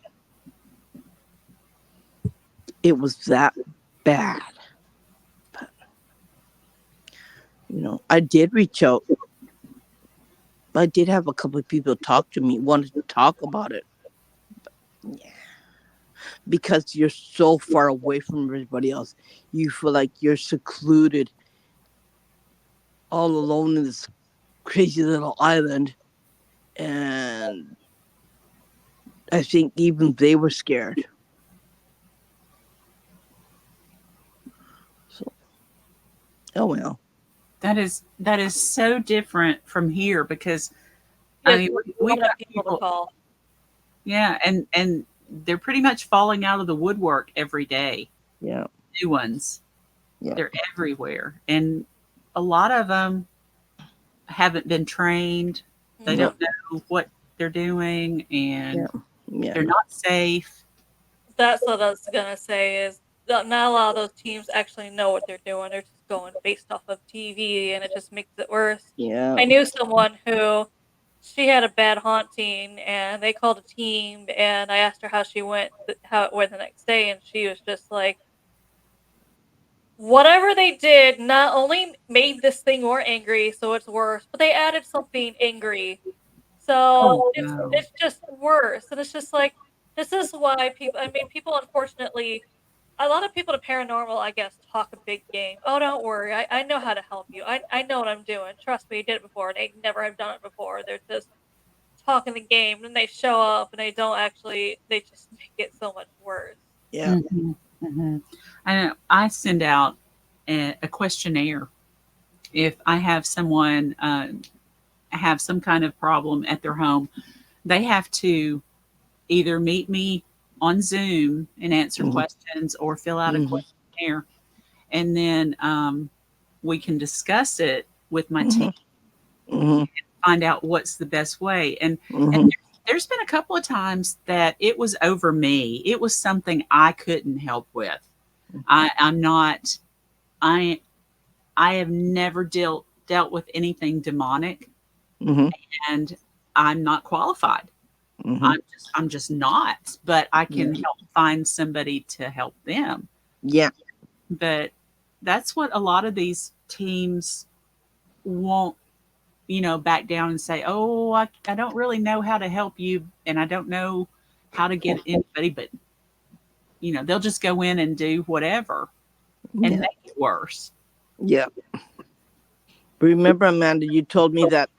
It was that bad. But I did reach out. I did have a couple of people talk to me, wanted to talk about it. Yeah. Because you're so far away from everybody else, you feel like you're secluded, all alone in this crazy little island. And I think even they were scared. So, oh well. That is so different from here because I Yes, mean you we've don't have got people to people, call. yeah, and they're pretty much falling out of the woodwork every day. Yeah. New ones, Yeah. they're everywhere, and a lot of them haven't been trained. They No. Hmm. don't know what they're doing, Yeah. and Yeah. they're not safe. That's what I was gonna say is that not a lot of those teams actually know what they're doing. They're just going based off of TV, and it just makes it worse. Yeah. I knew someone who she had a bad haunting, and they called a team, and I asked her how she went, how it went the next day, and she was just like, whatever they did not only made this thing more angry, so it's worse, but they added something angry. Oh So it's no. it's just worse. And it's just like this is why people unfortunately a lot of people to paranormal, I guess, talk a big game. Oh, don't worry. I know how to help you. I know what I'm doing. Trust me, I did it before. They never have done it before. They're just talking the game and they show up and they don't actually they just make it so much worse. Yeah. Hmm. Hmm. I know. I send out a questionnaire if I have someone have some kind of problem at their home. They have to either meet me on Zoom and answer Hmm. questions or fill out a Hmm. questionnaire, and then we can discuss it with my team, Hmm. Hmm. find out what's the best way. And Hmm. there's been a couple of times that it was over me. It was something I couldn't help with. I'm not. I I have never dealt with anything demonic, Hmm. and I'm not qualified. Hmm. I'm just not. But I Yeah. can help find somebody to help them. Yeah. But that's what a lot of these teams won't, back down and say, "Oh, I don't really know how to help you, and I don't know how to get anybody." But they'll just go in and do whatever and Yeah. make it worse. Yeah. Remember, Amanda, you told me that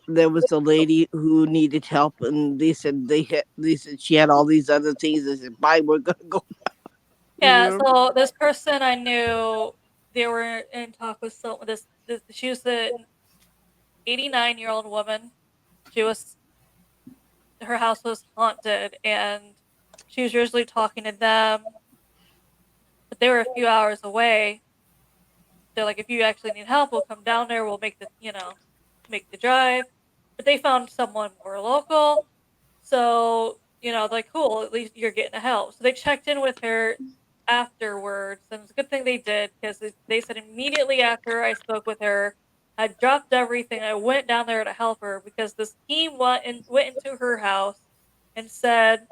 there was a lady who needed help, and they said she had all these other things. They said, "Bye, we're gonna go." Yeah, Remember? so this person I knew, they were in talk with this she was an 89-year-old woman. She was her house was haunted and she was usually talking to them, but they were a few hours away. They're like, if you actually need help, we'll come down there, we'll make the drive. But they found someone more local. So, like, cool, at least you're getting a help. So they checked in with her afterwards, and it's a good thing they did because they said immediately after I spoke with her, I dropped everything. I went down there to help her because this team went into her house and said,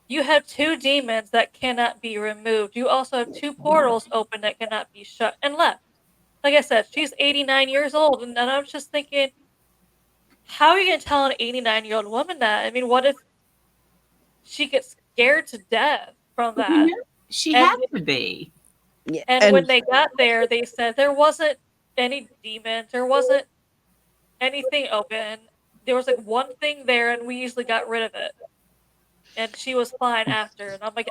"You have two demons that cannot be removed. You also have two portals open that cannot be shut," and left. Like I said, she's 89 years old, and I was just thinking, how are you gonna tell an 89-year-old woman that? I mean, what if she gets scared to death from Well, you that? know, she had And to be. Yeah, and when and they got there, they said there wasn't any demons, there wasn't anything open. There was like one thing there, and we usually got rid of it. And she was fine after. And I'm like,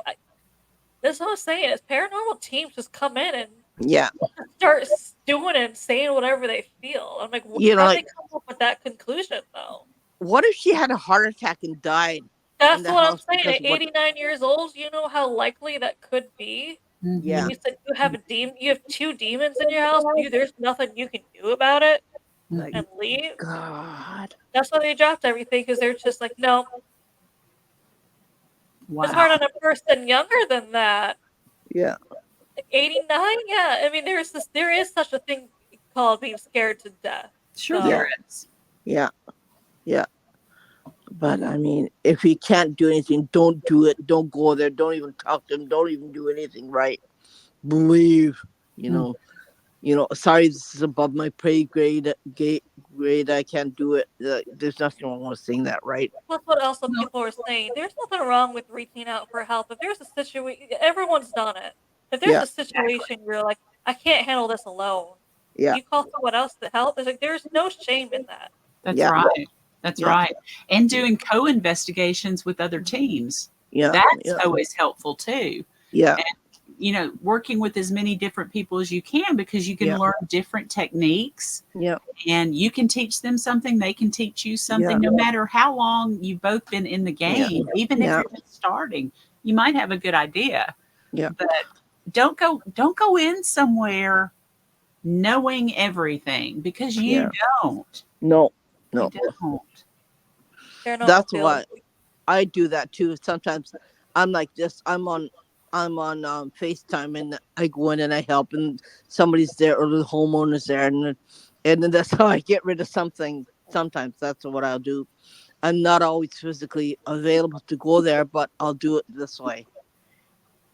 this is what I'm saying. Is paranormal teams just come in and yeah, start doing and saying whatever they feel. I'm like, you know, how do they like, come up with that conclusion though? what if she had a heart attack and died in That's the what I'm house saying. because At of what? 89 years old, you know how likely that could be. Yeah, And Hmm. you said you have a demon. You have two demons in your house. There's nothing you can do about it like, and leave. God, That's why they dropped everything because they're just like, no. It's Wow. hard on a person younger than that. yeah, 89, yeah. I mean, there is such a thing called being scared to death. Sure yeah, there So is. yeah, yeah. But I mean, if you can't do anything, don't do it. Don't go there. Don't even talk to them. Don't even do anything. Right? Believe. You Mm. know. You know. Sorry, this is above my pay grade. Grade. I can't do it. There's nothing wrong with saying that, right? that's what also No. people are saying. There's nothing wrong with reaching out for help. If there's a situation, everyone's done it. If there's Yeah. a situation where you're like, I can't handle this alone, Yeah. you call someone else to help. It's like there's no shame in that. That's Yeah. right. That's Yeah. right. And Yeah. doing co-investigations with other teams. Yeah. That's Yeah. always helpful too. Yeah. And working with as many different people as you can because you can Yeah. learn different techniques Yeah. and you can teach them something, they can teach you Yeah. something no matter how long you've both been in the Yeah. game, even if Yeah. you're just starting. You might have a good idea, Yeah. but don't go in somewhere knowing everything because you Yeah. don't. No. You No. don't. Paranormal That's field. why I do that too. Sometimes I'm like this. I'm on FaceTime and I go in and I help and somebody's there or the homeowner's there and then that's how I get rid of something. Sometimes that's what I'll do. I'm not always physically available to go there, but I'll do it this way.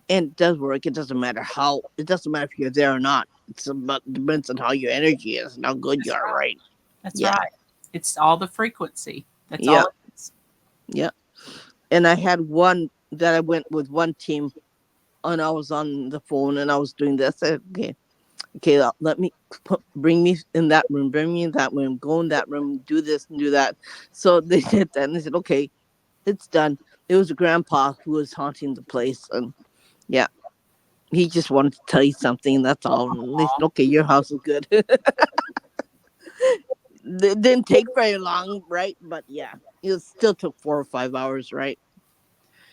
And it does work. It doesn't matter how. It doesn't matter if you're there or not. It's about depends on how your energy is and how good you That's are. right. Right? That's Yeah. right. It's all the frequency. That's Yeah. all it is. Yeah. And I had one that I went with one team, and I was on the phone and I was doing this. I said, okay, okay, let me bring me in that room, bring me in that room, go in that room, do this and do that. So they did that, and they said, okay, it's done. It was a grandpa who was haunting the place, and yeah, he just wanted to tell you something. That's all. And they said, okay, your house is good. It didn't take very long, right? But yeah, it still took 4 or 5 hours, right?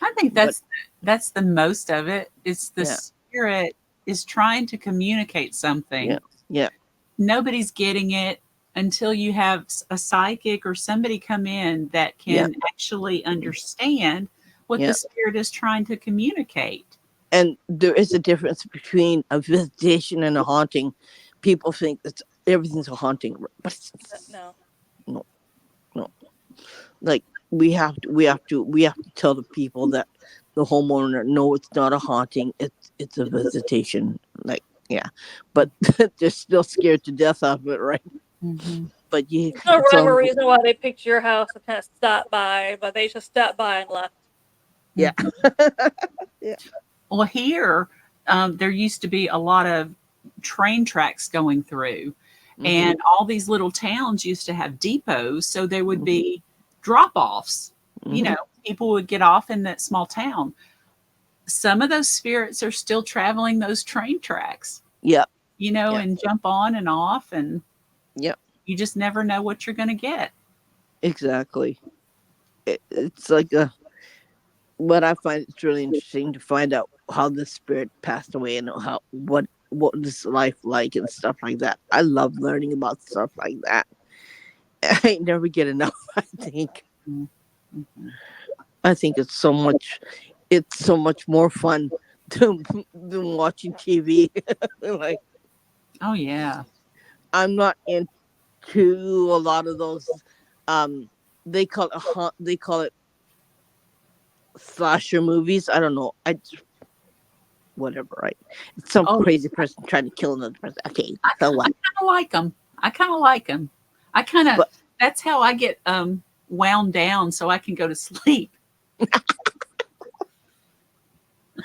I think But that's the most of it. It's the yeah, spirit is trying to communicate yeah, something. yeah, Nobody's getting it until you have a psychic or somebody come in that yeah, can actually understand what the yeah. spirit is trying to communicate. And there is a difference between a visitation and a haunting. People think that everything's a haunting, but No. no, no. Like we have to tell the people that the homeowner, no, it's not a haunting. It's a visitation. Like yeah, but they're still scared to death of it, right? Hmm. But you, There's no rhyme or so reason why they picked your house and kind of stopped by, but they just stopped by and left. yeah, Hmm. yeah, Well, here there used to be a lot of train tracks going through, hmm, and all these little towns used to have depots, so there would hmm, be drop offs. You hmm, know, people would get off in that small town. Some of those spirits are still traveling those train tracks, yeah, yeah, and jump on and off, and yeah, you just never know what you're going to get. exactly. It's like a what I find it's really interesting to find out how the spirit passed away and how what is life like and stuff like that. I love learning about stuff like that. I never get enough. I think Mhm. I think it's so much more fun than watching TV. Like Oh, yeah. I'm not into a lot of those. Um, they call it they call it slasher movies. I don't know. Whatever. Right? It's some Oh, crazy person trying to kill another person. Okay, I, so I what? kind of like them. I kind of like them. I kind of, But that's how I get wound down so I can go to sleep.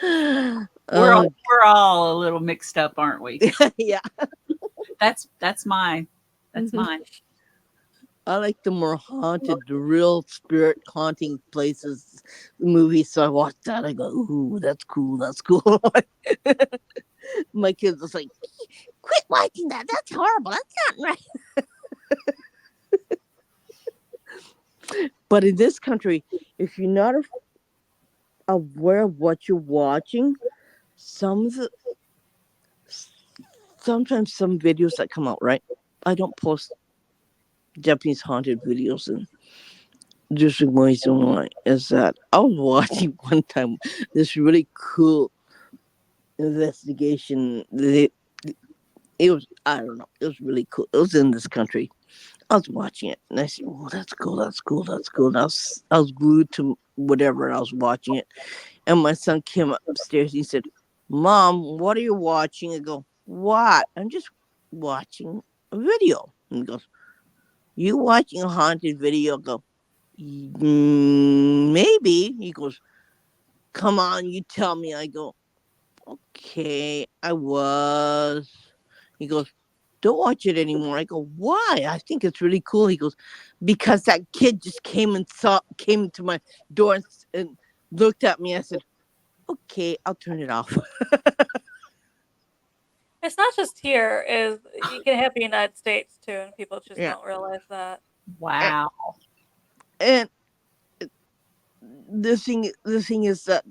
uh, We're all a little mixed up, aren't we? yeah. That's mine. That's mine. I like the more haunted, the real spirit haunting places movies. So I watch that. I go, ooh, that's cool. That's cool. My kids was like, quit watching that. That's horrible. That's not right. But in this country, if you're not aware of what you're watching, some of the sometimes some videos that come out, right? I don't post Japanese haunted videos, and just the reason why is that I was watching one time this really cool investigation. It was, I don't know, it was really cool. It was in this country. I was watching it and I said, "Oh, that's cool, that's cool, that's cool." And I was glued to whatever and I was watching it. And my son came upstairs. He said, "Mom, what are you watching?" I go, "What? I'm just watching a video." And he goes, "You watching a haunted video?" I go, Maybe." He goes, "Come on, you tell me." I go, "Okay, I was." He goes, "Don't watch it anymore." I go, "Why? I think it's really cool." He goes, "Because that kid just came to my door and looked at me." I said, "Okay, I'll turn it off." It's not just here; is it can happen in the United States too, and people just Yeah. don't realize that. And, Wow. and the thing is that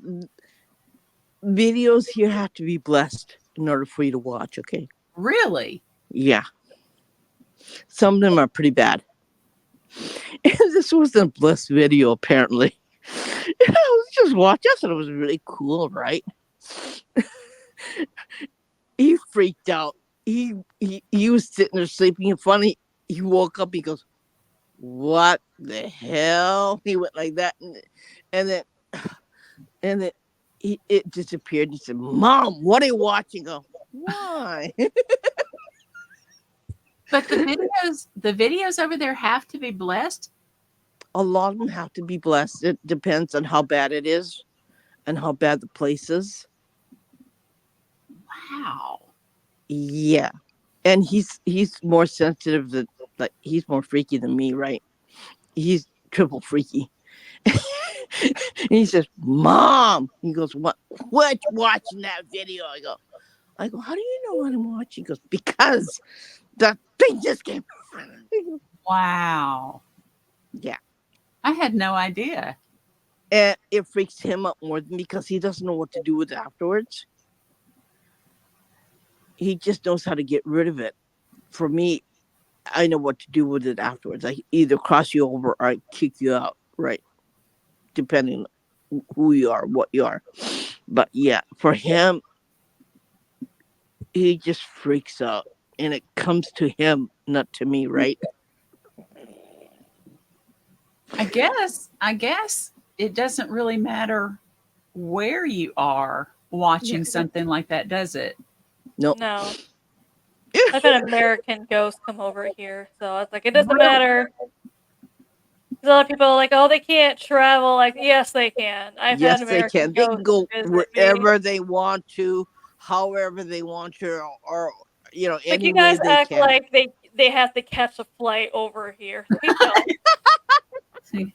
videos here have to be blessed in order for you to watch, okay? Really? Yeah. Some of them are pretty bad. And this wasn't a blessed video, apparently. I was just watching. I thought it was really cool, right? He freaked out. He was sitting there sleeping, and funny, he woke up. He goes, "What the hell?" He went like that, and then and then it disappeared. He said, "Mom, what are you watching?" I go, "Why?" But the videos over there have to be blessed. A lot of them have to be blessed. It depends on how bad it is and how bad the place is. Wow. Yeah, and he's more sensitive than, like, he's more freaky than me, right? He's triple freaky. And he says, "Mom," he goes, "What? Quit watching that video." I go, "How do you know what I'm watching?" He goes, "Because the thing just came." Wow. Yeah, I had no idea. and it freaks him out more than because he doesn't know what to do with it afterwards. He just knows how to get rid of it. For me, I know what to do with it afterwards. I either cross you over or I kick you out, right? Depending on who you are, what you are. But yeah, for him, he just freaks out, and it comes to him, not to me, right? I guess it doesn't really matter where you are Yeah. watching something like that, does it? No. No, I've had American ghosts come over here, so it's like it doesn't Really? matter. 'Cause a lot of people are like, "Oh, they can't travel." Like, yes, they can. I've had Yes, they American can. They can ghosts go visit me. wherever they want to, however they want to, or Like, you any way guys they act can. like they have to catch a flight over here. They don't. See,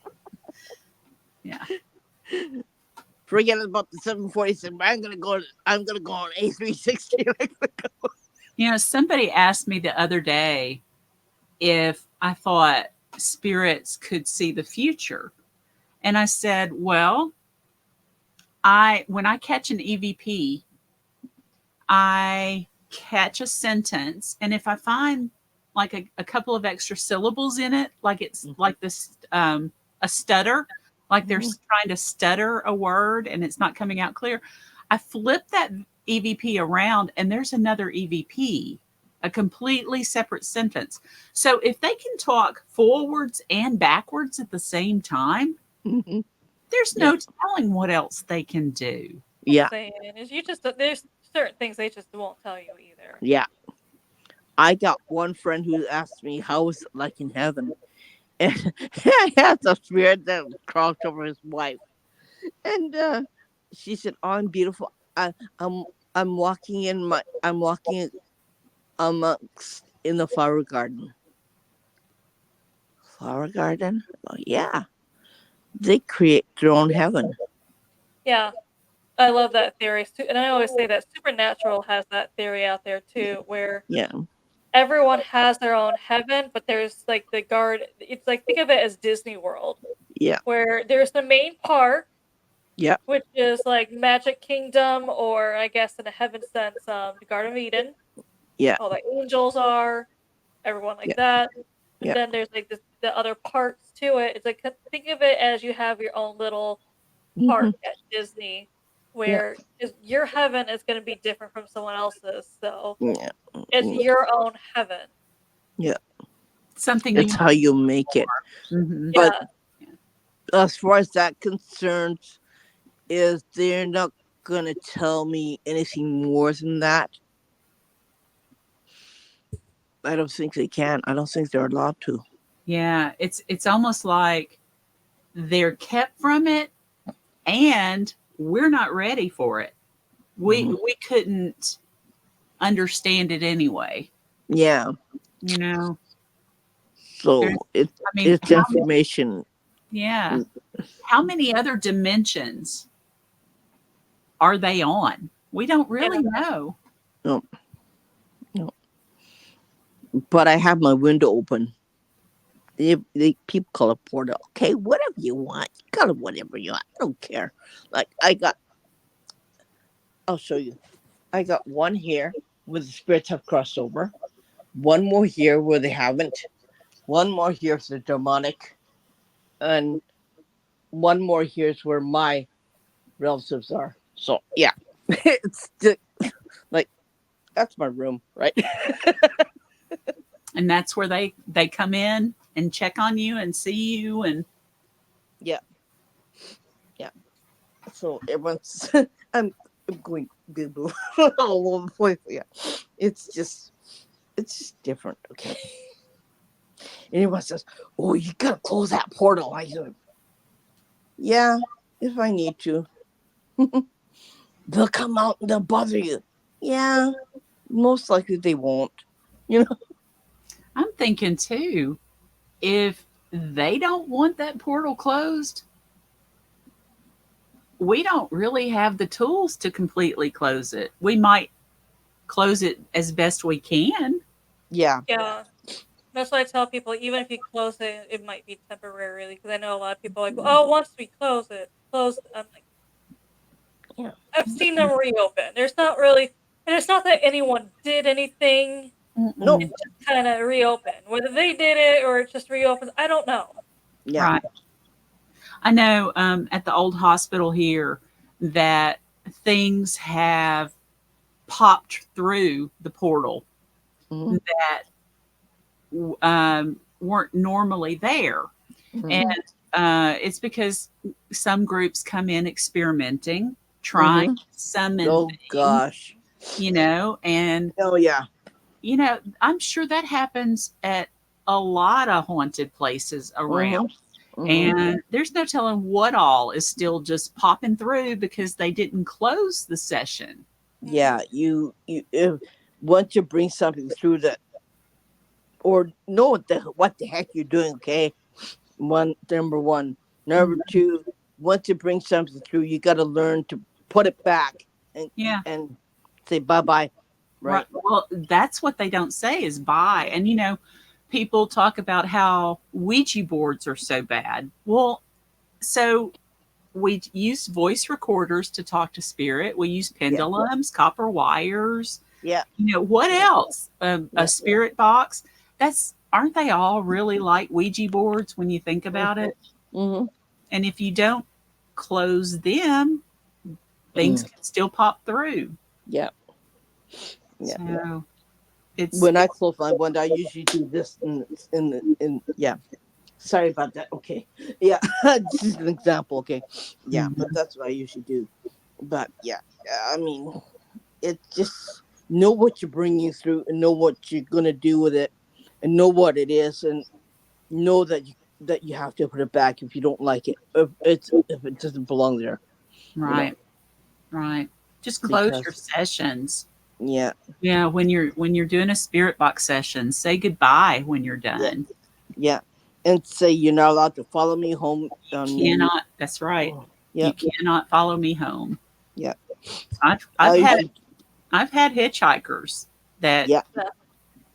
yeah. Forget about the 747. I'm gonna go. I'm gonna go on A360. Somebody asked me the other day if I thought spirits could see the future. And I said, well, I when I catch an EVP, I catch a sentence, and if I find like a couple of extra syllables in it, like it's like this a stutter, like they're trying to stutter a word and it's not coming out clear, I flip that EVP around and there's another EVP a completely separate sentence. So if they can talk forwards and backwards at the same time, Mhm. there's Yeah. no telling what else they can do. Yeah. saying is you just there's certain things they just won't tell you either. Yeah. I got one friend who asked me how was it like in heaven, and I had the spirit that crawled over his wife, and she said, "Oh, I'm beautiful. I'm I'm walking I'm walking amongst in the flower garden. Flower garden? Oh yeah, they create their own heaven. Yeah, I love that theory, and I always say that Supernatural has that theory out there too, where Yeah, everyone has their own heaven, but there's like the guard. It's like think of it as Disney World, yeah, where there's the main park, yeah, which is like Magic Kingdom, or I guess in a heaven sense, the Garden of Eden. yeah, All the angels are, everyone like yeah, that. And yeah. then there's like the other parts to it. It's like think of it as you have your own little park Hmm. at Disney, Yeah, where your heaven is going to be different from someone else's. So yeah, it's yeah, your own heaven. yeah. Something It's you how you make it. Mhm. But Yeah, as far as that concerns, is they're not gonna tell me anything more than that. I don't think they can. I don't think they're allowed to. Yeah, it's almost like they're kept from it and we're not ready for it. We Hmm. we couldn't understand it anyway. Yeah. You know, there's, So I mean, it's information. yeah, how many other dimensions are they on? We don't yeah, really know. No, no. But I have my window open. People call it portal. Okay, whatever you want. You call it whatever you want. I don't care. Like I'll show you. I got one here where the spirits have crossed over. One more here where they haven't. One more here is the demonic, and one more here is where my relatives are. So yeah, it's like that's my room, right? And that's where they come in and check on you and see you and Yeah, yeah. So everyone's I'm going boo boo all over the place. Yeah, it's just it's just different. Okay. Anyone says, "Oh, you gotta close that portal," I said, "Yeah, if I need to." They'll come out and they'll bother you. Yeah, most likely they won't. You know? I'm thinking too, if they don't want that portal closed, we don't really have the tools to completely close it. We might close it as best we can. Yeah. yeah. That's why I tell people, even if you close it, it might be temporarily. Because I know a lot of people are like, oh, once we close it, close. I'm like, Yeah. I've seen them reopen. There's not really, and it's not that anyone did anything. No. Mm-mm. It just kind of reopened. Whether they did it or it just reopens, I don't know. Yeah. Right. I know at the old hospital here that things have popped through the portal Hmm. that weren't normally there. Hmm. And it's because some groups come in experimenting, trying Hmm. to summon Oh things, gosh. and, Oh yeah. I'm sure that happens at a lot of haunted places around. Hmm. Hmm. And there's no telling what all is still just popping through because they didn't close the session. Yeah. You if, once you bring something through that, or know what the heck you're doing. Okay. One number one. Number Mhm. two. Once you bring something through, you got to learn to put it back and Yeah. and say bye bye. Right. Right. Well, that's what they don't say is buy. And, people talk about how Ouija boards are so bad. Well, so we use voice recorders to talk to spirit. We use Yeah. pendulums, copper wires. Yeah. What Yeah. else? A Yeah. spirit box. Aren't they all really like Ouija boards when you think about it? Mm-hmm. And if you don't close them, things Mm. can still pop through. Yeah. Yeah. So it's When I close my window, I usually do this in yeah. Sorry about that. Okay. Yeah. Just an example. Okay. Yeah, but Mhm. that's what I usually do. But yeah, I mean, it just know what you're bringing through and know what you're gonna do with it, and know what it is, and know that you have to put it back if you don't like it, if it doesn't belong there. You know, Right, right. Just close your because sessions. yeah, Yeah, when you're doing a spirit box session, say goodbye when you're yeah, done. yeah, and say you're not allowed to follow me home. Cannot. That's right. Oh, You yeah, cannot follow me home. yeah. I've I've I had usually I've had hitchhikers that yeah,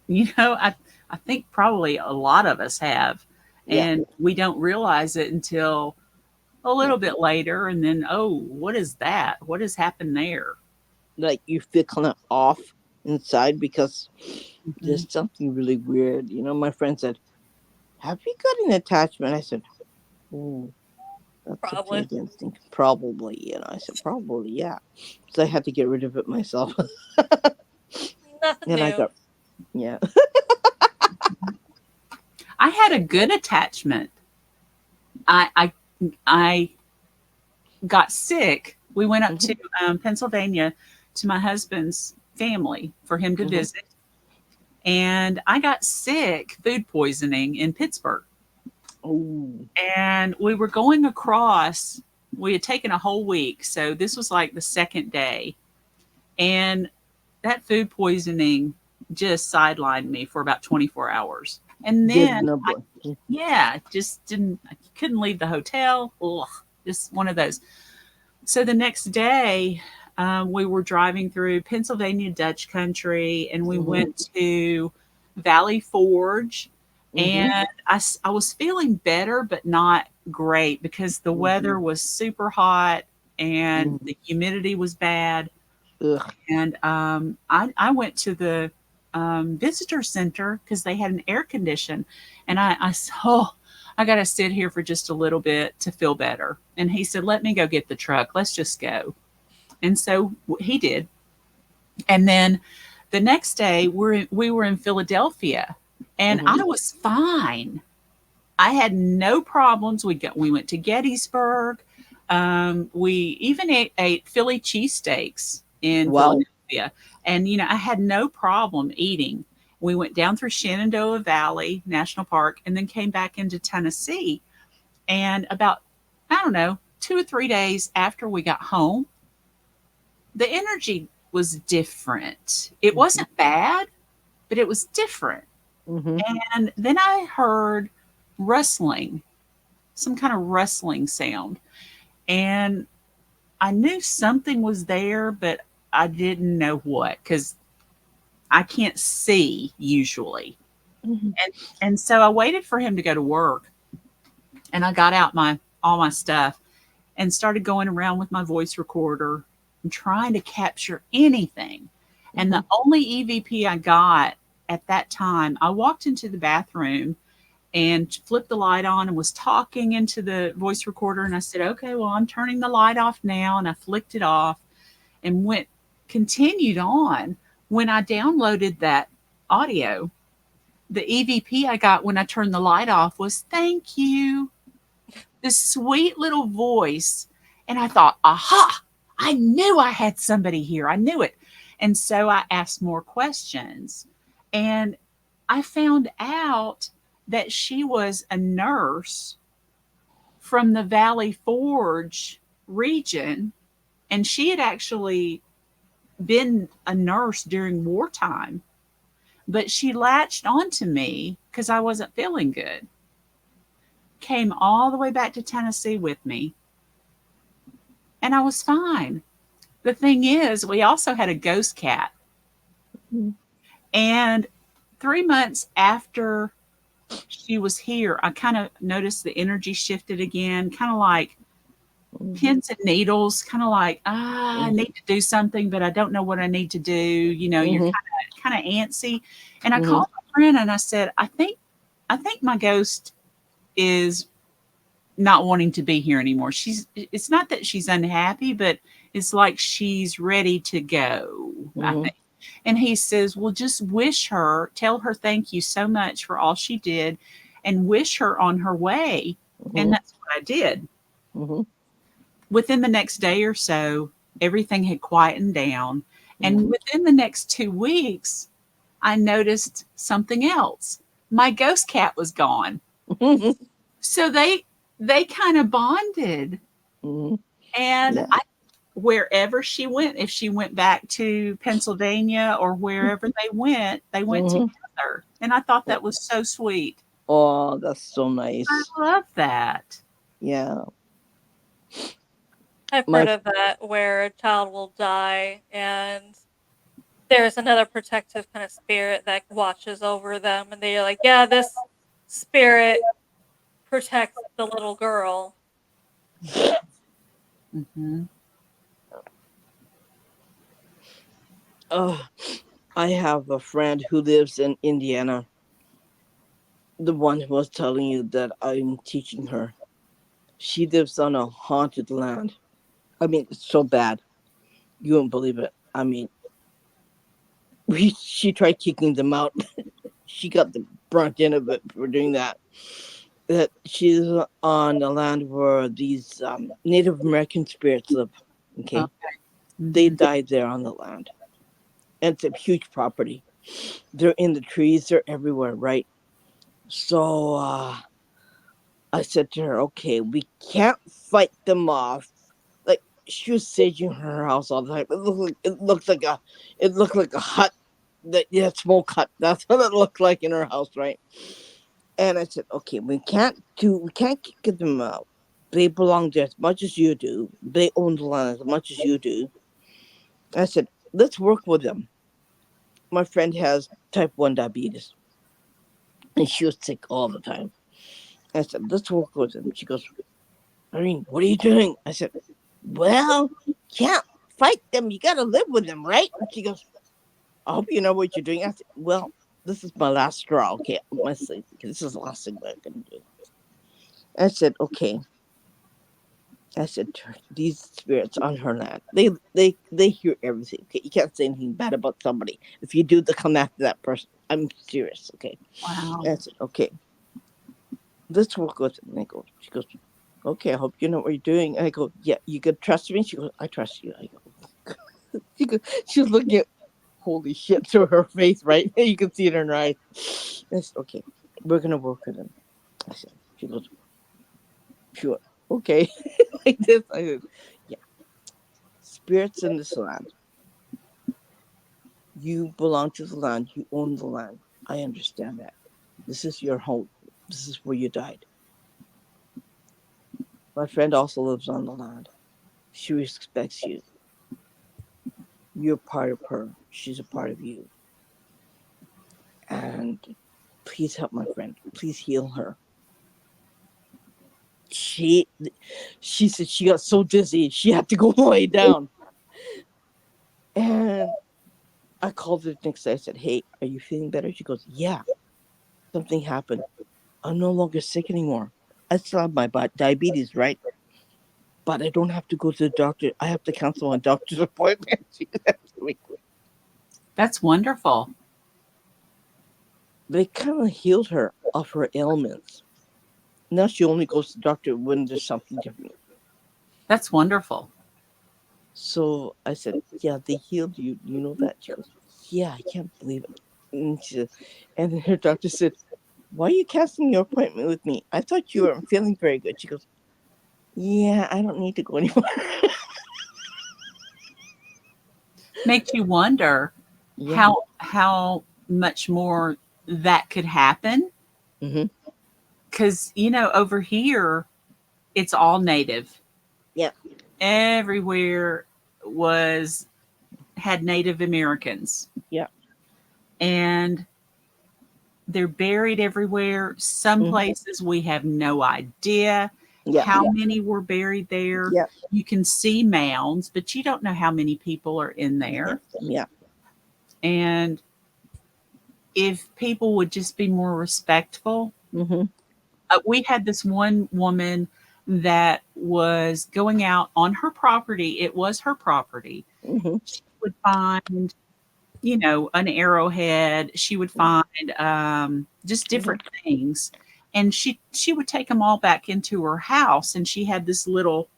Yeah. I think probably a lot of us have, yeah, and we don't realize it until a yeah. little bit later, and then oh, what is that? What has happened there? Like you feel kind of off inside because Mhm. there's something really weird. My friend said, "Have you got an attachment?" I said, "Oh, that's something I Probably. didn't think. Probably." I said, "Probably, yeah." So I had to get rid of it myself, Nothing and I new. got yeah. I had a good attachment. I I got sick. We went up to Hmm. Pennsylvania to my husband's family for him to Hmm. visit, and I got sick, food poisoning in Pittsburgh. Oh, And we were going across. We had taken a whole week, so this was like the second day, and that food poisoning just sidelined me for about 24 hours. And good then, number. yeah, just didn't, I couldn't leave the hotel. Ugh, just one of those. So the next day, we were driving through Pennsylvania Dutch country, and we Hmm. went to Valley Forge. Hmm. And I was feeling better, but not great because the Hmm. weather was super hot and Hmm. the humidity was bad. Ugh. And I went to the visitor center because they had an air condition. And I said, oh, I got to sit here for just a little bit to feel better. And he said, let me go get the truck. Let's just go. And so he did. And then the next day, we were in Philadelphia, and Hmm. I was fine. I had no problems. We went to Gettysburg. We even ate Philly cheesesteaks in Wow. Philadelphia, and I had no problem eating. We went down through Shenandoah Valley National Park, and then came back into Tennessee. And about, I don't know, 2 or 3 days after we got home, the energy was different. It Hmm. wasn't bad, but it was different. Hmm. And then I heard rustling, some kind of rustling sound. And I knew something was there, but I didn't know what because I can't see usually. Hmm. And so I waited for him to go to work, and I got out my all my stuff and started going around with my voice recorder and trying to capture anything. And Hmm. the only EVP I got at that time, I walked into the bathroom and flipped the light on and was talking into the voice recorder. And I said, okay, well, I'm turning the light off now. And I flicked it off and continued on. When I downloaded that audio, the EVP I got when I turned the light off was thank you. This sweet little voice. And I thought, aha, I knew I had somebody here. I knew it. And so I asked more questions. And I found out that she was a nurse from the Valley Forge region. And she had actually been a nurse during wartime, but she latched onto me because I wasn't feeling good. Came all the way back to Tennessee with me, and I was fine. The thing is, we also had a ghost cat. And 3 months after she was here, I kind of noticed the energy shifted again, kind of like pins and needles, kind of like, I need to do something, but I don't know what I need to do. You're Hmm. kind of antsy. And I Hmm. called my friend and I said, I think my ghost is not wanting to be here anymore. It's not that she's unhappy, but it's like she's ready to go, I Hmm. think. And he says, well, just wish her, tell her thank you so much for all she did, and wish her on her way. And Mhm. that's what I did. Mhm. Within the next day or so, everything had quietened down. And Mhm. within the next 2 weeks, I noticed something else. My ghost cat was gone. Mhm. So they kind of bonded. Mhm. And Yeah. wherever she went, if she went back to Pennsylvania or wherever they went Mhm. together. And I thought that was so sweet. Oh, that's so I nice. love that. Yeah. I've My heard of that where a child will die and there's another protective kind of spirit that watches over them, and they're like, yeah, this spirit protects the little girl. Hmm. uh, I have a friend who lives in Indiana. The one who was telling you that I'm teaching her. She lives on a haunted land. I mean, it's so bad. You won't believe it. I mean, she tried kicking them out. She got the brunt end of it for doing that. That she's on a land where these Native American spirits live. Okay, Okay. they Hmm. died there on the land, and it's a huge property. They're in the trees. They're everywhere, right? So I said to her, "Okay, we can't fight them off." Like she was saging her house all the time. It looked like a hut that yeah, smoke hut. That's what it looked like in her house, right? And I said, okay, we can't kick them out. They belong there as much as you do. They own the land as much as you do. I said, let's work with them. My friend has type 1 diabetes and she was sick all the time. I said, let's work with them. She goes, Irene, what are you doing? I said, well, can't fight them. You got to live with them, right? And she goes, I hope you know what you're doing. I said, well, this is my last straw. Okay, this is the last thing I'm going to do. I said, okay. I said to her, these spirits on her land, they hear everything. Okay, you can't say anything bad about somebody. If you do, they come after that person. I'm serious. Okay. Wow. And I said, okay, let's work with it. And I go, she goes, okay, I hope you know what you're doing. And I go, yeah, you could trust me. She goes, I trust you. I go, she was looking at holy shit to her face, right? You can see it in her eyes. I said, okay, we're gonna work with them. I said, she goes, sure, okay, like this. I said, yeah, spirits in this land. You belong to the land. You own the land. I understand that. This is your home. This is where you died. My friend also lives on the land. She respects you. You're part of her. She's a part of you. And please help my friend. Please heal her. She she said she got so dizzy she had to go lay down. And I called her the next day. I said, hey, are you feeling better? She goes, yeah, something happened. I'm no longer sick anymore. I still have my diabetes, right? But I don't have to go to the doctor. I have to cancel my doctor's appointment. That's wonderful. They kind of healed her of her ailments. Now she only goes to the doctor when there's something different. That's wonderful. So I said, yeah, they healed you. You know that? She goes, yeah, I can't believe it. And, and then her doctor said, why are you canceling your appointment with me? I thought you weren't feeling very good. She goes, yeah, I don't need to go anymore. Makes you wonder Yeah. how much more that could happen. Hmm. Because, over here, it's all native. Yeah. Everywhere was had Native Americans. Yeah. And they're buried everywhere. Some Hmm. places we have no idea Yeah. how many were buried there. Yeah. You can see mounds, but you don't know how many people are in Yeah. there. Yeah. And if people would just be more respectful, Hmm. we had this one woman that was going out on her property. It was her property. Hmm. She would find an arrowhead. She would find just Mhm. different things, and she would take them all back into her house. And she had this little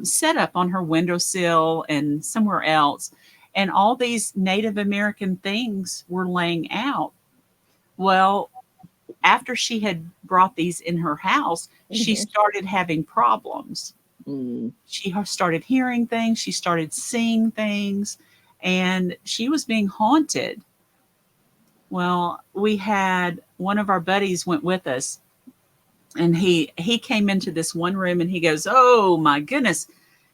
setup on her windowsill and somewhere else, and all these Native American things were laying out. Well, after she had brought these in her house, she Mhm. started having problems. Mm. She started hearing things, she started seeing things, and she was being haunted. Well, we had one of our buddies went with us, and he came into this one room and he goes, "Oh my goodness,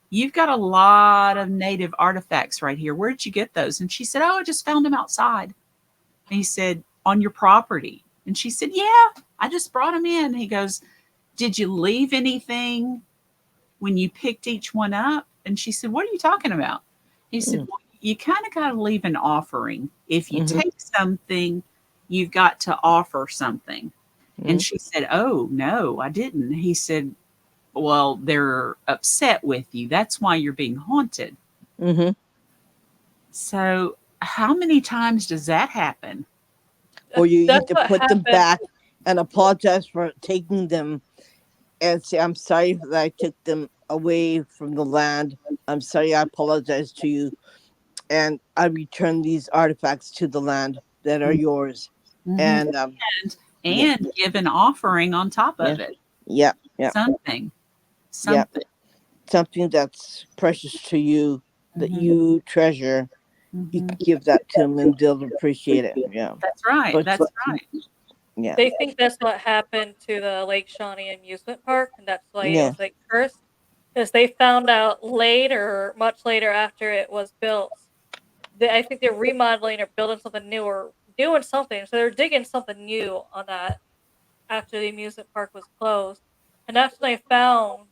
you've got a lot of native artifacts right here. Where'd you get those?" And she said, "Oh, I just found them outside." And he said, "On your property?" And she said, "Yeah, I just brought them in." He goes, "Did you leave anything when you picked each one up?" And she said, "What are you talking about?" He said, Mm. "Well, you kind of got to leave an offering. If you Mhm. take something, you've got to offer something." And Mhm. she said, "Oh, no, I didn't." He said, "Well, they're upset with you. That's why you're being haunted." Mhm. So, how many times does that happen? Or you That's need to what put them happened. back and apologize for taking them and say, "I'm sorry that I took them away from the land. I'm sorry. I apologize to you, and I return these artifacts to the land that are yours." Mhm. And And yeah, and give an offering on top yeah, of it. yeah, yeah, Something. yeah. Something. Something that's precious to you, that Mhm. you treasure, you Mhm. can give that to them and they'll appreciate it. Yeah, That's right. but That's right. yeah, They think that's what happened to the Lake Shawnee amusement park, and that's why it yeah. was like cursed. Because they found out later, much later after it was built, I think they're remodeling or building something new or doing something. So they're digging something new on that after the amusement park was closed, and that's when they found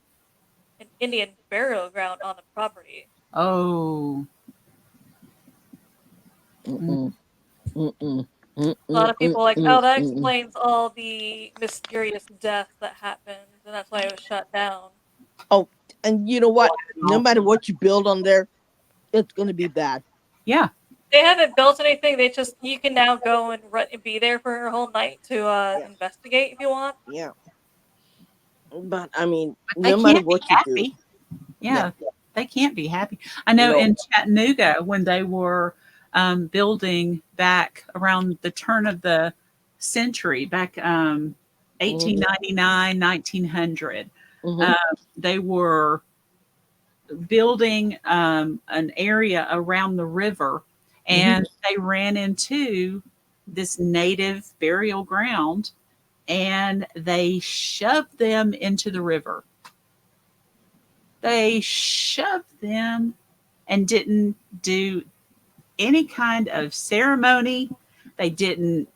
an Indian burial ground on the property. Oh. Mm. Mm-mm, mm-mm, A lot mm-mm, of people are like, mm-mm, oh, that mm-mm. explains all the mysterious deaths that happened, and that's why it was shut down. Oh, and you know what? No Wow. matter what you build on there, it's gonna be bad. Yeah. They haven't built anything. They just you can now go and be there for a whole night to Yeah, investigate if you want. yeah. But I mean, But they no matter can't be what you do, happy. yeah, Yeah. They can't be happy. I know no. in Chattanooga, when they were building back around the turn of the century, back Mm-hmm, 1899, 1900, mm-hmm, um, they were building an area around the river, mm-hmm, and they ran into this native burial ground, and they shoved them into the river. They shoved them and didn't do any kind of ceremony. They didn't,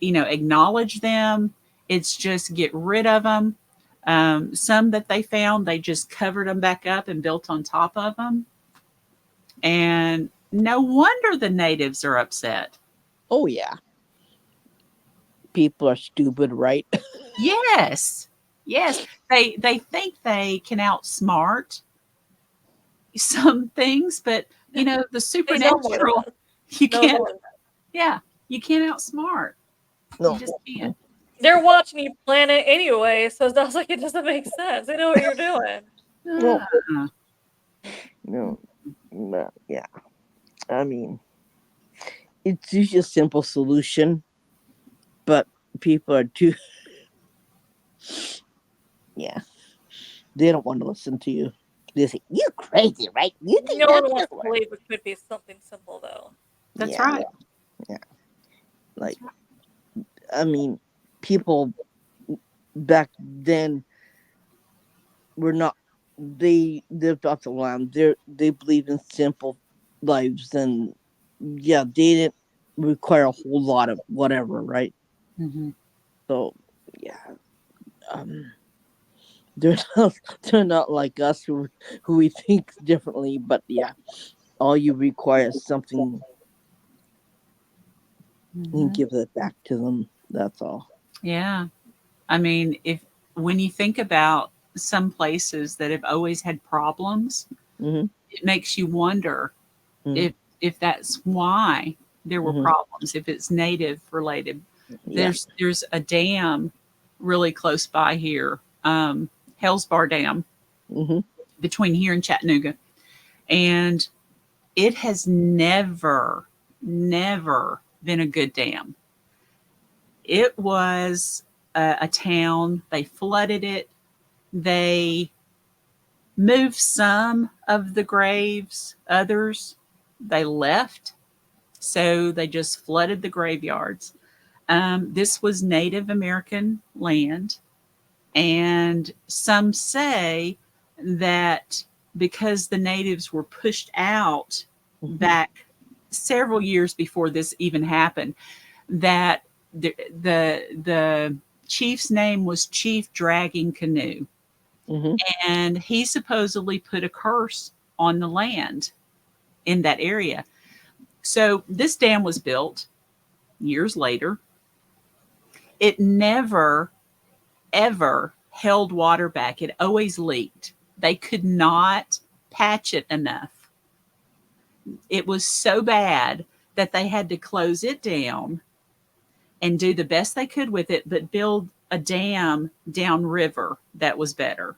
acknowledge them. It's just get rid of them. Some that they found, they just covered them back up and built on top of them. And no wonder the natives are upset. oh yeah, people are stupid, right? Yes. Yes. They think they can outsmart some things, but the They know more than supernatural us. you Knows can't more than us. yeah, you can't outsmart. You No, just can't. They're watching you plan it anyway, so it's not like it doesn't make sense. They know what you're doing. no, Ah, no, no. Yeah, I mean, it's usually a simple solution, but people are too. Yeah, they don't want to listen to you. They say, "You crazy, right? You think No that's one wants gonna to work?" believe it could be something simple, though. that's Yeah, right. yeah. That's Like, right. I mean, people back then were not. They lived off the land. They believed in simple lives, and yeah, they didn't require a whole lot of whatever, right? Mhm. So yeah, um, they're not they're not like us who we think differently. But yeah, all you require is something and Mhm. give it back to them. That's all. Yeah. I mean, if when you think about some places that have always had problems, Hmm. it makes you wonder Hmm. if if that's why there were Hmm. problems, if it's native related. Yeah. There's a dam really close by here, Hell's Bar Dam, Hmm. between here and Chattanooga, and it has never been a good dam. It was a town. They flooded it. They moved some of the graves, others they left. So they just flooded the graveyards. This was Native American land. And some say that because the natives were pushed out Hmm. back several years before this even happened, that the chief's name was Chief Dragging Canoe, Hmm. and he supposedly put a curse on the land in that area. So this dam was built years later. It never ever held water back. It always leaked. They could not patch it enough. It was so bad that they had to close it down and do the best they could with it, but build a dam downriver that was better.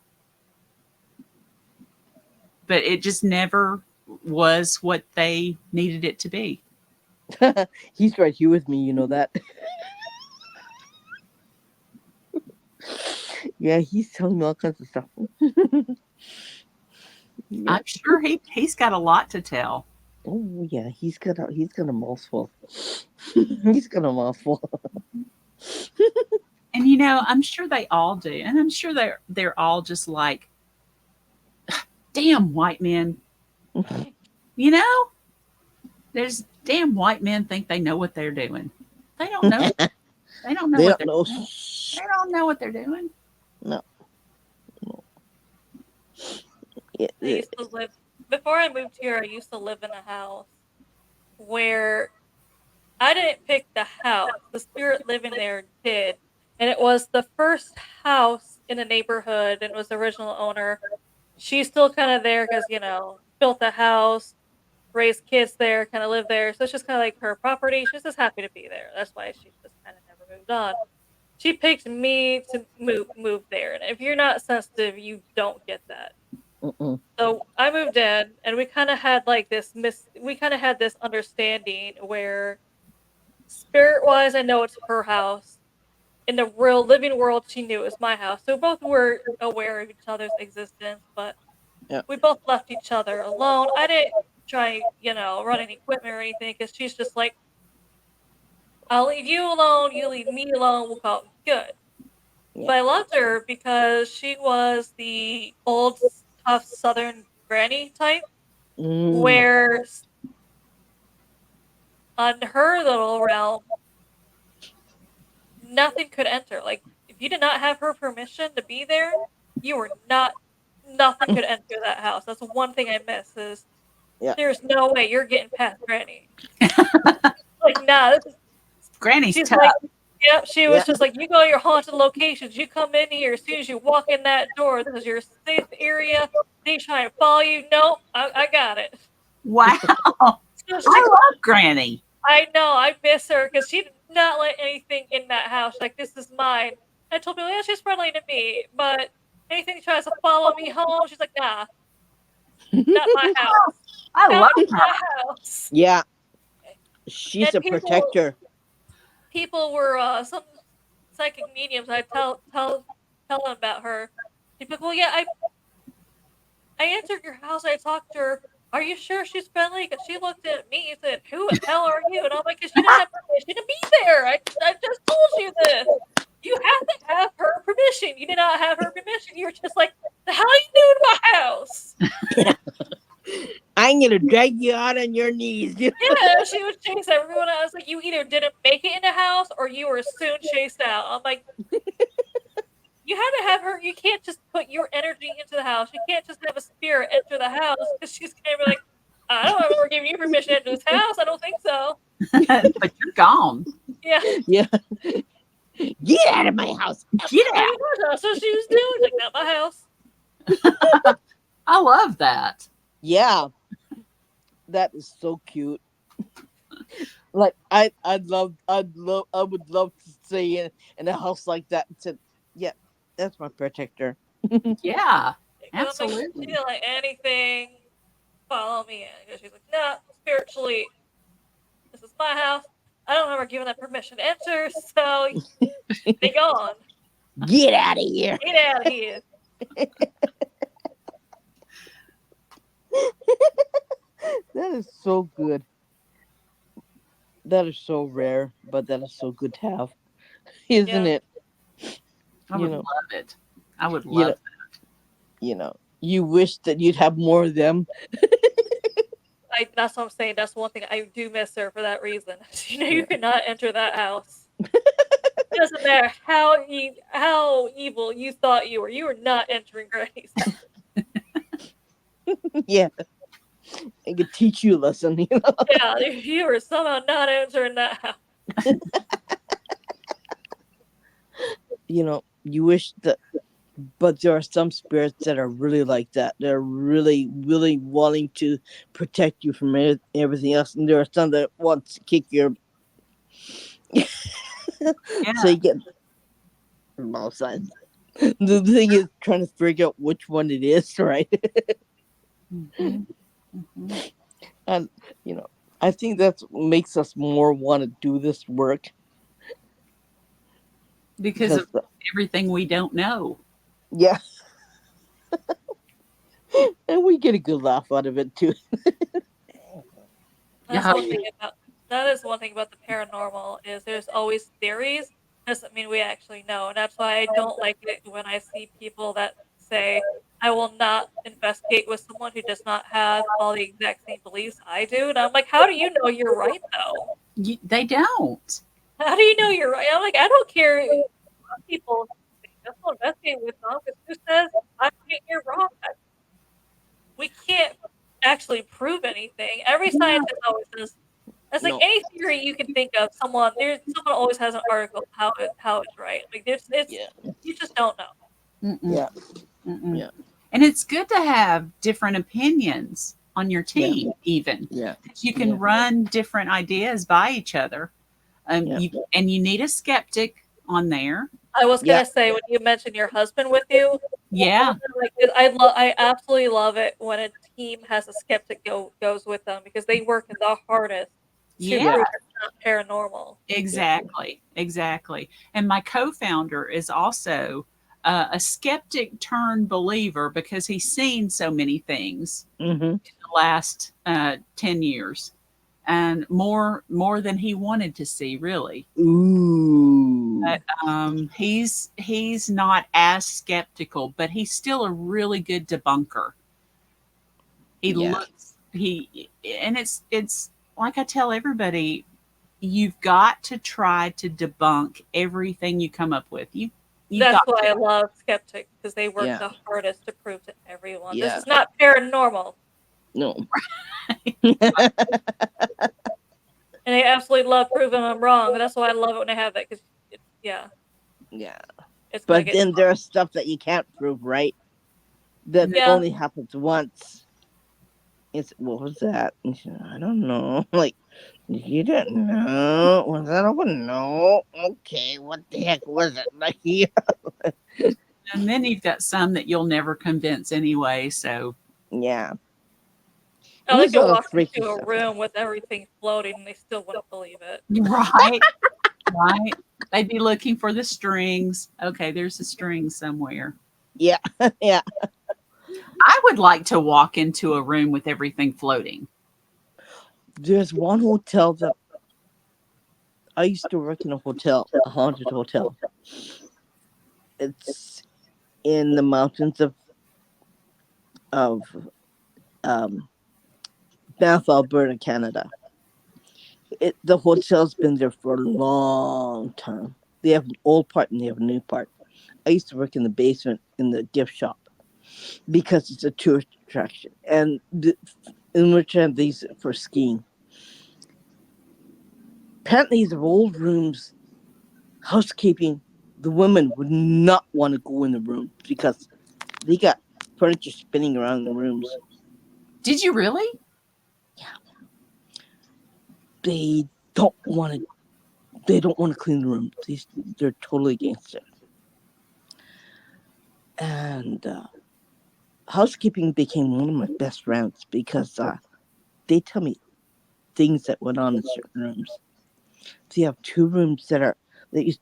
But it just never was what they needed it to be. He's right here with me. You know that. Yeah, he's telling me all kinds of stuff. Yeah. I'm sure he's got a lot to tell. Oh yeah, he's got a mouthful. He's got a mouthful. And I'm sure they all do. And I'm sure they're all just like, damn white men. You know, there's damn white men think they know what they're doing. They don't know. They don't know They what don't they're know. doing. They don't know what they're doing. No. Yeah, I used to live before I moved here. I used to live in a house where I didn't pick the house. The spirit living there did. And it was the first house in the neighborhood and it was the original owner. She's still kind of there because, built the house, raised kids there, kind of lived there. So it's just kind of like her property. She's just happy to be there. That's why she's just kind of never moved on. She picked me to move there. And if you're not sensitive, you don't get that. mm-mm. So I moved in and we kind of had like we kind of had this understanding where spirit wise, I know it's her house. In the real living world, she knew it was my house. So both were aware of each other's existence, but Yeah. we both left each other alone. I didn't try, run any equipment or anything because she's just like, I'll leave you alone, you leave me alone, we'll call it good. Yeah. But I loved her because she was the old, tough Southern granny type, Mm. where on her little realm, nothing could enter. Like, if you did not have her permission to be there, you were not, nothing could enter that house. That's one thing I miss is Yeah. there's no way you're getting past Granny. Like, nah, Granny's she's tough. like, yep, she Yeah. was just like, you go to your haunted locations, you come in here, as soon as you walk in that door, this is your safe area. They trying to follow you. Nope, I got it. Wow. So I love Granny. I know, I miss her because she did not let anything in that house. Like, this is mine. I told people, yeah, she's friendly to me, but anything tries to follow me home, she's like, nah, not my house. I Not love her. my house. Yeah. She's And a protector. people were some psychic mediums. I tell them about her. People like, well, yeah, I entered your house. I talked to her. Are you sure she's friendly? Because she looked at me and said, "Who the hell are you?" And I'm like, "Cause you didn't have permission to be there. I just told you this. You have to have her permission. You did not have her permission. You were just like, the hell are you doing in my house?" I'm gonna drag you out on your knees. Yeah, she would chase everyone. I was like, you either didn't make it in the house or you were soon chased out. I'm like, you have to have her. You can't just put your energy into the house. You can't just have a spirit enter the house because she's gonna be like, I don't ever give you permission to enter this house. I don't think so. But you're gone. Yeah. Yeah. Get out of my house. Get I out. mean, that's what she was doing. Like, not my house. I love that. Yeah. That is so cute. Like I would love to stay in a house like that and said, yeah, that's my protector. Yeah, Because I'm like, she absolutely. didn't like anything follow me in. Because she's like, nah, spiritually, this is my house. I don't ever given that permission to enter, so they gone. Get out of here. Get out of here. That is so good. That is so rare, but that is so good to have, isn't Yeah. it? I You would know, love it. I would you love know, you wish that you'd have more of them. That's what I'm saying. That's one thing I do miss her for that reason. You Yeah. cannot enter that house. It doesn't matter how evil you thought you were not entering Granny's house. Yeah, it could teach you a lesson. Yeah, you were somehow not entering that house. You wish that, but there are some spirits that are really like that. They're really, really wanting to protect you from everything else, and there are some that want to kick your so Yeah. you get from both sides. The thing is trying to figure out which one it is, right? Hmm. Hmm. And you know, I think that's what makes us more want to do this work Because because of everything we don't know. yeah, and we get a good laugh out of it too. That's Yeah. one thing about that is one thing about the paranormal is there's always theories. Doesn't mean we actually know. And that's why I don't like it when I see people that say, I will not investigate with someone who does not have all the exact same beliefs I do. And I'm like, how do you know you're right though? They don't. How do you know you're right? I'm like, I don't care what people think. Just will investigate with them because who says I'm right, you're wrong? We can't actually prove anything. Every No. scientist always says it's like No, any theory you can think of. Someone always has an article how it's right. Like it's yeah, you just don't know. Mm-mm. yeah, Mm-mm. yeah, And it's good to have different opinions on your yeah, team, even. yeah, 'Cause you can yeah, run different ideas by each other. yeah, You need a skeptic on there. I was yeah, gonna say when you mentioned your husband with you, Yeah. like I absolutely love it when a team has a skeptic goes with them because they work the hardest to Yeah. yeah, prove it's not paranormal. yeah. Exactly, exactly. And my co-founder is also a skeptic turned believer because he's seen so many things Mm-hmm. in the last 10 years and more than he wanted to see, really. Ooh, But he's not as skeptical, but he's still a really good debunker. He yeah, looks he and it's like I tell everybody, you've got to try to debunk everything you come up with. You've That's got why to. I love skeptics because they work yeah, the hardest to prove to everyone this yeah. is not paranormal, No, and they absolutely love proving I'm wrong. That's why I love it when I have that because yeah, yeah. it's gonna But get then there's stuff that you can't prove, right? That yeah. only happens once. It's what was that? And she said, I don't know. Like you didn't know? Was that a one? No. Okay, what the heck was it? Like yeah, And then you've got some that you'll never convince anyway. So yeah. Oh, they There's could other walk freaky into a stuff. room with everything floating and they still wouldn't believe it. right, right. They'd be looking for the strings. Okay, there's a string somewhere. Yeah, yeah. I would like to walk into a room with everything floating. There's one hotel that I used to work in a hotel, a haunted hotel. It's in the mountains of um Banff, Alberta, Canada. The hotel's been there for a long time. They have an old part and they have a new part. I used to work in the basement in the gift shop because it's a tourist attraction, and in which I have these for skiing. Apparently, the old rooms, housekeeping, the women would not want to go in the room because they got furniture spinning around the rooms. Did you really? they don't want to. They don't want to clean the room. They're totally against it. And housekeeping became one of my best friends because they tell me things that went on in certain rooms. So you have two rooms that you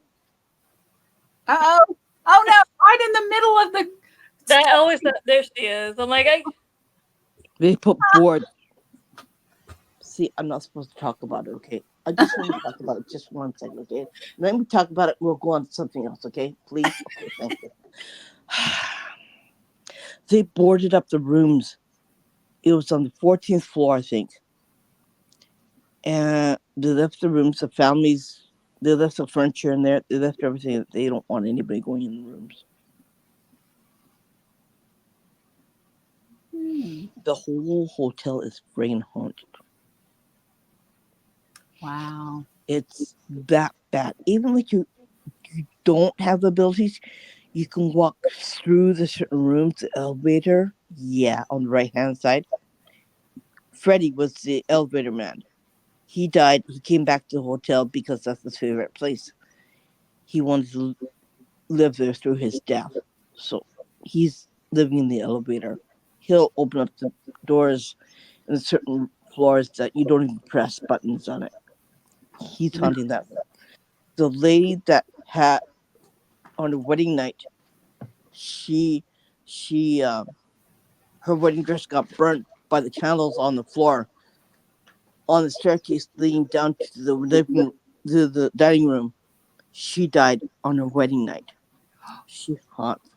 Oh, oh no! Right in the middle of the. That always there she is. I'm like, they put board. See, I'm not supposed to talk about it. Okay, I just want to talk about it just 1 second. Okay, let me talk about it. We'll go on to something else. Okay, please. Okay, thank you. They boarded up the rooms. It was on the 14th floor, I think, and they left the rooms. The families. They left the furniture in there. They left everything. They don't want anybody going in the rooms. Hmm. The whole hotel is friggin' haunted. Wow. It's that bad. Even like you don't have the abilities, you can walk through the certain rooms, the elevator. Yeah, on the right hand side. Freddie was the elevator man. He died. He came back to the hotel because that's his favorite place. He wanted to live there through his death. So he's living in the elevator. He'll open up the doors in certain floors that you don't even press buttons on it. He's haunting that. The lady that had on the wedding night, she she her wedding dress got burnt by the candles on the floor on the staircase leading down to the living to the dining room. She died on her wedding night. She haunts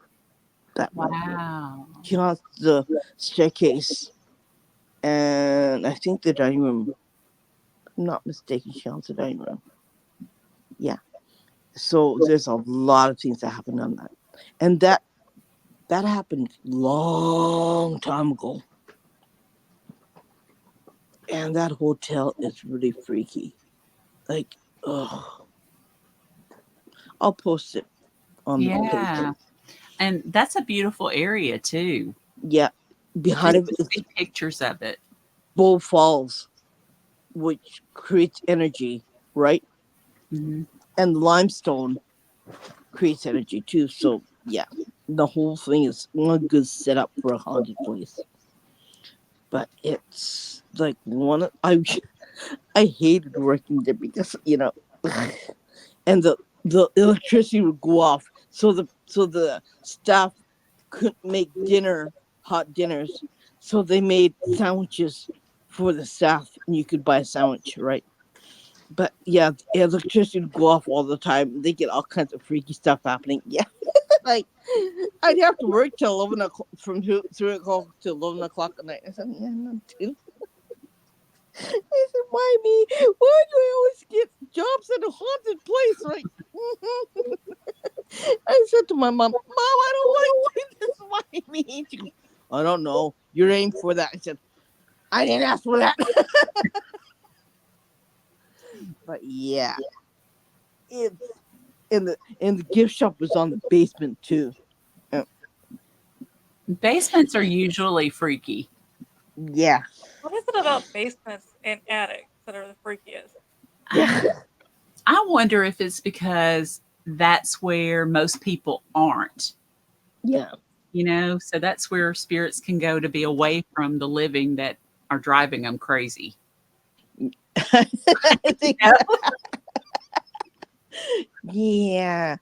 that room. Wow. She haunts the staircase and I think the dining room. If I'm not mistaken, she haunts the dining room. Yeah. So there's a lot of things that happen on that. And that happened long time ago. And that hotel is really freaky. Like, ugh. I'll post it on the page. Yeah. And that's a beautiful area too. Yeah, behind Just it to is see pictures of it. Bull Falls, which creates energy, right? Hmm. And limestone creates energy too. So yeah, the whole thing is one good setup for a haunted place. But it's like I hated working there because and the electricity would go off, so the staff couldn't make hot dinners, so they made sandwiches for the staff, and you could buy a sandwich, right? But yeah, the electricity would go off all the time. They get all kinds of freaky stuff happening. Yeah, like I'd have to work till 11 o'clock, from 3 o'clock to 11 o'clock at night. I said, yeah, I'm not doing. I said, why me? Why do I always get jobs in a haunted place? Like, I said to my mom, I don't like doing this. Why me? She goes, I don't know. You're aimed for that. I said, I didn't ask for that. But yeah, it's and the gift shop was on the basement too. Uh, Basements are usually freaky. yeah, what is it about basements and attics that are the freakiest? yeah, I wonder if it's because that's where most people aren't, yeah. so that's where spirits can go to be away from the living that are driving them crazy. I think, Yeah. yeah,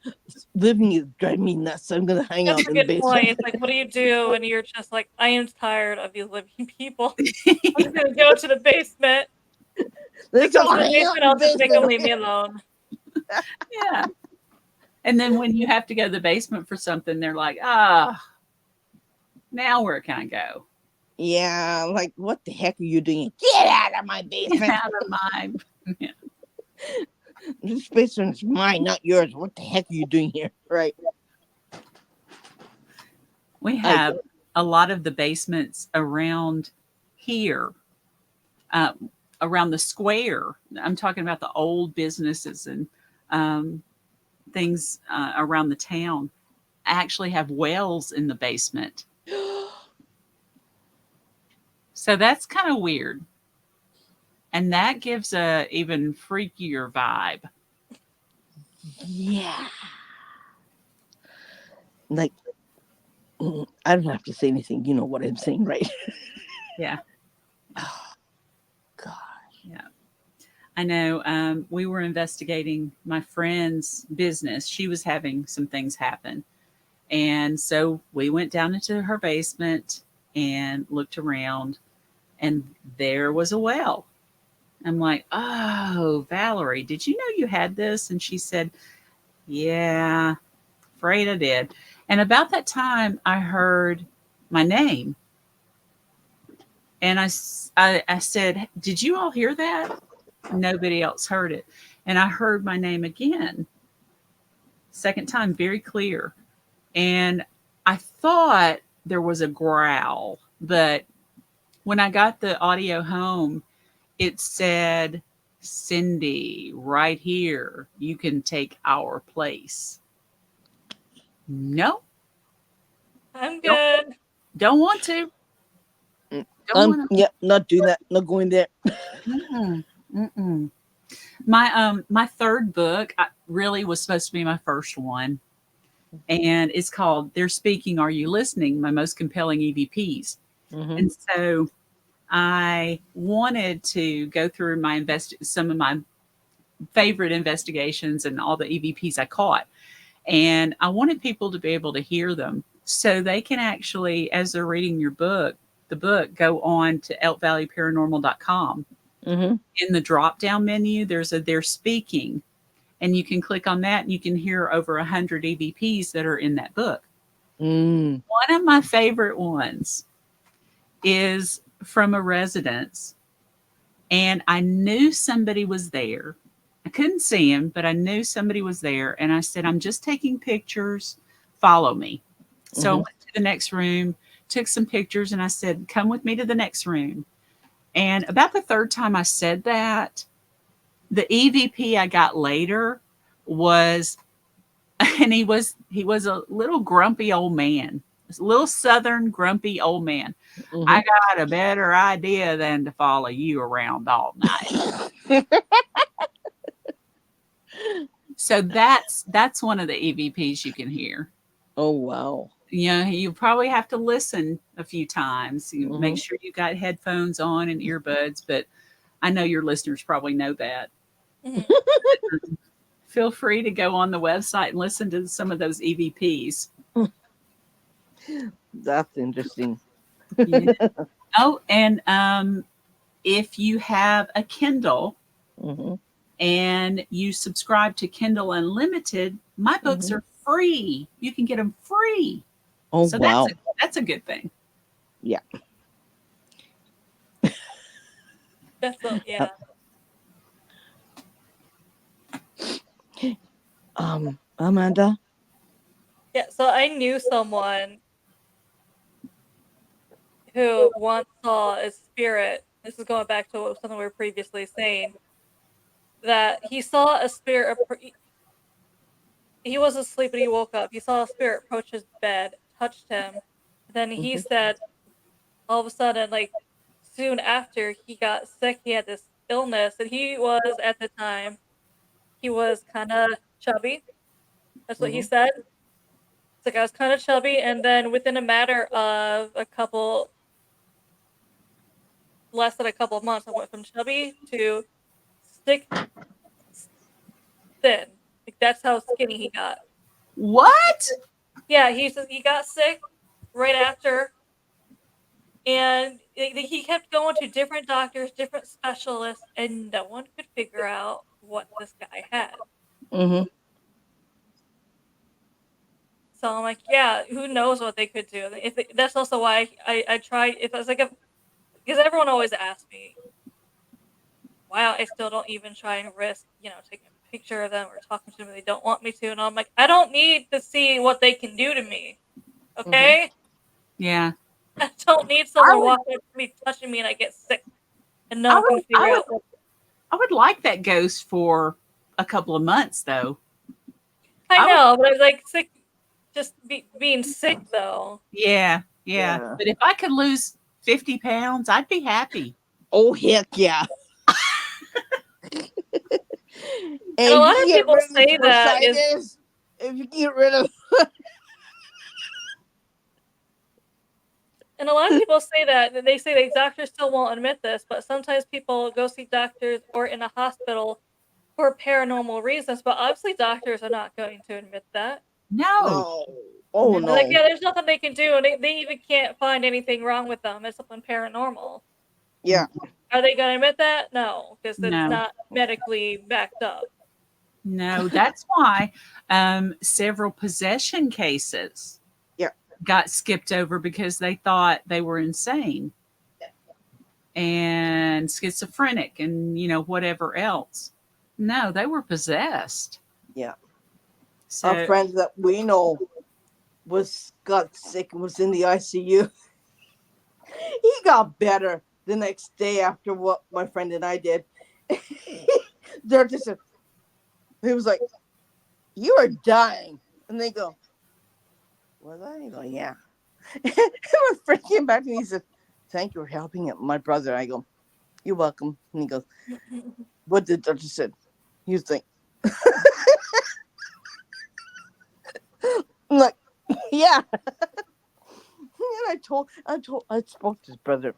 living is driving me nuts. So I'm gonna hang That's out a in the good point. basement. It's like, what do you do? And you're just like, I am tired of these living people. I'm just gonna go to the basement. They Let's come all to the hang out basement, in the I'll just make them basement. leave me alone. Yeah. And then when you have to go to the basement for something, they're like, ah, now where can I go? Yeah, like what the heck are you doing? Get out of my Get basement. out of my. Yeah. This basement is mine, not yours. What the heck are you doing here? Right. We I have a lot of the basements around here, uh, around the square. I'm talking about the old businesses and um, things around the town actually have wells in the basement. So that's kind of weird. And that gives a even freakier vibe. Yeah. Like, I don't have to say anything. You know what I'm saying, right? Yeah. Oh, God. Yeah. I know we were investigating my friend's business. She was having some things happen. And so we went down into her basement and looked around, and there was a well. I'm like, oh, Valerie, did you know you had this? And she said, yeah, afraid I did. And about that time, I heard my name. And I said, did you all hear that? Nobody else heard it. And I heard my name again, second time, very clear. And I thought there was a growl, but when I got the audio home, it said, Cindy, right here, you can take our place. No, I'm don't, good. don't want to. Mm, Don't want to. yeah, not doing that. Not going there. Mm-mm, mm-mm. My third book really was supposed to be my first one, and it's called "They're Speaking, Are You Listening?" My most compelling EVPs. Mm-hmm. And so I wanted to go through some of my favorite investigations and all the EVPs I caught. And I wanted people to be able to hear them so they can actually, as they're reading the book, go on to elkvalleyparanormal.com. Mm-hmm. In the drop down menu, there's a they're speaking, and you can click on that and you can hear over 100 EVPs that are in that book. Mm. One of my favorite ones is from a residence, and I knew somebody was there. I couldn't see him, but I knew somebody was there. And I said, I'm just taking pictures. Follow me. So I Mm-hmm. went to the next room, took some pictures, and I said, come with me to the next room. And about the third time I said that, the EVP I got later was, and he was a little grumpy old man, a little southern grumpy old man. Mm-hmm. I got a better idea than to follow you around all night. So that's one of the EVPs you can hear. Oh wow. You probably have to listen a few times. You make Mm-hmm. sure you got headphones on and earbuds, but I know your listeners probably know that. Mhm. Feel free to go on the website and listen to some of those EVPs. That's interesting. Yeah. Oh, and if you have a Kindle Mm-hmm. and you subscribe to Kindle Unlimited, my books Mm-hmm. are free. You can get them free. Oh So that's wow. that's a good thing. Yeah. That's so Uh, yeah. Amanda. Yeah, so I knew someone who once saw a spirit. This is going back to something we were previously saying, that he saw a spirit. He was asleep and he woke up. He saw a spirit approach his bed, touched him. Then he Mm-hmm. said, all of a sudden, like soon after he got sick, he had this illness, and he was at the time he was kind of chubby. That's what he Mm-hmm. said. It's like I was kind of chubby, and then within a matter of less than a couple of months, I went from chubby to stick thin. Like that's how skinny he got. What? Yeah, he says he got sick right after, and he kept going to different doctors, different specialists, and no one could figure out what this guy had. Mm-hmm. So I'm like, yeah, who knows what they could do? That's also why I tried. If I was like, because everyone always asks me why I still don't even try and risk, taking a picture of them or talking to them if they don't want me to, and I'm like, I don't need to see what they can do to me, Mm-hmm. okay? Yeah. I don't need I someone would walking up to me, touching me, and I get sick, and no I one would can figure I would out what. I would like that ghost for a couple of months though. I I would know, but I was like sick, just being sick though. yeah, yeah. Yeah. But if I could lose 50 pounds, I'd be happy. Oh heck yeah. And And a if lot you of can get people rid of this say that is, bursitis, if you can get rid of and a lot of people say that they say the doctors still won't admit this, but sometimes people go see doctors or in a hospital for paranormal reasons, but obviously doctors are not going to admit that. No, no, oh no, They're like, no, yeah, there's nothing they can do, and they even can't find anything wrong with them. It's something paranormal. yeah, Are they going to admit that? No, because it's no, not medically backed up. no. That's why several possession cases yeah, got skipped over because they thought they were insane and schizophrenic and whatever else. No, they were possessed. yeah. Our So friend that we know was got sick and was in the ICU. He got better the next day after what my friend and I did. They're just, he was like, "You are dying," and they go, "Was I?" He go, "Yeah." And my friend came back and he said, "Thank you for helping my brother." I go, "You're welcome." And he goes, "What did the doctor said?" He was like, I'm like, "Yeah." And I spoke to his brother.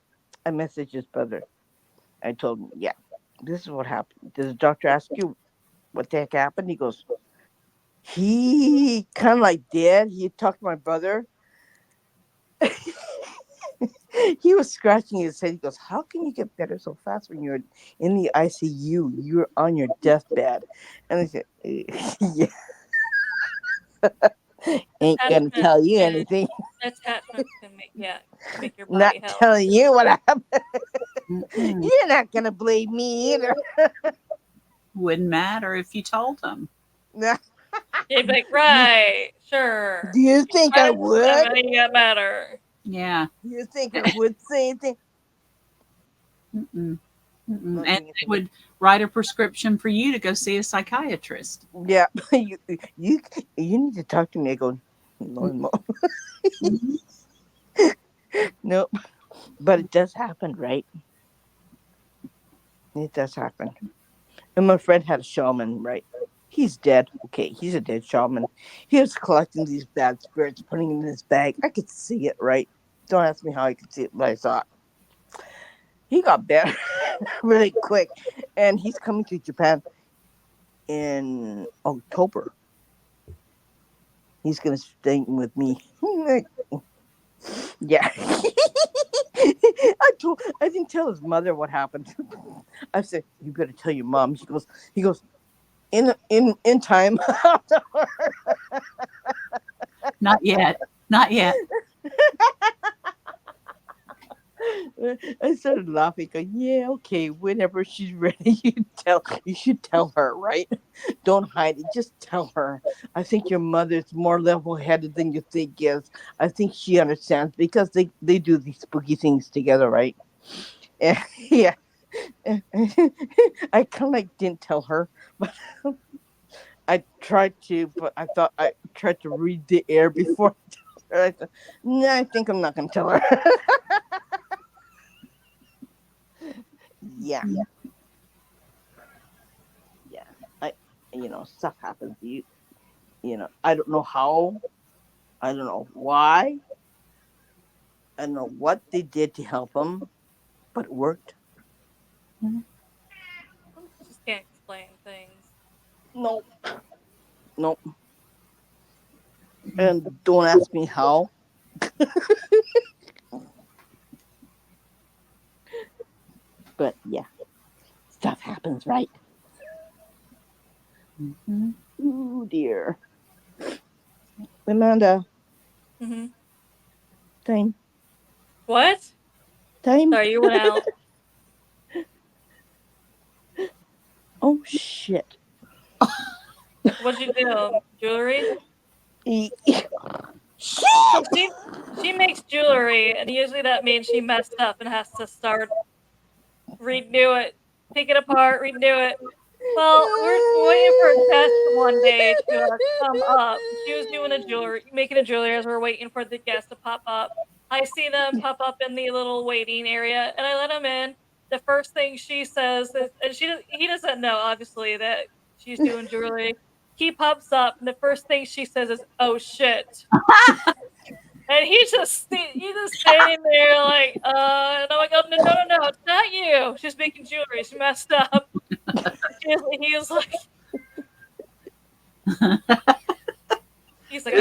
I messaged his brother. I told him, "Yeah, this is what happened. Did the doctor ask you what the heck happened?" He goes, "He kind of like did. He talked to my brother." He was scratching his head. He goes, "How can you get better so fast when you're in the ICU? You're on your deathbed." And I said, "Yeah, ain't gonna Attachment tell you can anything. attachment can make, yeah, can make your Not body help. telling you what happened. mm-mm, You're not gonna believe me either." wouldn't matter if you told them. You'd be like, Do right, sure. you think I Try to tell would? me you got better. Yeah. Do you think I would say anything? Mm-mm, mm-mm. And Nothing. they would write a prescription for you to go see a psychiatrist. Yeah, you you need to talk to me. I go, "No, no, Mhm. no." But it does happen, right? It does happen. And my friend had a shaman, right? He's dead. Okay, he's a dead shaman. He was collecting these bad spirits, putting them in his bag. I could see it, right? Don't ask me how I could see it, but I saw it. He got better really quick, and he's coming to Japan in October. He's gonna stay with me. Yeah. I didn't tell his mother what happened. I said, "You better tell your mom." He goes, in time." Not yet. Not yet. I started laughing, going, "Yeah, okay, whenever she's ready, you should tell her, right? Don't hide it, just tell her. I think your mother's more level headed than you think is. I think she understands because they do these spooky things together, right?" And, yeah. I kind of like didn't tell her, but I tried to, but I thought I tried to read the air before I tell her. I thought, "No, I think I'm not going to tell her." Yeah, yeah. I, stuff happens. I don't know how. I don't know why. I don't know what they did to help him, but it worked. Mhm. Just can't explain things. No, no. And don't ask me how. But yeah, stuff happens, right? Mhm. Ooh dear. Amanda, Hmm. time, What? time. Sorry, you went out. Oh shit. What'd you do? Jewelry? E- So Shit. she makes jewelry, and usually that means she messed up and has to start redo it, take it apart, redo it. Well, we're waiting for a guest one day to come up. She was doing a jewelry, making a jewelry as we're waiting for the guest to pop up. I see them pop up in the little waiting area, and I let him in. The first thing she says is, and he doesn't know obviously that She's doing jewelry. He pops up, and the first thing she says is, "Oh shit!" And he's just standing there like, and I'm like, "Oh no, no, no, no, it's not you. She's making jewelry. She messed up." He was like, he's like,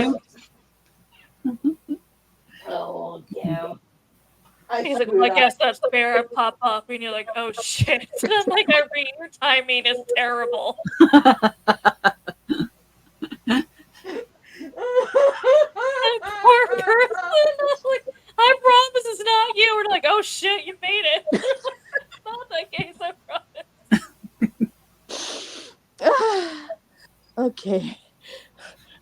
Oh damn! I he's like, "Well, screwed I up. guess that's fair." I pop up, and you're like, "Oh shit!" And I'm like, "Irene, your timing is terrible." That poor person. I was like, "I promise it's not you." We're like, "Oh shit, you made it." It's not that case, I promise. Okay,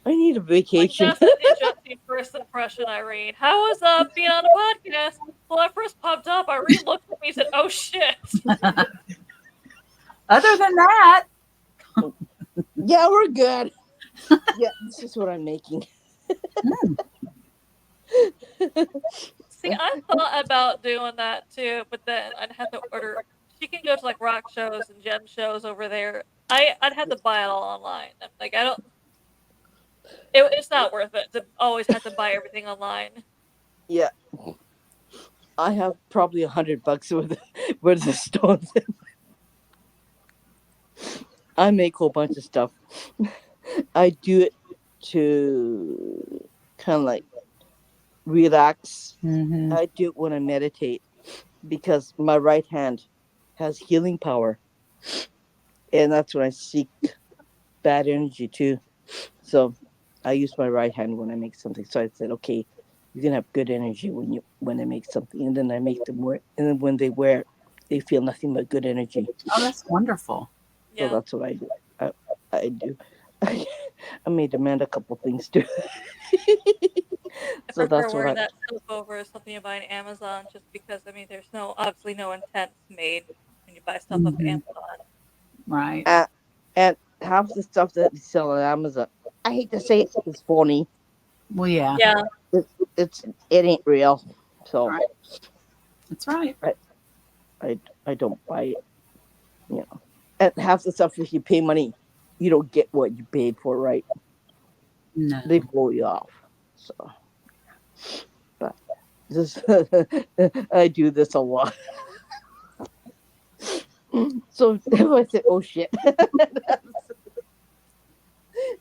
I need a Like, vacation. that's an interesting first impression, Irene. How was being on the podcast? Well, I first popped up. Irene looked at me and said, "Oh shit." Other than that, Yeah, we're good. Yeah, this is what I'm making. See, I thought about doing that too, but then I'd have to order. She can go to like rock shows and gem shows over there. I'd have to buy it all online. I'm like, I don't. It's not worth it to always have to buy everything online. Yeah, I have probably $100 worth of stones. I make a whole bunch of stuff. I do it to kind of like relax. mm-hmm. I do it when I meditate because my right hand has healing power, and that's when I seek bad energy too. So I use my right hand when I make something. So I said, okay, you can have good energy when I make something, and then I make them wear, and then when they wear it, they feel nothing but good energy. Oh, that's wonderful. So Yeah, that's what I do. I do. I made Amanda a couple things too. I So prefer that's what wearing I. that stuff over something you buy on Amazon, just because I mean, there's obviously no intent made when you buy stuff off Mm-hmm. Amazon. Right. Uh, and half the stuff that they sell on Amazon, I hate to say it, is phony. Well, yeah. Yeah, It, it ain't real. So Right. That's right. I, I don't buy it. You know, and half the stuff if you pay money, you don't get what you paid for. Right? They No. blow you off. So, but this I do this a lot. So if I say, "Oh shit,"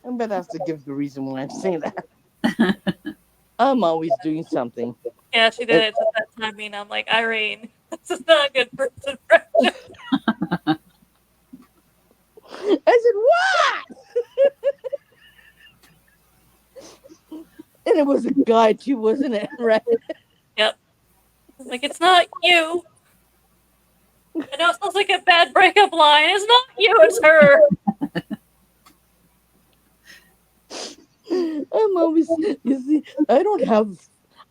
I'm gonna have to give the reason why I'm saying that. I'm always doing something. yeah, she did And it at that timing. I'm like, Irene, this is not a good first impression. I said, "What?" And it was a guy too, wasn't it? Right? Yep. I'm like, it's not you. I know it sounds like a bad breakup line. It's not you, it's her. I'm always. You see, I don't have.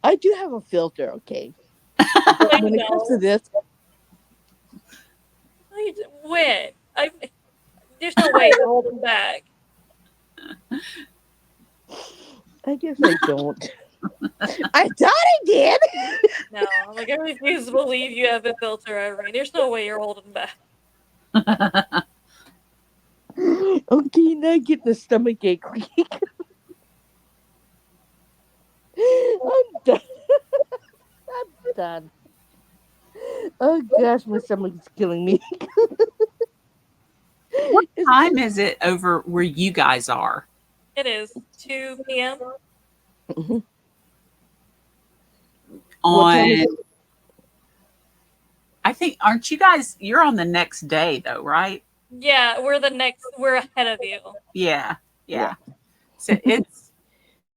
I do have a filter, okay, but I when it comes to know. this, When? There's no way you're holding back. I guess I don't. I thought I did. No, I'm like, I refuse to believe you have a filter, Irene. There's no way you're holding back. Okay, now getting a stomach ache. I'm done. I'm done. Oh gosh, my stomach is killing me. What It's, time is it over where you guys are? It is 2 p.m. what time is On, it? I think, aren't you guys, you're on the next day though, right? Yeah, we're ahead of you. Yeah. Yeah. Yeah. So it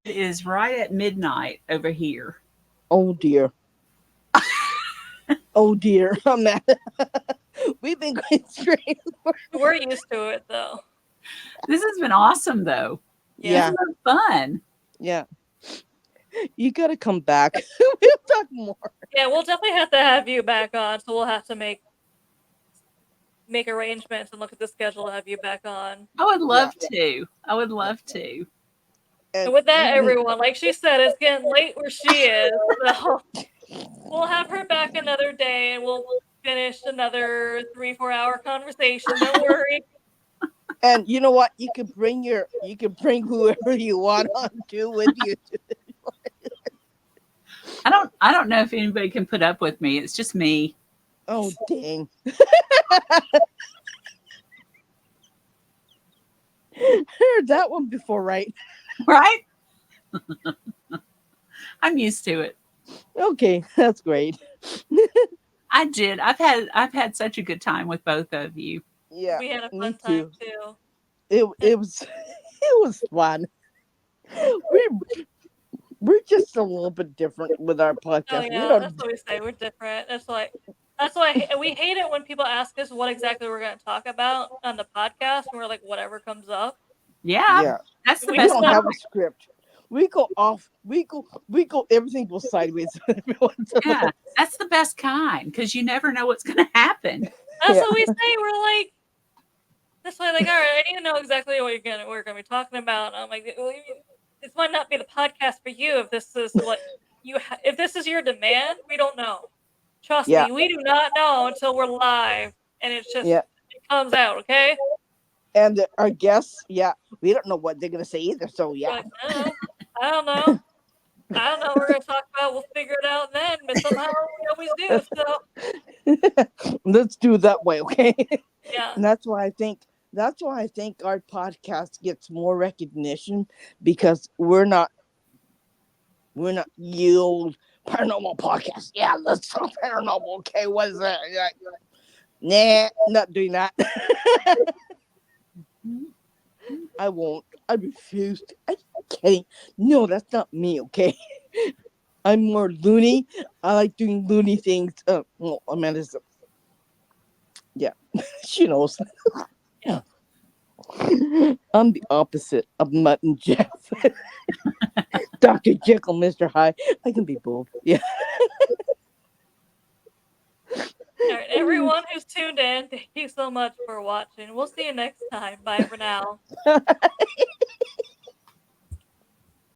is right at midnight over here. Oh dear. Oh dear. I'm mad. We've been going straight. We're used to it though. This has been awesome though. This Yeah. Yeah. has been fun. Yeah. You gotta come back. We'll talk more. Yeah, we'll definitely have to have you back on, so we'll have to make arrangements and look at the schedule to have you back on. I would Yeah. love to. I would love to. And And with that, even everyone, like she said, it's getting late where she is, so we'll have her back another day and we'll finish another 3, 4 hour conversation. Don't worry. And you know what? You can bring whoever you want on too with you. I don't know if anybody can put up with me. It's just me. Oh dang! Heard that one before, right? Right? I'm used to it. Okay, that's great. I did. I've had such a good time with both of you. Yeah, We had a me fun time too. too. It was it was fun. We we're just a little bit different with our Oh podcast. We yeah, that's don't. what we say. We're different. That's why we hate it when people ask us what exactly we're going to talk about on the podcast, and we're like, whatever comes up. Yeah, Yeah, that's the We we just best don't let have a kind. script. We go off. We go. Everything goes sideways every once in a Yeah, while. that's the best kind because you never know what's going to happen. That's Yeah, what we say. We're like, that's why, like, all right, I need to know exactly we're gonna be talking about. I'm like, well, this might not be the podcast for you if this is what if this is your demand. We don't know. Trust yeah, me, we do not know until we're live, and yeah. it comes out. Okay, And our guests, yeah, we don't know what they're gonna say either. So we're yeah, like, I don't know, I don't know. What we're gonna talk about. We'll figure it out then, but somehow we always do. So let's do it that way, okay? yeah, And that's why I think our podcast gets more recognition because we're not ye old paranormal podcast. Yeah, let's talk paranormal. Okay, what is that? Like, nah, not doing that. I won't. I refuse. I'm kidding. No, that's not me. Okay, I'm more loony. I like doing loony things. Well, Amanda's, yeah, she knows. yeah. I'm the opposite of Mutt and Jeff. Dr. Jekyll, Mr. Hyde. I can be both. Yeah. All right, everyone who's tuned in, thank you so much for watching. We'll see you next time. Bye for now.